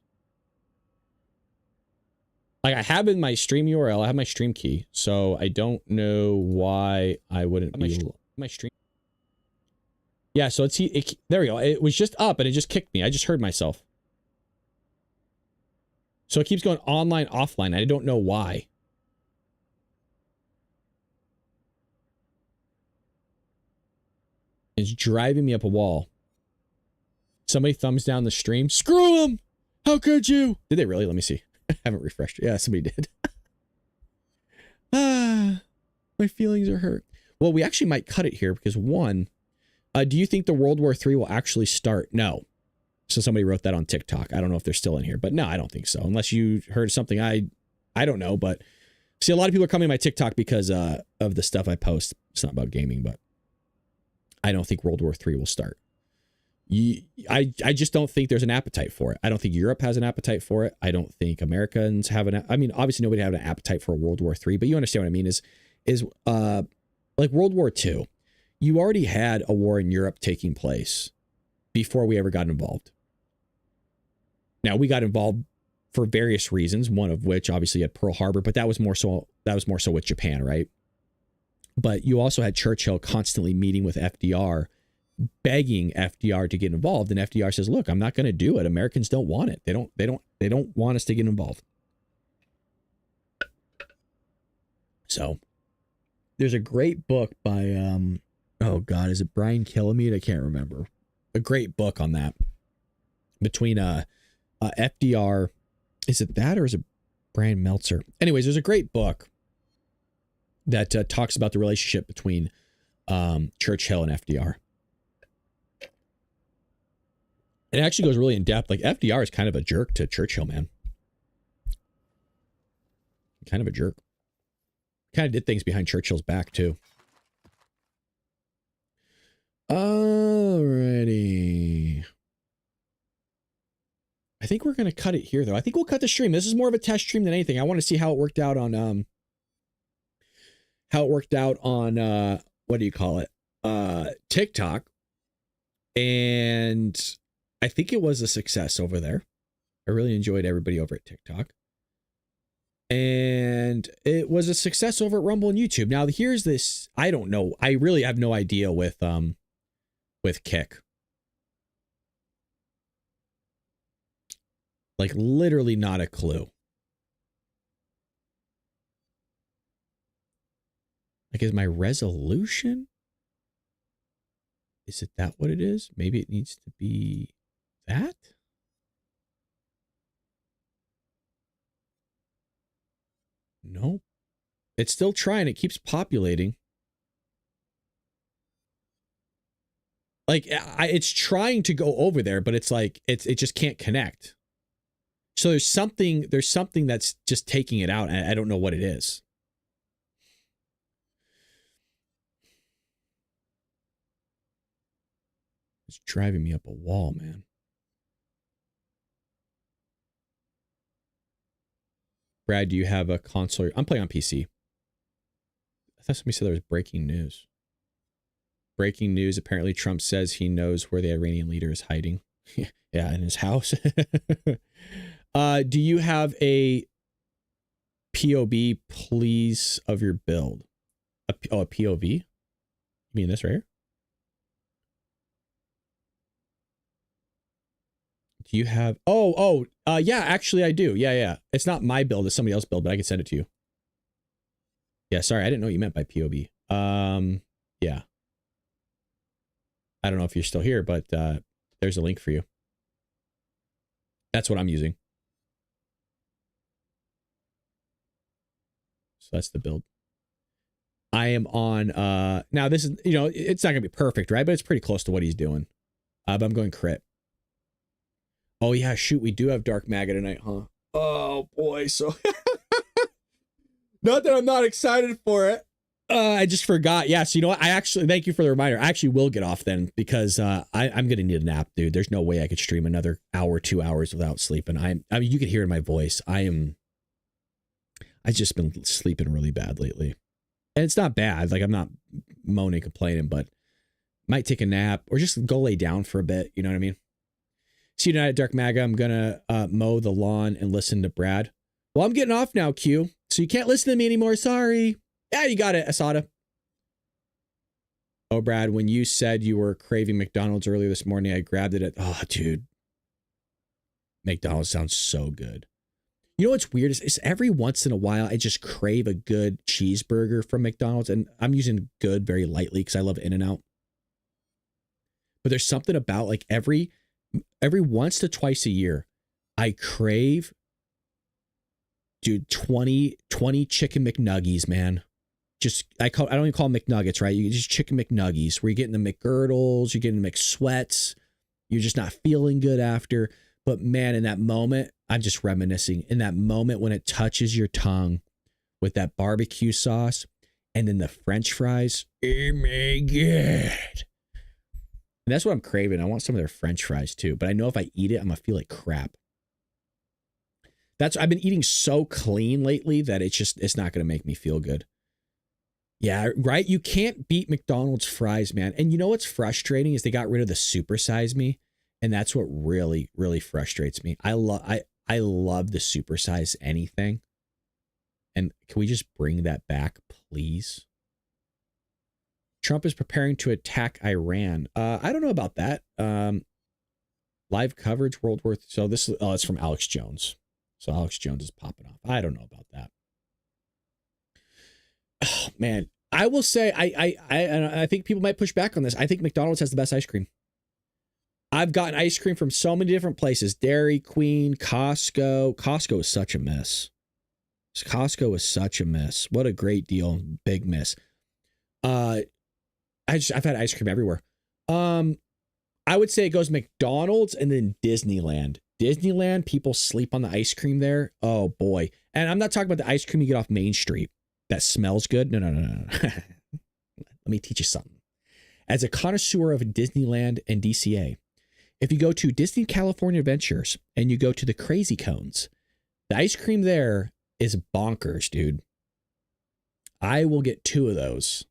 Like, I have in my stream URL, I have my stream key, so I don't know why I wouldn't be my stream. Yeah, so there we go. It was just up and it just kicked me. I just heard myself. So it keeps going online, offline. I don't know why. It's driving me up a wall. Somebody thumbs down the stream. Screw them! How could you? Did they really? Let me see. I haven't refreshed it. Yeah, somebody did. My feelings are hurt. Well, we actually might cut it here because one, do you think the World War III will actually start? No. So somebody wrote that on TikTok. I don't know if they're still in here, but no, I don't think so. Unless you heard something I don't know, but see, a lot of people are coming to my TikTok because of the stuff I post. It's not about gaming, but I don't think World War III will start. I just don't think there's an appetite for it. I don't think Europe has an appetite for it. I don't think Americans have I mean, obviously nobody have an appetite for World War III, but you understand what I mean is like World War II. You already had a war in Europe taking place before we ever got involved. Now, we got involved for various reasons, one of which obviously at Pearl Harbor, but that was more so with Japan, right? But you also had Churchill constantly meeting with FDR, begging FDR to get involved, and FDR says, "Look, I'm not going to do it. Americans don't want it. They don't want us to get involved." So there's a great book by oh god, is it Brian Kilmeade? I can't remember. A great book on that between FDR. Is it that, or is it Brian Meltzer? Anyways, there's a great book that talks about the relationship between Churchill and FDR. It actually goes really in depth. Like, FDR is kind of a jerk to Churchill, man. Kind of a jerk. Kind of did things behind Churchill's back, too. Alrighty. I think we're going to cut it here, though. I think we'll cut the stream. This is more of a test stream than anything. I want to see how it worked out on, what do you call it? TikTok. And I think it was a success over there. I really enjoyed everybody over at TikTok. And it was a success over at Rumble and YouTube. Now, here's this. I don't know. I really have no idea with Kick. Like, literally not a clue. Like, is my resolution? Is it that what it is? Maybe it needs to be that? Nope. It's still trying. It keeps populating. Like, it's trying to go over there, but it's like, it just can't connect. So there's something that's just taking it out, and I don't know what it is. It's driving me up a wall, man. Brad, do you have a console? I'm playing on PC. I thought somebody said there was breaking news. Breaking news. Apparently Trump says he knows where the Iranian leader is hiding. Yeah, in his house. Do you have a POV, please, of your build? A POV? You mean this right here? Do you have... yeah, actually I do. Yeah. It's not my build, it's somebody else's build, but I can send it to you. Yeah, sorry, I didn't know what you meant by POV. Yeah. I don't know if you're still here, but there's a link for you. That's what I'm using. So that's the build. I am on... now this is, it's not going to be perfect, right? But it's pretty close to what he's doing. But I'm going crit. Oh, yeah, shoot, we do have Dark Maga tonight, huh? Oh, boy, so... Not that I'm not excited for it. I just forgot. Yeah, so you know what? Thank you for the reminder. I actually will get off then, because I'm going to need a nap, dude. There's no way I could stream another hour, 2 hours without sleeping. I mean, you can hear in my voice. I've just been sleeping really bad lately. And it's not bad. Like, I'm not moaning, complaining, but might take a nap or just go lay down for a bit. You know what I mean? See you tonight at Dark Maga. I'm going to mow the lawn and listen to Brad. Well, I'm getting off now, Q. So you can't listen to me anymore. Sorry. Yeah, you got it, Asada. Oh, Brad, when you said you were craving McDonald's earlier this morning, I grabbed it oh, dude. McDonald's sounds so good. You know what's weird is every once in a while, I just crave a good cheeseburger from McDonald's. And I'm using good very lightly because I love In-N-Out. But there's something about like every once to twice a year, I crave, dude, 20 chicken McNuggies, man. I don't even call them McNuggets, right? You just chicken McNuggies where you're getting the McGirdles, you're getting the McSweats. You're just not feeling good after. But man, in that moment, I'm just reminiscing. In that moment when it touches your tongue with that barbecue sauce and then the French fries, oh my God. And that's what I'm craving. I want some of their French fries too. But I know if I eat it, I'm going to feel like crap. I've been eating so clean lately that it's not going to make me feel good. Yeah, right? You can't beat McDonald's fries, man. And you know what's frustrating is they got rid of the supersize me. And that's what really, really frustrates me. I love the supersize anything. And can we just bring that back, please? Trump is preparing to attack Iran. I don't know about that. Live coverage, World War. So this is, it's from Alex Jones. So Alex Jones is popping off. I don't know about that. Oh man, I will say I think people might push back on this. I think McDonald's has the best ice cream. I've gotten ice cream from so many different places. Dairy Queen, Costco. Costco is such a mess. Costco is such a mess. What a great deal. Big miss. I've had ice cream everywhere. I would say it goes McDonald's and then Disneyland. Disneyland, people sleep on the ice cream there. Oh boy. And I'm not talking about the ice cream you get off Main Street that smells good. No. Let me teach you something. As a connoisseur of Disneyland and DCA, if you go to Disney California Adventures and you go to the Crazy Cones, the ice cream there is bonkers, dude. I will get 2 of those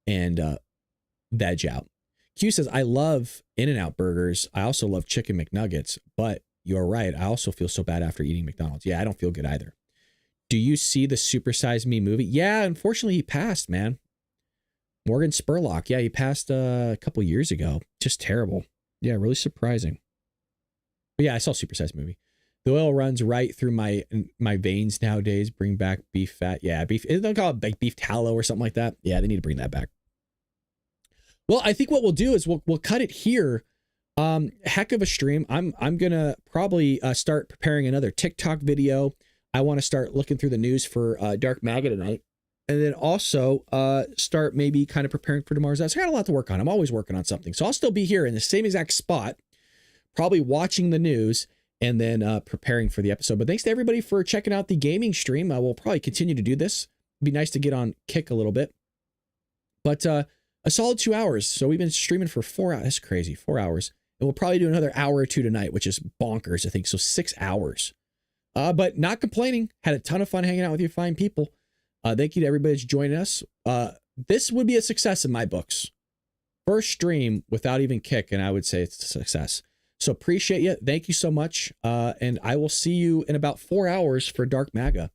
and veg out. Q says, I love In-N-Out burgers. I also love chicken McNuggets, but you're right. I also feel so bad after eating McDonald's. Yeah, I don't feel good either. Do you see the Super Size Me movie? Yeah, unfortunately he passed, man. Morgan Spurlock. Yeah, he passed a couple years ago. Just terrible. Yeah, really surprising. But yeah, I saw Super Size movie. The oil runs right through my veins nowadays. Bring back beef fat. Yeah, beef. They call it like beef tallow or something like that. Yeah, they need to bring that back. Well, I think what we'll do is we'll cut it here. Heck of a stream. I'm gonna probably start preparing another TikTok video. I want to start looking through the news for Dark Maga tonight, and then also start maybe kind of preparing for tomorrow's. I got a lot to work on. I'm always working on something, so I'll still be here in the same exact spot, probably watching the news and then preparing for the episode. But thanks to everybody for checking out the gaming stream. I will probably continue to do this. It'd be nice to get on Kick a little bit, but a solid 2 hours. So we've been streaming for 4 hours. That's crazy. 4 hours. And we'll probably do another hour or two tonight, which is bonkers, I think. So 6 hours. But not complaining. Had a ton of fun hanging out with you fine people. Thank you to everybody that's joining us. This would be a success in my books. First stream without even Kick, and I would say it's a success. So appreciate you. Thank you so much. And I will see you in about 4 hours for Dark Maga.